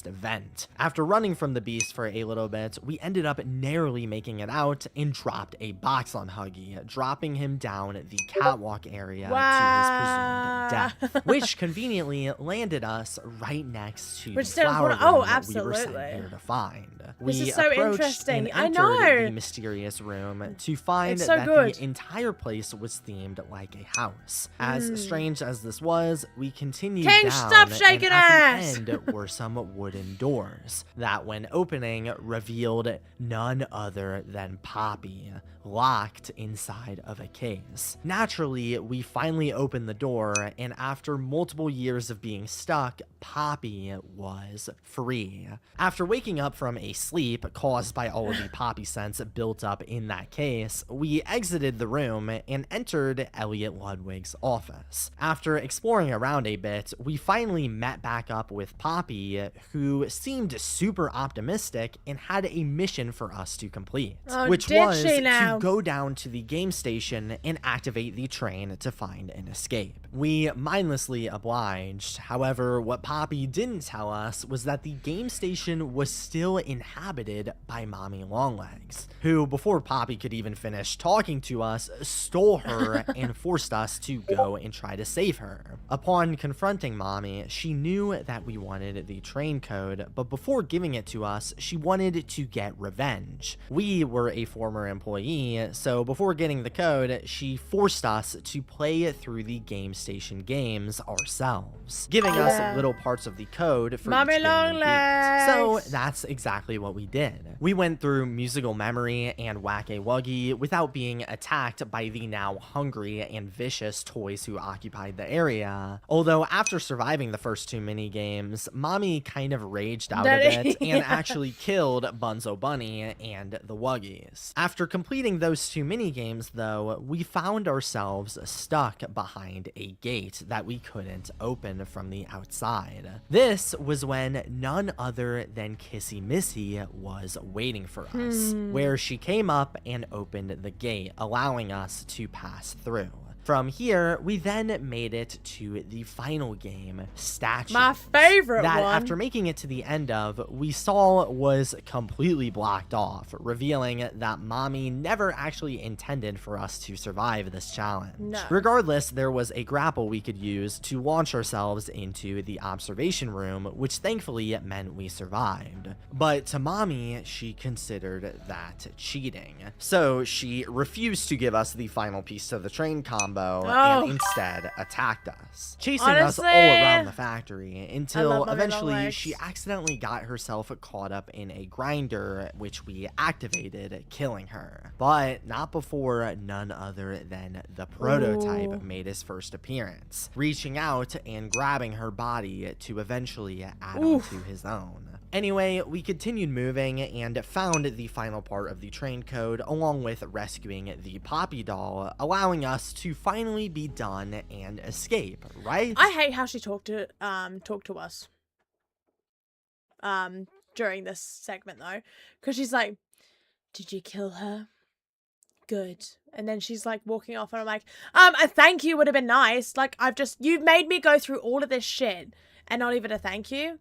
event. After running from the beast for a little bit, we ended up narrowly making it out and dropped a box on Huggy, dropping him down the catwalk area to his presumed death, which conveniently landed us right next to the flower room oh, we were absolutely. sent here to find. This We is so approached interesting. and I entered know. the mysterious room to find It's so that good. the entire place was themed like a house. As strange as this was, we continued King, down, stop shaking and at ass! the end were some wooden doors that, when opening, revealed none other than Poppy, locked inside of a case. Naturally, we finally opened the door, and after multiple years of being stuck, Poppy was free. After waking up from a sleep caused by all of the Poppy scents built up in that case, we exited the room and entered Elliot Ludwig's office. After exploring around a bit, we finally met back up with Poppy, who seemed super optimistic and had a mission for us to complete, Oh, which did was she to now? go down to the game station and activate the train to find an escape. We mindlessly obliged. However, what Poppy didn't tell us was that the game station was still inhabited by Mommy Longlegs, who, before Poppy could even finish talking to us, stole her and forced us to go and try to save her. Upon confronting Mommy, she knew that we wanted the train code, but before giving it to us, she wanted to get revenge. We were a former employee, so before getting the code, she forced us to play through the game station games ourselves, giving us little parts of the code for Mommy each game we beat. So Longlegs! that's exactly what we did. We went through musical memory and whack-a-wuggy without being attacked by the now hungry and vicious toys who occupied the area. Although after surviving the first two mini games, Mommy kind of raged out a bit and actually killed Bunzo Bunny and the Wuggies. After completing those two mini games, though, we found ourselves stuck behind a gate that we couldn't open from the outside. This was when none other than Kissy Missy was waiting for us, where she came up and opened the gate, allowing us to pass through. From here, we then made it to the final game, Statue. My favorite that, one. after making it to the end of, we saw was completely blocked off, revealing that Mommy never actually intended for us to survive this challenge. No. Regardless, there was a grapple we could use to launch ourselves into the observation room, which thankfully meant we survived. But to Mommy, she considered that cheating. So she refused to give us the final piece to the train combo and instead attacked us, chasing us all around the factory until eventually she accidentally got herself caught up in a grinder, which we activated, killing her. But not before none other than the prototype made his first appearance, reaching out and grabbing her body to eventually add onto his own. Anyway, we continued moving and found the final part of the train code, along with rescuing the Poppy doll, allowing us to finally be done and escape, right? I hate how she talked to us during this segment though, because she's like, "Did you kill her? Good." And then she's like walking off, and I'm like, a thank you would have been nice. Like, you've made me go through all of this shit and not even a thank you.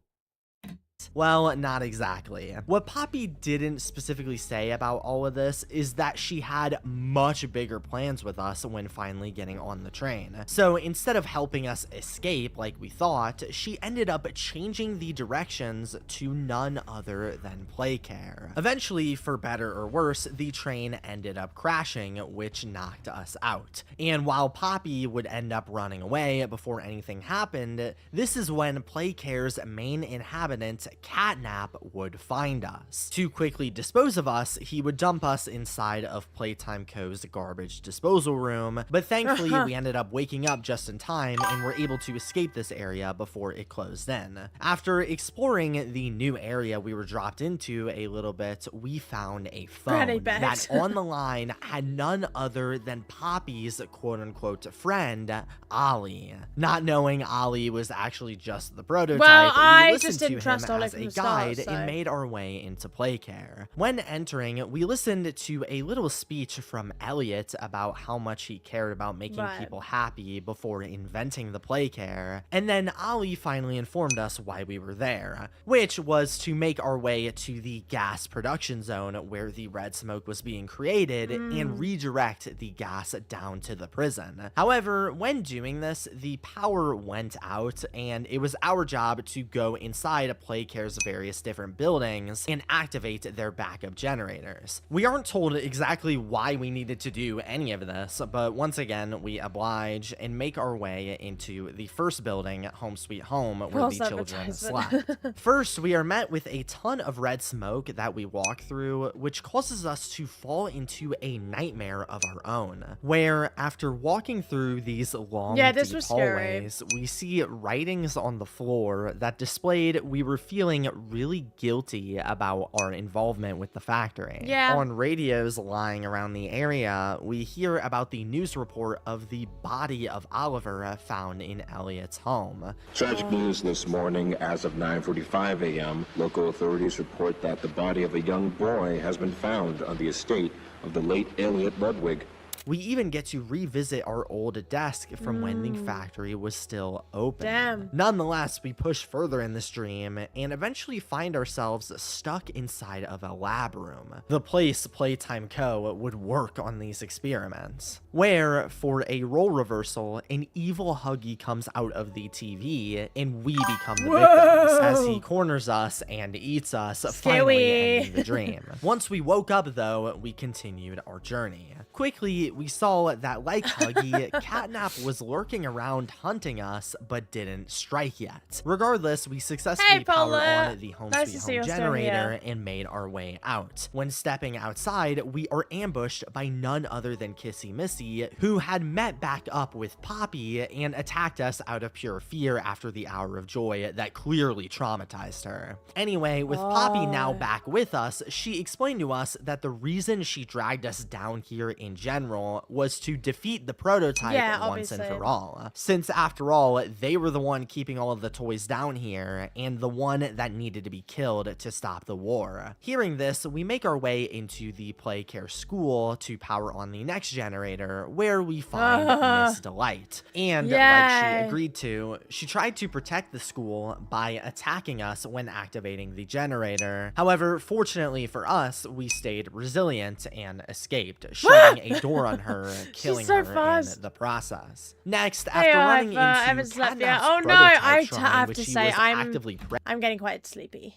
Well, not exactly. What Poppy didn't specifically say about all of this is that she had much bigger plans with us when finally getting on the train. So instead of helping us escape like we thought, she ended up changing the directions to none other than Playcare. Eventually, for better or worse, the train ended up crashing, which knocked us out. And while Poppy would end up running away before anything happened, this is when Playcare's main inhabitant, Catnap, would find us. To quickly dispose of us, he would dump us inside of Playtime Co.'s garbage disposal room, but thankfully we ended up waking up just in time and were able to escape this area before it closed in. After exploring the new area we were dropped into a little bit, we found a phone that on the line had none other than Poppy's quote-unquote friend, Ollie. Not knowing Ollie was actually just the prototype, Well, I we listened just didn't to trust him like as from a the start, guide so- and made our way into Playcare. When entering, we listened to a little speech from Elliot about how much he cared about making Right. people happy before inventing the Playcare, and then Ollie finally informed us why we were there, which was to make our way to the gas production zone where the red smoke was being created and redirect the gas down to the prison. However, when doing this, the power went out, and it was our job to go inside Playcare's various different buildings and activate their backup generators. We aren't told exactly why we needed to do any of this, but once again, we oblige and make our way into the first building, Home Sweet Home, where False the children advertisement. slept. First, we are met with a ton of red smoke that we walk through, which causes us to fall into a nightmare of our own, where after walking through these long, Yeah, this deep was scary. hallways, we see writings on the floor that displayed we were feeling really guilty about our involvement with the factory. Yeah. On radios lying around the area, we hear about the news report of the body of Oliver found in Elliot's home. Tragic news this morning. As of 9:45 a.m., local authorities report that the body of a young boy has been found on the estate of the late Elliot Ludwig. We even get to revisit our old desk from when the factory was still open. Damn. Nonetheless, we push further in this dream and eventually find ourselves stuck inside of a lab room, the place Playtime Co. would work on these experiments, where, for a role reversal, an evil Huggy comes out of the TV and we become the victims as he corners us and eats us, finally Scary. ending the dream. Once we woke up, though, we continued our journey. Quickly, we saw that, like Huggy, Catnap was lurking around hunting us, but didn't strike yet. Regardless, we successfully Hey, powered Paula. on the Home Nice Sweet to see Home you still generator here. and made our way out. When stepping outside, we are ambushed by none other than Kissy Missy, who had met back up with Poppy and attacked us out of pure fear after the hour of joy that clearly traumatized her. Anyway, with Poppy now back with us, she explained to us that the reason she dragged us down here in general was to defeat the prototype once and obviously. for all. Since after all, they were the one keeping all of the toys down here and the one that needed to be killed to stop the war. Hearing this, we make our way into the Playcare school to power on the next generator, where we find Miss Delight. And like she Yay. agreed to, she tried to protect the school by attacking us when activating the generator. However, fortunately for us, we stayed resilient and escaped, shutting a door on her, killing so her fast. in the process. Next, Hey, after running I've, into haven't slept yet. Catnap's Oh no, prototype I shrine, have which to he say was I'm actively getting quite sleepy.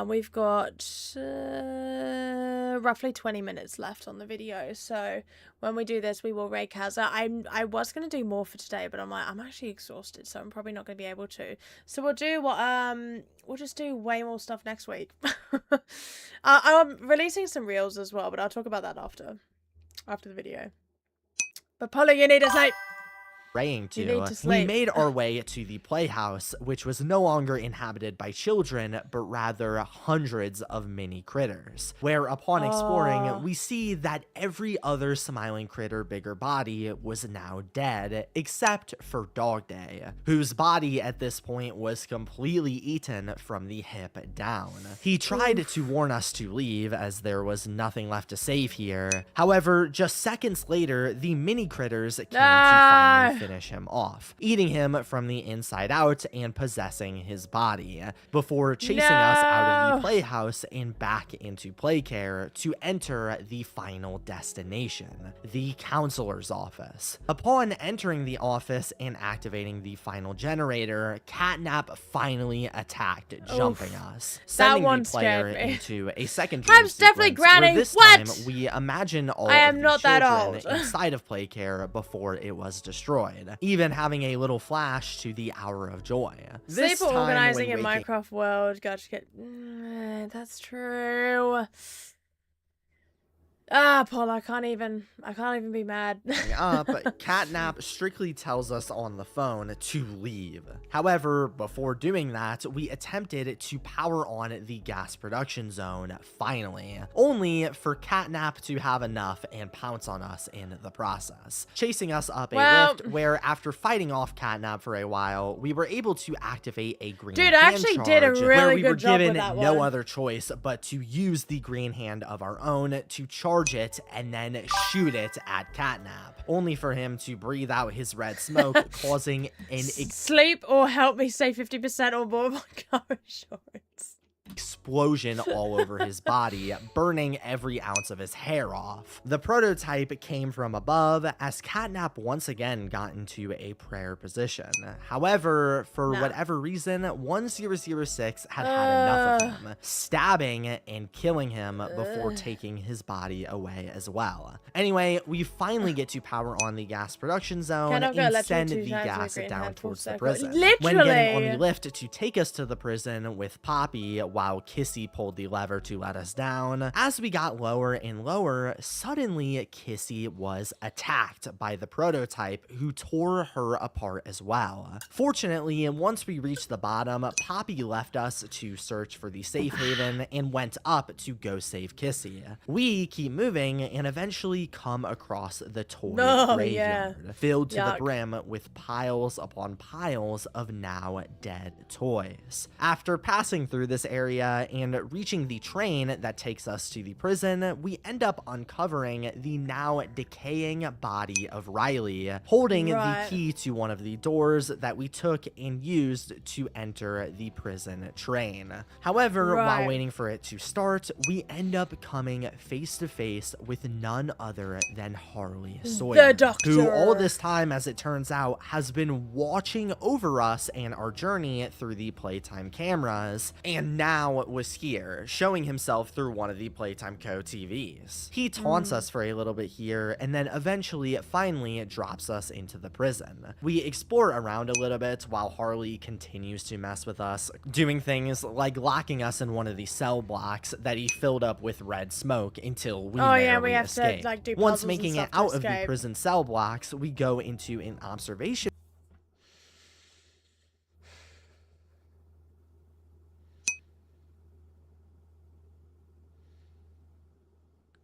We've got roughly 20 minutes left on the video, so when we do this, we will raid Kaza. I was gonna do more for today, but I'm actually exhausted, so I'm probably not gonna be able to. So we'll do what we'll just do way more stuff next week. I'm releasing some reels as well, but I'll talk about that after the video. But Polly, you need to sleep. praying You to, need to we sleep. made our way to the playhouse, which was no longer inhabited by children, but rather hundreds of mini critters, where upon exploring, we see that every other smiling critter bigger body was now dead, except for Dog Day, whose body at this point was completely eaten from the hip down. He tried to warn us to leave, as there was nothing left to save here. However, just seconds later, the mini critters came to finally finish him off, eating him from the inside out and possessing his body, before chasing us out of the playhouse and back into Playcare to enter the final destination, the counselor's office. Upon entering the office and activating the final generator, Catnap finally attacked, jumping us, sending one the player scared me. into a second dream I'm definitely sequence where Granny. this What? time we imagine all I of am the not that children old. inside of Playcare before it was destroyed, even having a little flash to the hour of joy. This Sleeper time organizing when in waking- Minecraft world. Gotta get. That's true. Ah, Paul, I can't even be mad. Up, Catnap strictly tells us on the phone to leave. However, before doing that, we attempted to power on the gas production zone finally, only for Catnap to have enough and pounce on us in the process, chasing us up a lift where, after fighting off Catnap for a while, we were able to activate a green hand I actually did a charge, really where we good were job with given that no one. other choice but to use the green hand of our own to charge it and then shoot it at Catnap, only for him to breathe out his red smoke, causing an Sleep or help me save 50% or more of my car insurance. explosion all over his body, burning every ounce of his hair off. The prototype came from above as Catnap once again got into a prayer position. However, for whatever reason, 1006 had enough of him, stabbing and killing him before taking his body away as well. Anyway, we finally get to power on the gas production zone and send the gas down towards the prison. When getting on the lift to take us to the prison with Poppy, while Kissy pulled the lever to let us down. As we got lower and lower, suddenly Kissy was attacked by the prototype, who tore her apart as well. Fortunately, once we reached the bottom, Poppy left us to search for the safe haven and went up to go save Kissy. We keep moving and eventually come across the toy graveyard, filled to the brim with piles upon piles of now dead toys. After passing through this area and reaching the train that takes us to the prison, we end up uncovering the now decaying body of Riley, holding the key to one of the doors that we took and used to enter the prison train. However, while waiting for it to start, we end up coming face to face with none other than Harley Sawyer, the doctor, who all this time, as it turns out, has been watching over us and our journey through the Playtime cameras, and now was here, showing himself through one of the Playtime Co. TVs. He taunts us for a little bit here, and then eventually, finally, drops us into the prison. We explore around a little bit while Harley continues to mess with us, doing things like locking us in one of the cell blocks that he filled up with red smoke until we we have escape. to like do Once puzzles making and it stuff out to of the escape. prison cell blocks, we go into an observation.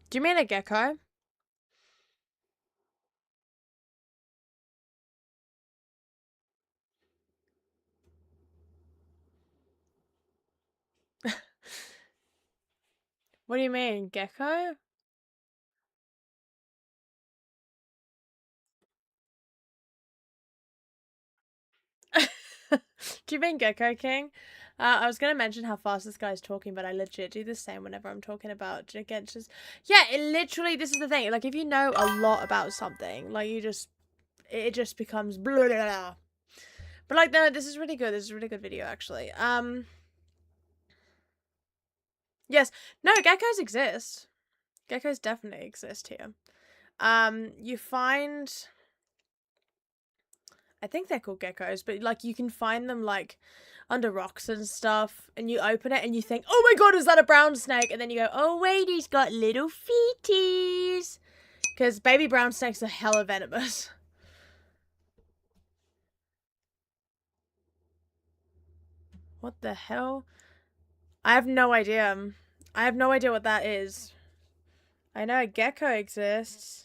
Do you mean a gecko? What do you mean, gecko? Do you mean Gecko King? I was gonna mention how fast this guy's talking, but I legit do the same whenever I'm talking about just it literally, this is the thing, like if you know a lot about something, like it just becomes blah, blah, blah. But like no, this is really good. This is a really good video actually. Yes, no, geckos exist. Geckos definitely exist here. You find, I think they're called geckos, but like you can find them like under rocks and stuff, and you open it and you think, oh my god, is that a brown snake? And then you go, oh wait, he's got little feeties. Because baby brown snakes are hella venomous. What the hell? I have no idea. I have no idea what that is. I know a gecko exists.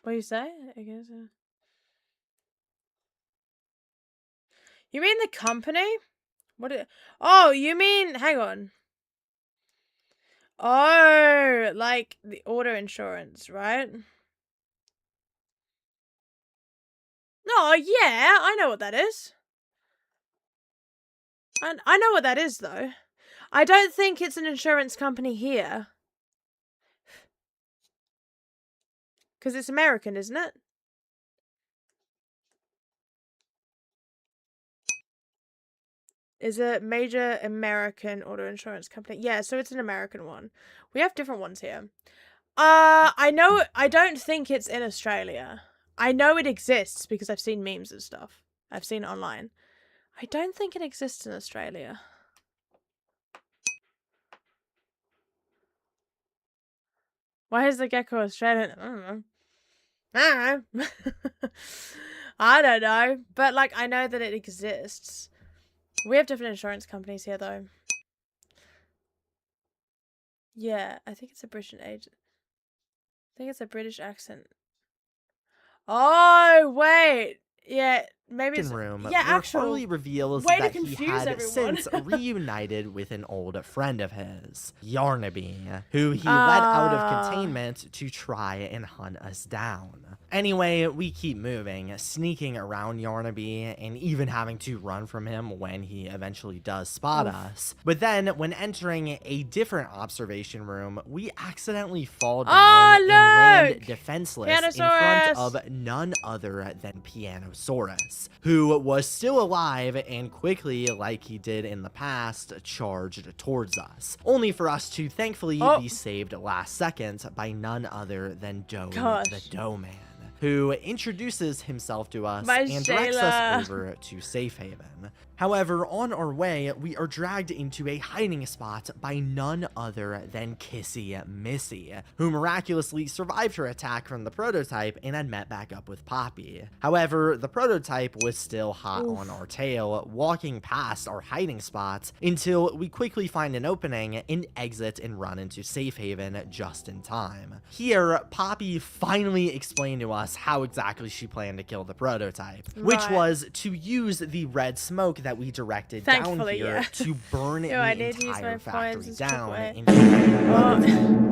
What do you say? I guess. You mean the company? Oh, you mean, hang on. Oh, like the auto insurance, right? No, yeah, I know what that is. I know what that is, though. I don't think it's an insurance company here. Because it's American, isn't it? Is a major American auto insurance company. Yeah, so it's an American one. We have different ones here. I know, I don't think it's in Australia. I know it exists because I've seen memes and stuff. I've seen it online. I don't think it exists in Australia. Why is the gecko Australian? I don't know. I don't know. I don't know. But, like, I know that it exists. We have different insurance companies here, though. Yeah, I think it's a British agent. I think it's a British accent. Oh, wait. Yeah, maybe it's... room Yeah, where actual... Harley reveals Way to that he confuse had everyone. since reunited with an old friend of his, Yarnaby, who he let out of containment to try and hunt us down. Anyway, we keep moving, sneaking around Yarnaby and even having to run from him when he eventually does spot us. But then, when entering a different observation room, we accidentally fall down and land defenseless in front of none other than Pianosaurus, who was still alive and quickly, like he did in the past, charged towards us, only for us to thankfully be saved last second by none other than Doe the Doe Man, who introduces himself to us and directs us over to Safe Haven. However, on our way, we are dragged into a hiding spot by none other than Kissy Missy, who miraculously survived her attack from the prototype and had met back up with Poppy. However, the prototype was still hot on our tail, walking past our hiding spots until we quickly find an opening and exit and run into Safe Haven just in time. Here, Poppy finally explained to us how exactly she planned to kill the prototype, which was to use the red smoke that we directed down here to burn the entire factory down.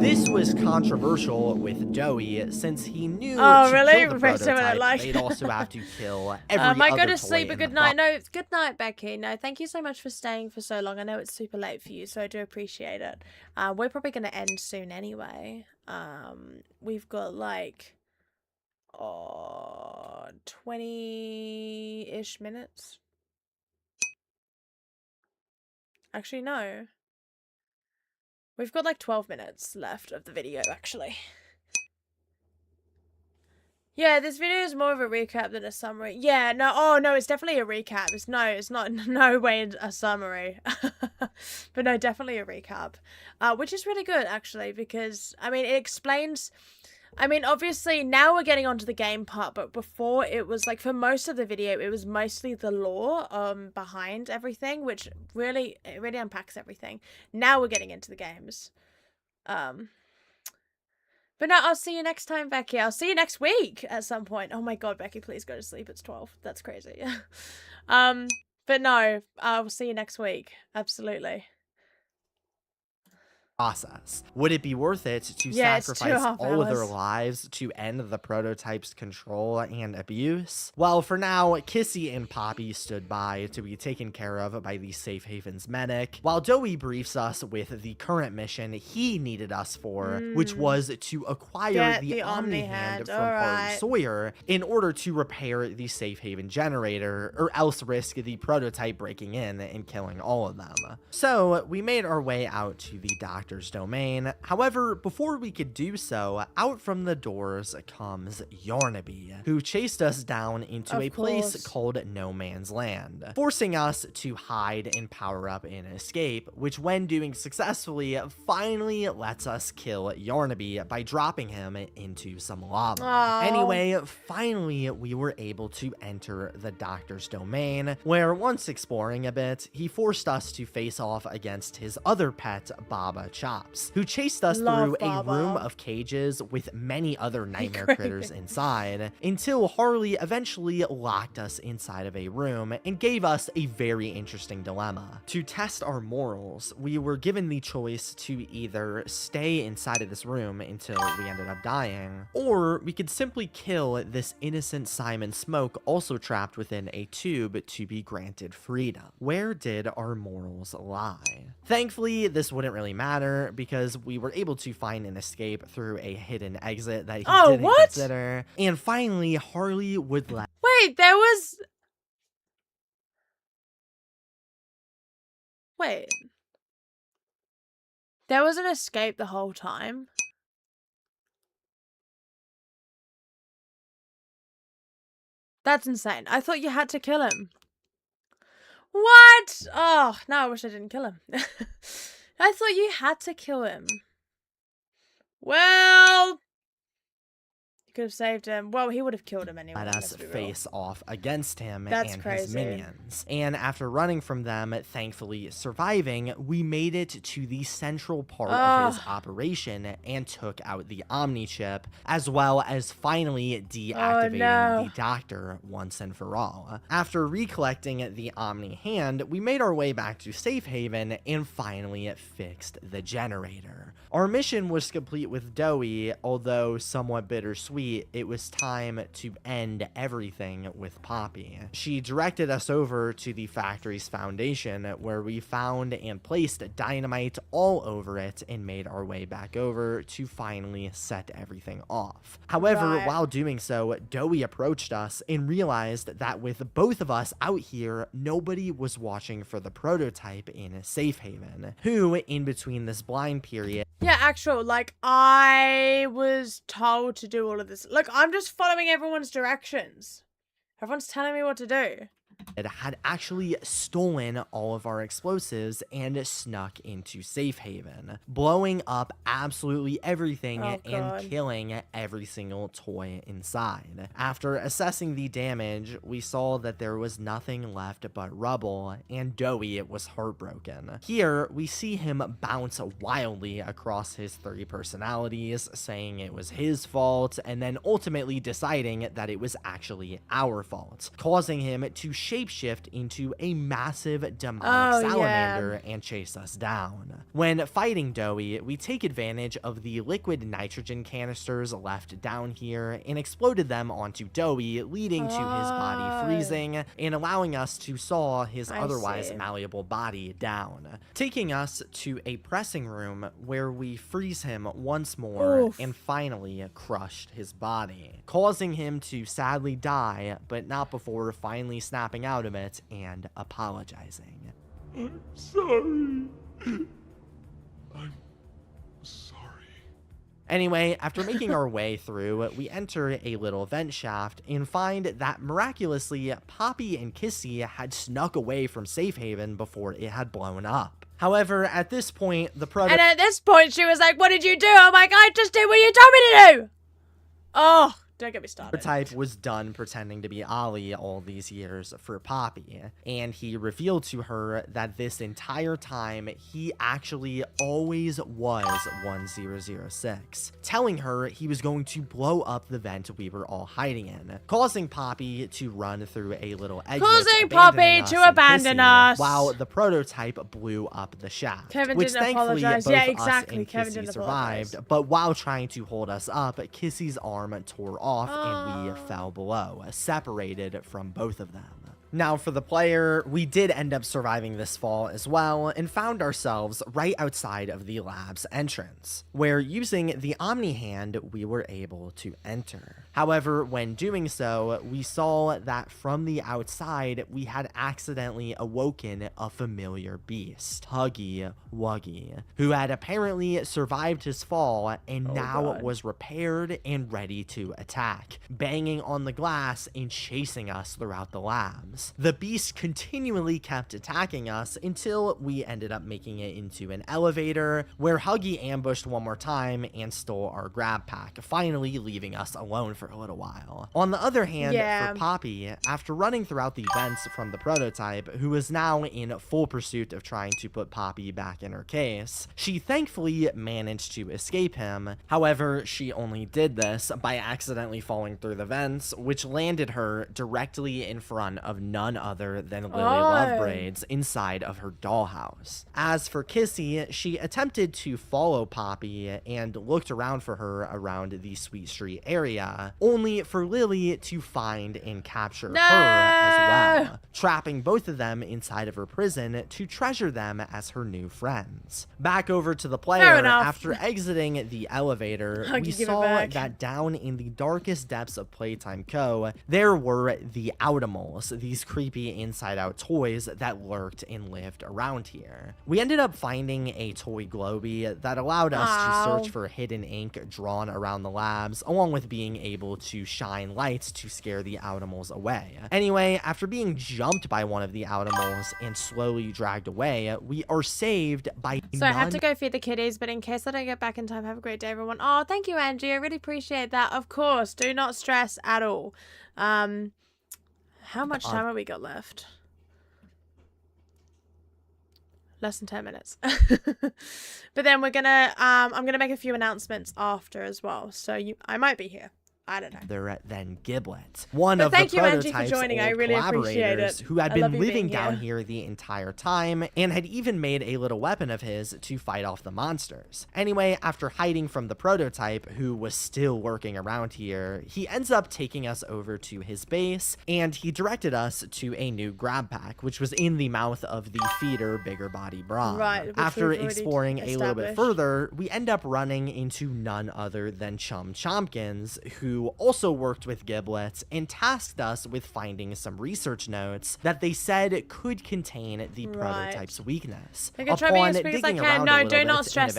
This was controversial with Doey since he knew to kill the prototype, they'd also have to kill every might other go to sleep, toy but good night. No, good night, Becky. No, thank you so much for staying for so long. I know it's super late for you, so I do appreciate it. We're probably going to end soon anyway. We've got like 20-ish minutes. Actually, no. We've got like 12 minutes left of the video, actually. Yeah, this video is more of a recap than a summary. Yeah, no, oh no, it's definitely a recap. It's not no way a summary. But no, definitely a recap. Which is really good, actually, because, I mean, it explains... I mean, obviously, now we're getting onto the game part, but before it was, like, for most of the video, it was mostly the lore behind everything, which really, it really unpacks everything. Now we're getting into the games. But no, I'll see you next time, Becky. I'll see you next week at some point. Oh my god, Becky, please go to sleep. It's 12. That's crazy. But no, I'll see you next week. Absolutely. Process. Would it be worth it to sacrifice all of their lives to end the prototype's control and abuse? Well, for now, Kissy and Poppy stood by to be taken care of by the Safe Haven's medic, while Doey briefs us with the current mission he needed us for, which was to acquire the Omni Hand from Harry Sawyer in order to repair the Safe Haven generator, or else risk the prototype breaking in and killing all of them. So, we made our way out to the doctor's domain. However, before we could do so, out from the doors comes Yarnaby, who chased us down into a place called No Man's Land, forcing us to hide and power up and escape, which when doing successfully, finally lets us kill Yarnaby by dropping him into some lava. Anyway, finally we were able to enter the doctor's domain, where once exploring a bit, he forced us to face off against his other pet, Baba Chops, who chased us through a room of cages with many other nightmare critters inside, until Harley eventually locked us inside of a room and gave us a very interesting dilemma. To test our morals, we were given the choice to either stay inside of this room until we ended up dying, or we could simply kill this innocent Simon Smoke, also trapped within a tube, to be granted freedom. Where did our morals lie? Thankfully, this wouldn't really matter because we were able to find an escape through a hidden exit that he didn't consider. And finally, Harley would let— Wait, there was... Wait. There was an escape the whole time? That's insane. I thought you had to kill him. What? Oh, now I wish I didn't kill him. I thought you had to kill him. Well, you could have saved him. Well, he would have killed him anyway. Let us let's be real. face off against him That's and crazy. his minions. And after running from them, thankfully surviving, we made it to the central part of his operation and took out the Omni chip, as well as finally deactivating the doctor once and for all. After recollecting the Omni hand, we made our way back to Safe Haven and finally fixed the generator. Our mission was complete with Doey, although somewhat bittersweet. It was time to end everything with Poppy. She directed us over to the factory's foundation, where we found and placed dynamite all over it and made our way back over to finally set everything off. However, while doing so, Doey approached us and realized that with both of us out here, nobody was watching for the prototype in Safe Haven, who, in between this blind period, Yeah, actual, like, I was told to do all of this. Look, I'm just following everyone's directions. Everyone's telling me what to do. it had actually stolen all of our explosives and snuck into Safe Haven, blowing up absolutely everything and killing every single toy inside. After assessing the damage, we saw that there was nothing left but rubble, and Doey was heartbroken. Here, we see him bounce wildly across his 3 personalities, saying it was his fault, and then ultimately deciding that it was actually our fault, causing him to shapeshift into a massive demonic salamander and chase us down. When fighting Doey, we take advantage of the liquid nitrogen canisters left down here and exploded them onto Doey, leading to his body freezing and allowing us to saw his otherwise malleable body down, taking us to a pressing room where we freeze him once more and finally crushed his body, causing him to sadly die, but not before finally snapping out of it and apologizing. I'm sorry. I'm sorry. Anyway, after making our way through, we enter a little vent shaft and find that miraculously, Poppy and Kissy had snuck away from Safe Haven before it had blown up. However, at this point, And at this point, she was like, "What did you do?" I'm like, "I just did what you told me to do." Oh, don't get me started. Prototype was done pretending to be Ollie all these years for Poppy, and he revealed to her that this entire time he actually always was 1006, telling her he was going to blow up the vent we were all hiding in, causing Poppy to run through a little exit, Causing Poppy to abandon us, while the prototype blew up the shaft. Kevin which didn't thankfully apologize. both Yeah, us exactly. and Kevin Kissy didn't survived, apologize. but while trying to hold us up, Kissy's arm tore off and we fell below, separated from both of them. Now, for the player, we did end up surviving this fall as well and found ourselves right outside of the lab's entrance, where using the Omni hand, we were able to enter. However, when doing so, we saw that from the outside, we had accidentally awoken a familiar beast, Huggy Wuggy, who had apparently survived his fall and now was repaired and ready to attack, banging on the glass and chasing us throughout the labs. The beast continually kept attacking us until we ended up making it into an elevator, where Huggy ambushed one more time and stole our grab pack, finally leaving us alone for a little while. On the other hand, for Poppy, after running throughout the vents from the prototype, who is now in full pursuit of trying to put Poppy back in her case, she thankfully managed to escape him. However, she only did this by accidentally falling through the vents, which landed her directly in front of none other than Lily Lovebraids inside of her dollhouse. As for Kissy, she attempted to follow Poppy and looked around for her around the Sweet Street area, only for Lily to find and capture her as well, trapping both of them inside of her prison to treasure them as her new friends. Back over to the player, after exiting the elevator, we saw that down in the darkest depths of Playtime Co., there were the Outimals, these these creepy inside-out toys that lurked and lived around here. We ended up finding a toy Globey that allowed us to search for hidden ink drawn around the labs, along with being able to shine lights to scare the animals away. Anyway, after being jumped by one of the animals and slowly dragged away, we are saved by So I have to go feed the kitties, but in case I don't get back in time, have a great day, everyone. Oh, thank you, Angie. I really appreciate that. Of course, do not stress at all. How much time have we got left? Less than 10 minutes. But then we're gonna I'm gonna make a few announcements after as well. So I might be here. I don't know. Than Giblet, one of the prototype's old collaborators who had been living down here the entire time and had even made a little weapon of his to fight off the monsters. Anyway, after hiding from the prototype, who was still working around here, he ends up taking us over to his base, and he directed us to a new grab pack, which was in the mouth of the feeder Bigger Body Brawn. Right, after exploring a little bit further, we end up running into none other than Chum Chompkins, who also worked with Giblet and tasked us with finding some research notes that they said could contain the prototype's weakness. Upon digging around a little bit and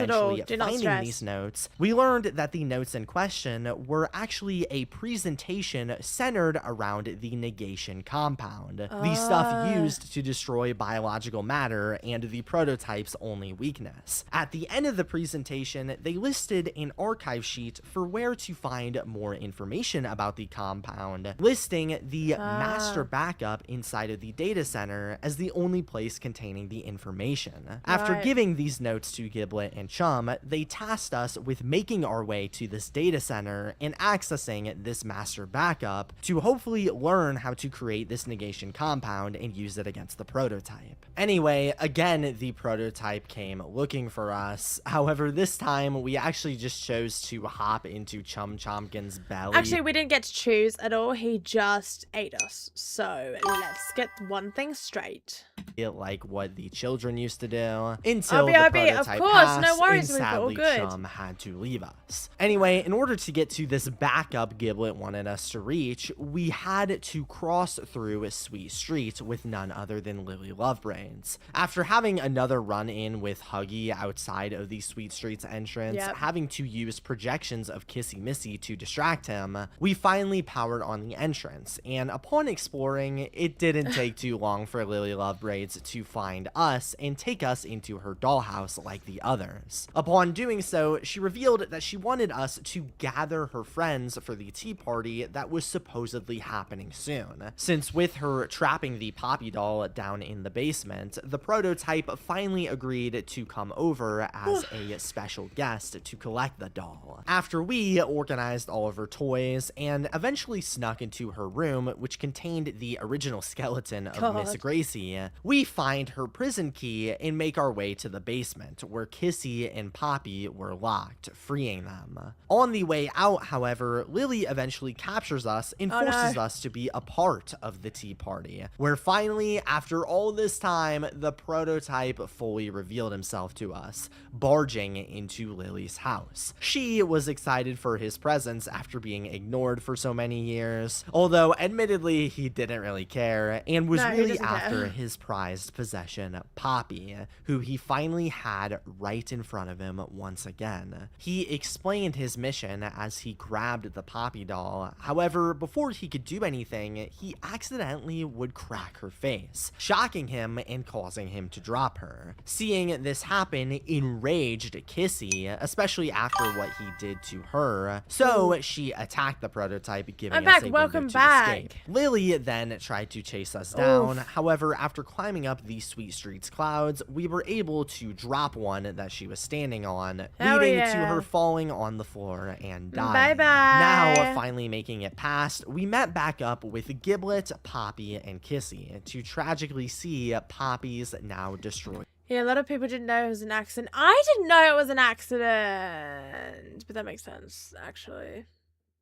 eventually finding these notes, we learned that the notes in question were actually a presentation centered around the negation compound, the stuff used to destroy biological matter and the prototype's only weakness. At the end of the presentation, they listed an archive sheet for where to find more information about the compound, listing the master backup inside of the data center as the only place containing the information. After giving these notes to Giblet and Chum, they tasked us with making our way to this data center and accessing this master backup to hopefully learn how to create this negation compound and use it against the prototype. Anyway, again, the prototype came looking for us. However, this time we actually just chose to hop into Chum Chompkins' belly. Actually, we didn't get to choose at all. He just ate us. So let's get one thing straight. Like what the children used to do until the prototype of course, passed, no worries, and sadly Chum had to leave us. Anyway, in order to get to this backup Giblet wanted us to reach, we had to cross through a Sweet Street with none other than Lily Lovebrains. After having another run-in with Huggy outside of the Sweet Street's entrance, having to use projections of Kissy Missy to distract him, we finally powered on the entrance, and upon exploring, it didn't take too long for Lily Lovebrains to find us and take us into her dollhouse like the others. Upon doing so, she revealed that she wanted us to gather her friends for the tea party that was supposedly happening soon. Since with her trapping the Poppy doll down in the basement, the prototype finally agreed to come over as a special guest to collect the doll. After we organized all of her toys and eventually snuck into her room, which contained the original skeleton of Miss Gracie, we find her prison key and make our way to the basement, where Kissy and Poppy were locked, freeing them. On the way out, however, Lily eventually captures us and forces us to be a part of the tea party, where finally, after all this time, the prototype fully revealed himself to us, barging into Lily's house. She was excited for his presence after being ignored for so many years, although admittedly he didn't really care and was really after his prized possession, Poppy, who he finally had right in front of him once again. He explained his mission as he grabbed the Poppy doll. However, before he could do anything, he accidentally would crack her face, shocking him and causing him to drop her. Seeing this happen enraged Kissy, especially after what he did to her, so she attacked the prototype, giving us a window to escape. Lily then tried to chase us down. However, after climbing up the Sweet Street's clouds, we were able to drop one that she was standing on, leading to her falling on the floor and dying. Now, finally making it past, we met back up with Giblet, Poppy, and Kissy to tragically see Poppy's now destroyed. Yeah, a lot of people didn't know it was an accident. I didn't know it was an accident, but that makes sense, actually.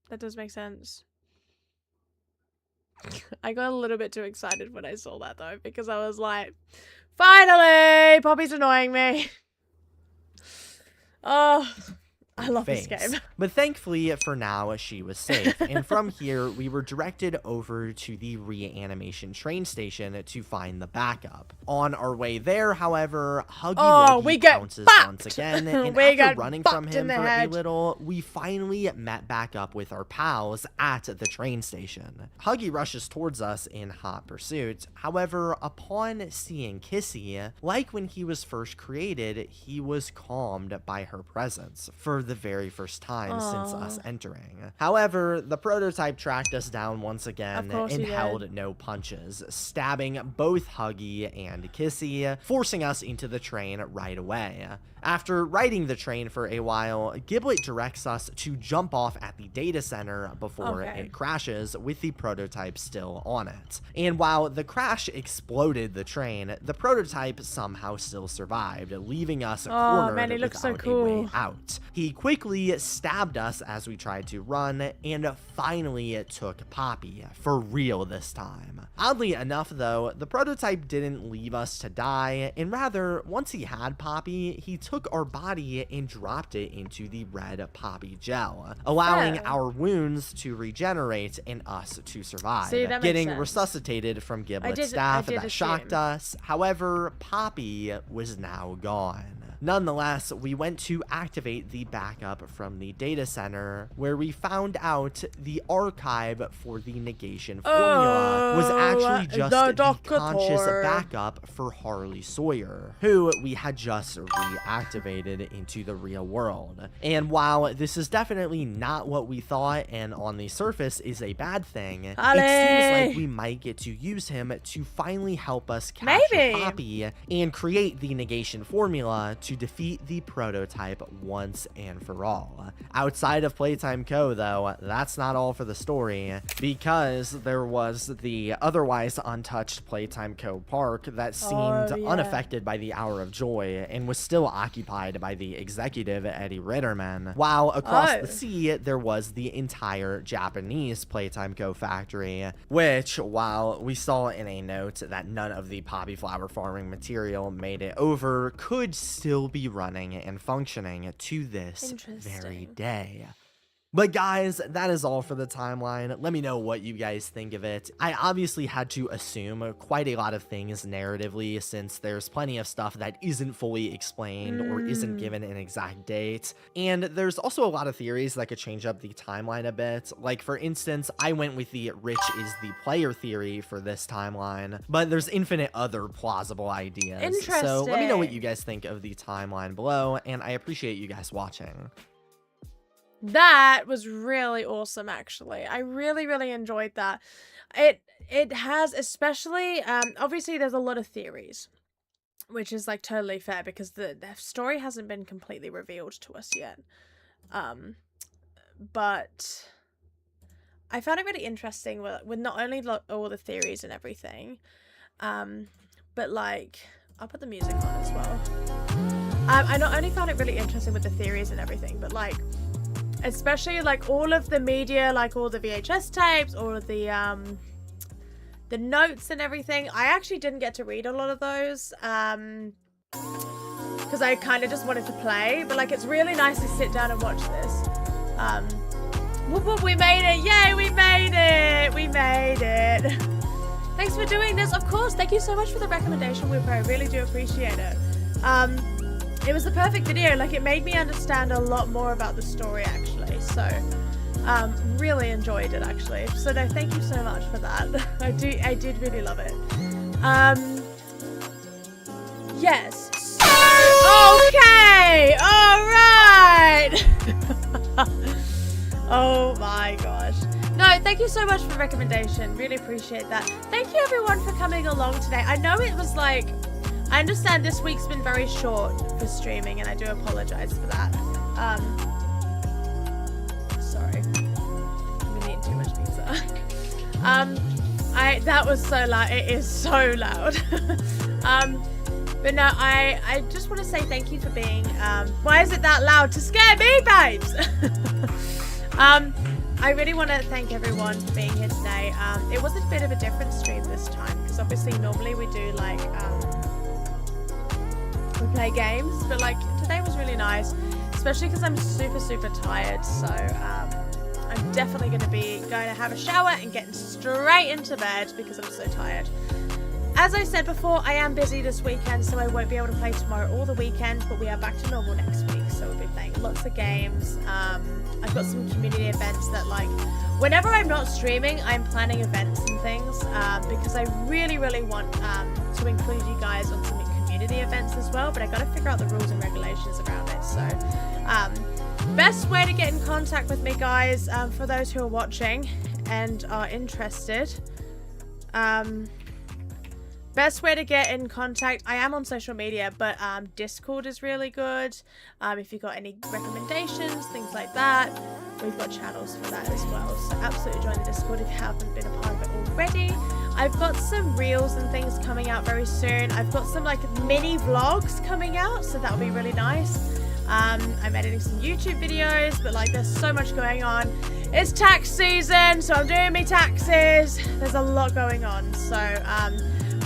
That does make sense. I got a little bit too excited when I saw that, though, because I was like, finally, Poppy's annoying me. Oh, in I the love face. this game. But thankfully, for now, she was safe. And from here, we were directed over to the reanimation train station to find the backup. On our way there, however, Huggy Wuggy pounces once again, and after running from him for a little, we finally met back up with our pals at the train station. Huggy rushes towards us in hot pursuit. However, upon seeing Kissy, like when he was first created, he was calmed by her presence for the very first time since us entering. However, the prototype tracked us down once again and held no punches, stabbing both Huggy and Kissy, forcing us into the train right away. After riding the train for a while, Giblet directs us to jump off at the data center before it crashes, with the prototype still on it. And while the crash exploded the train, the prototype somehow still survived, leaving us cornered without a way out. He quickly stabbed us as we tried to run, and finally took Poppy, for real this time. Oddly enough though, the prototype didn't leave us to die, and rather, once he had Poppy, he took our body and dropped it into the red Poppy gel, allowing our wounds to regenerate and us to survive, getting resuscitated from Giblet's staff that shocked us. However, Poppy was now gone. Nonetheless, we went to activate the backup from the data center, where we found out the archive for the negation formula was actually just the conscious backup for Harley Sawyer, who we had just reactivated into the real world. And while this is definitely not what we thought and on the surface is a bad thing, it seems like we might get to use him to finally help us capture Poppy and create the negation formula to defeat the prototype once and for all. Outside of Playtime Co, though, that's not all for the story, because there was the otherwise untouched Playtime Co park that seemed unaffected by the Hour of Joy and was still occupied by the executive Eddie Ritterman, while across the sea there was the entire Japanese Playtime Co factory, which, while we saw in a note that none of the poppy flower farming material made it over, could still be running and functioning to this very day. But guys, that is all for the timeline. Let me know what you guys think of it. I obviously had to assume quite a lot of things narratively, since there's plenty of stuff that isn't fully explained or isn't given an exact date. And there's also a lot of theories that could change up the timeline a bit. Like, for instance, I went with the Rich is the player theory for this timeline, but there's infinite other plausible ideas. So let me know what you guys think of the timeline below, and I appreciate you guys watching. That was really awesome, actually. I really enjoyed that. It has, especially, obviously there's a lot of theories, which is like totally fair because the story hasn't been completely revealed to us yet. But I found it really interesting with not only all the theories and everything, but like, I'll put the music on as well. I not only found it really interesting with the theories and everything, but like, especially like all of the media, like all the VHS tapes, all of the notes and everything. I actually didn't get to read a lot of those because I kind of just wanted to play, but like it's really nice to sit down and watch this. Whoop whoop, we made it! Yay, we made it! We made it! Thanks for doing this. Of course, thank you so much for the recommendation, Whipper. I really do appreciate it. It was the perfect video. Like, it made me understand a lot more about the story, actually. So, really enjoyed it, actually. So, no, thank you so much for that. I did really love it. Yes. Okay. All right. Oh my gosh. No, thank you so much for the recommendation. Really appreciate that. Thank you, everyone, for coming along today. I know it was like, I understand this week's been very short for streaming, and I do apologize for that. Sorry. I'm eating too much pizza. That was so loud. It is so loud. But no, I just want to say thank you for being, why is it that loud? To scare me, babes! I really want to thank everyone for being here today. It was a bit of a different stream this time, because obviously normally we do like, we play games, but like today was really nice. especially because I'm super tired. So I'm definitely going to have a shower and getting straight into bed because I'm so tired. As I said before, I am busy this weekend, so I won't be able to play tomorrow or the weekend, but we are back to normal next week, so we'll be playing lots of games. I've got some community events that, like, whenever I'm not streaming, I'm planning events and things, because I really want to include you guys on some community events as well, but I got to figure out the rules and regulations around it. So best way to get in contact with me, guys, for those who are watching and are interested, best way to get in contact, I am on social media, but Discord is really good. If you've got any recommendations, things like that, we've got channels for that as well. So absolutely join the Discord if you haven't been a part of it already. I've got some reels and things coming out very soon. I've got some like mini vlogs coming out, so that'll be really nice. I'm editing some YouTube videos, but like there's so much going on. It's tax season, so I'm doing my taxes. There's a lot going on, so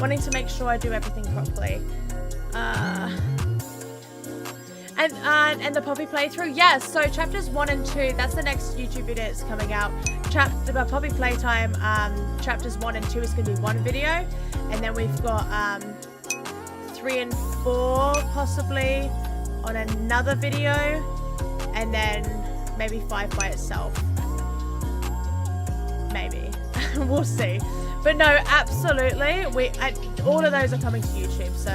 wanting to make sure I do everything properly. And the Poppy playthrough, yes. So chapters 1 and 2, that's the next YouTube video that's coming out. The Poppy Playtime, chapters 1 and 2 is going to be one video, and then we've got 3 and 4 possibly on another video, and then maybe 5 by itself. Maybe. We'll see. But no, absolutely. All of those are coming to YouTube. So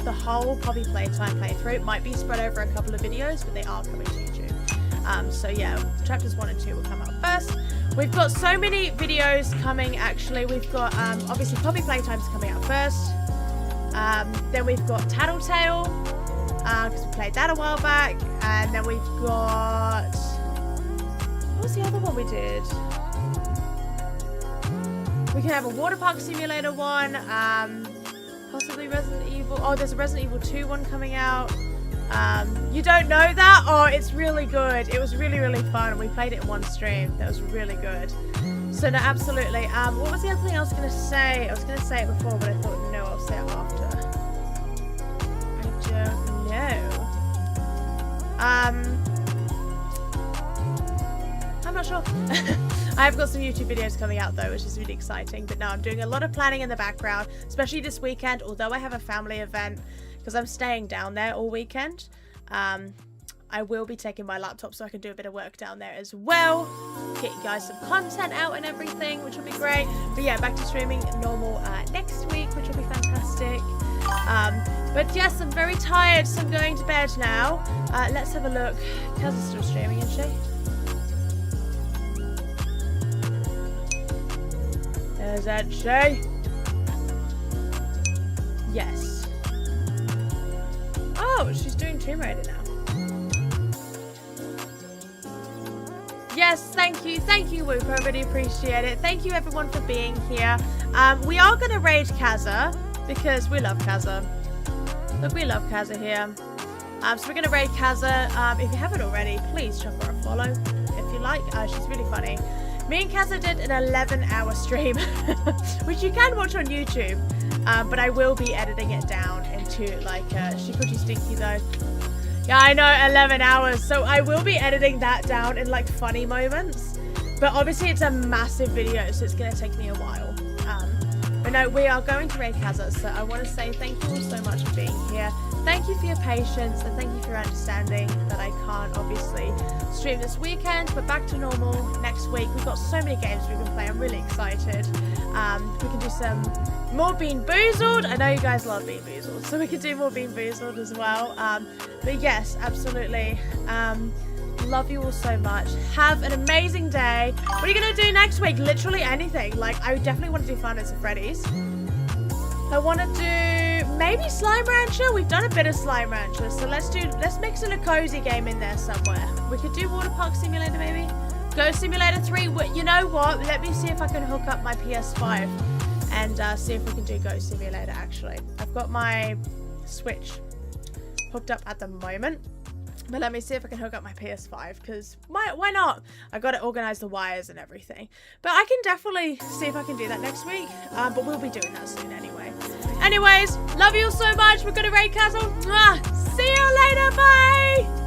the whole Poppy Playtime playthrough might be spread over a couple of videos, but they are coming to YouTube. So yeah, chapters 1 and 2 will come out first. We've got so many videos coming. Actually, we've got obviously Poppy Playtime's coming out first. Then we've got Tattletale, because we played that a while back, and then we've got, what was the other one we did? We can have a water park simulator one, possibly Resident Evil. Oh, there's a Resident Evil 2 one coming out. You don't know that? Oh, it's really good. It was really fun. We played it in one stream. That was really good. So no, absolutely. What was the other thing I was going to say? I was going to say it before, but I thought, no, I'll say it after. I don't know. I'm not sure. I've got some YouTube videos coming out though, which is really exciting. But no, I'm doing a lot of planning in the background, especially this weekend, although I have a family event, because I'm staying down there all weekend. I will be taking my laptop so I can do a bit of work down there as well. Get you guys some content out and everything, which will be great. But yeah, back to streaming normal next week, which will be fantastic. But yes, I'm very tired, so I'm going to bed now. Let's have a look. Kaz is still streaming, isn't she? There's that Shay. Yes. Oh, she's doing Tomb Raider now. Yes, thank you, Whoop. I really appreciate it. Thank you, everyone, for being here. We are going to raid Kaza because we love Kaza. Look, we love Kaza here. So we're going to raid Kaza. If you haven't already, please chuck her a follow if you like. She's really funny. Me and Kaza did an 11-hour stream, which you can watch on YouTube, but I will be editing it down into, like, she called you stinky, though. Yeah, I know, 11 hours, so I will be editing that down in, like, funny moments, but obviously it's a massive video, so it's going to take me a while. But no, we are going to raid Kaza, so I want to say thank you all so much for being here. Thank you for your patience, and thank you for your understanding that I can't obviously stream this weekend, but back to normal next week. We've got so many games we can play. I'm really excited. We can do some more Bean Boozled. I know you guys love Bean Boozled, so we can do more Bean Boozled as well. But yes, absolutely. Love you all so much. Have an amazing day. What are you going to do next week? Literally anything. Like, I definitely want to do Five Nights at Freddy's. I want to do maybe Slime Rancher. We've done a bit of Slime Rancher, so let's mix in a cozy game in there somewhere. We could do Water Park Simulator maybe. Ghost Simulator 3. You know what? Let me see if I can hook up my PS5 and see if we can do Ghost Simulator actually. I've got my Switch hooked up at the moment. But let me see if I can hook up my PS5, because why not? I got to organize the wires and everything. But I can definitely see if I can do that next week. But we'll be doing that soon anyway. Anyways, love you all so much. We're going to raid Castle. See you later. Bye.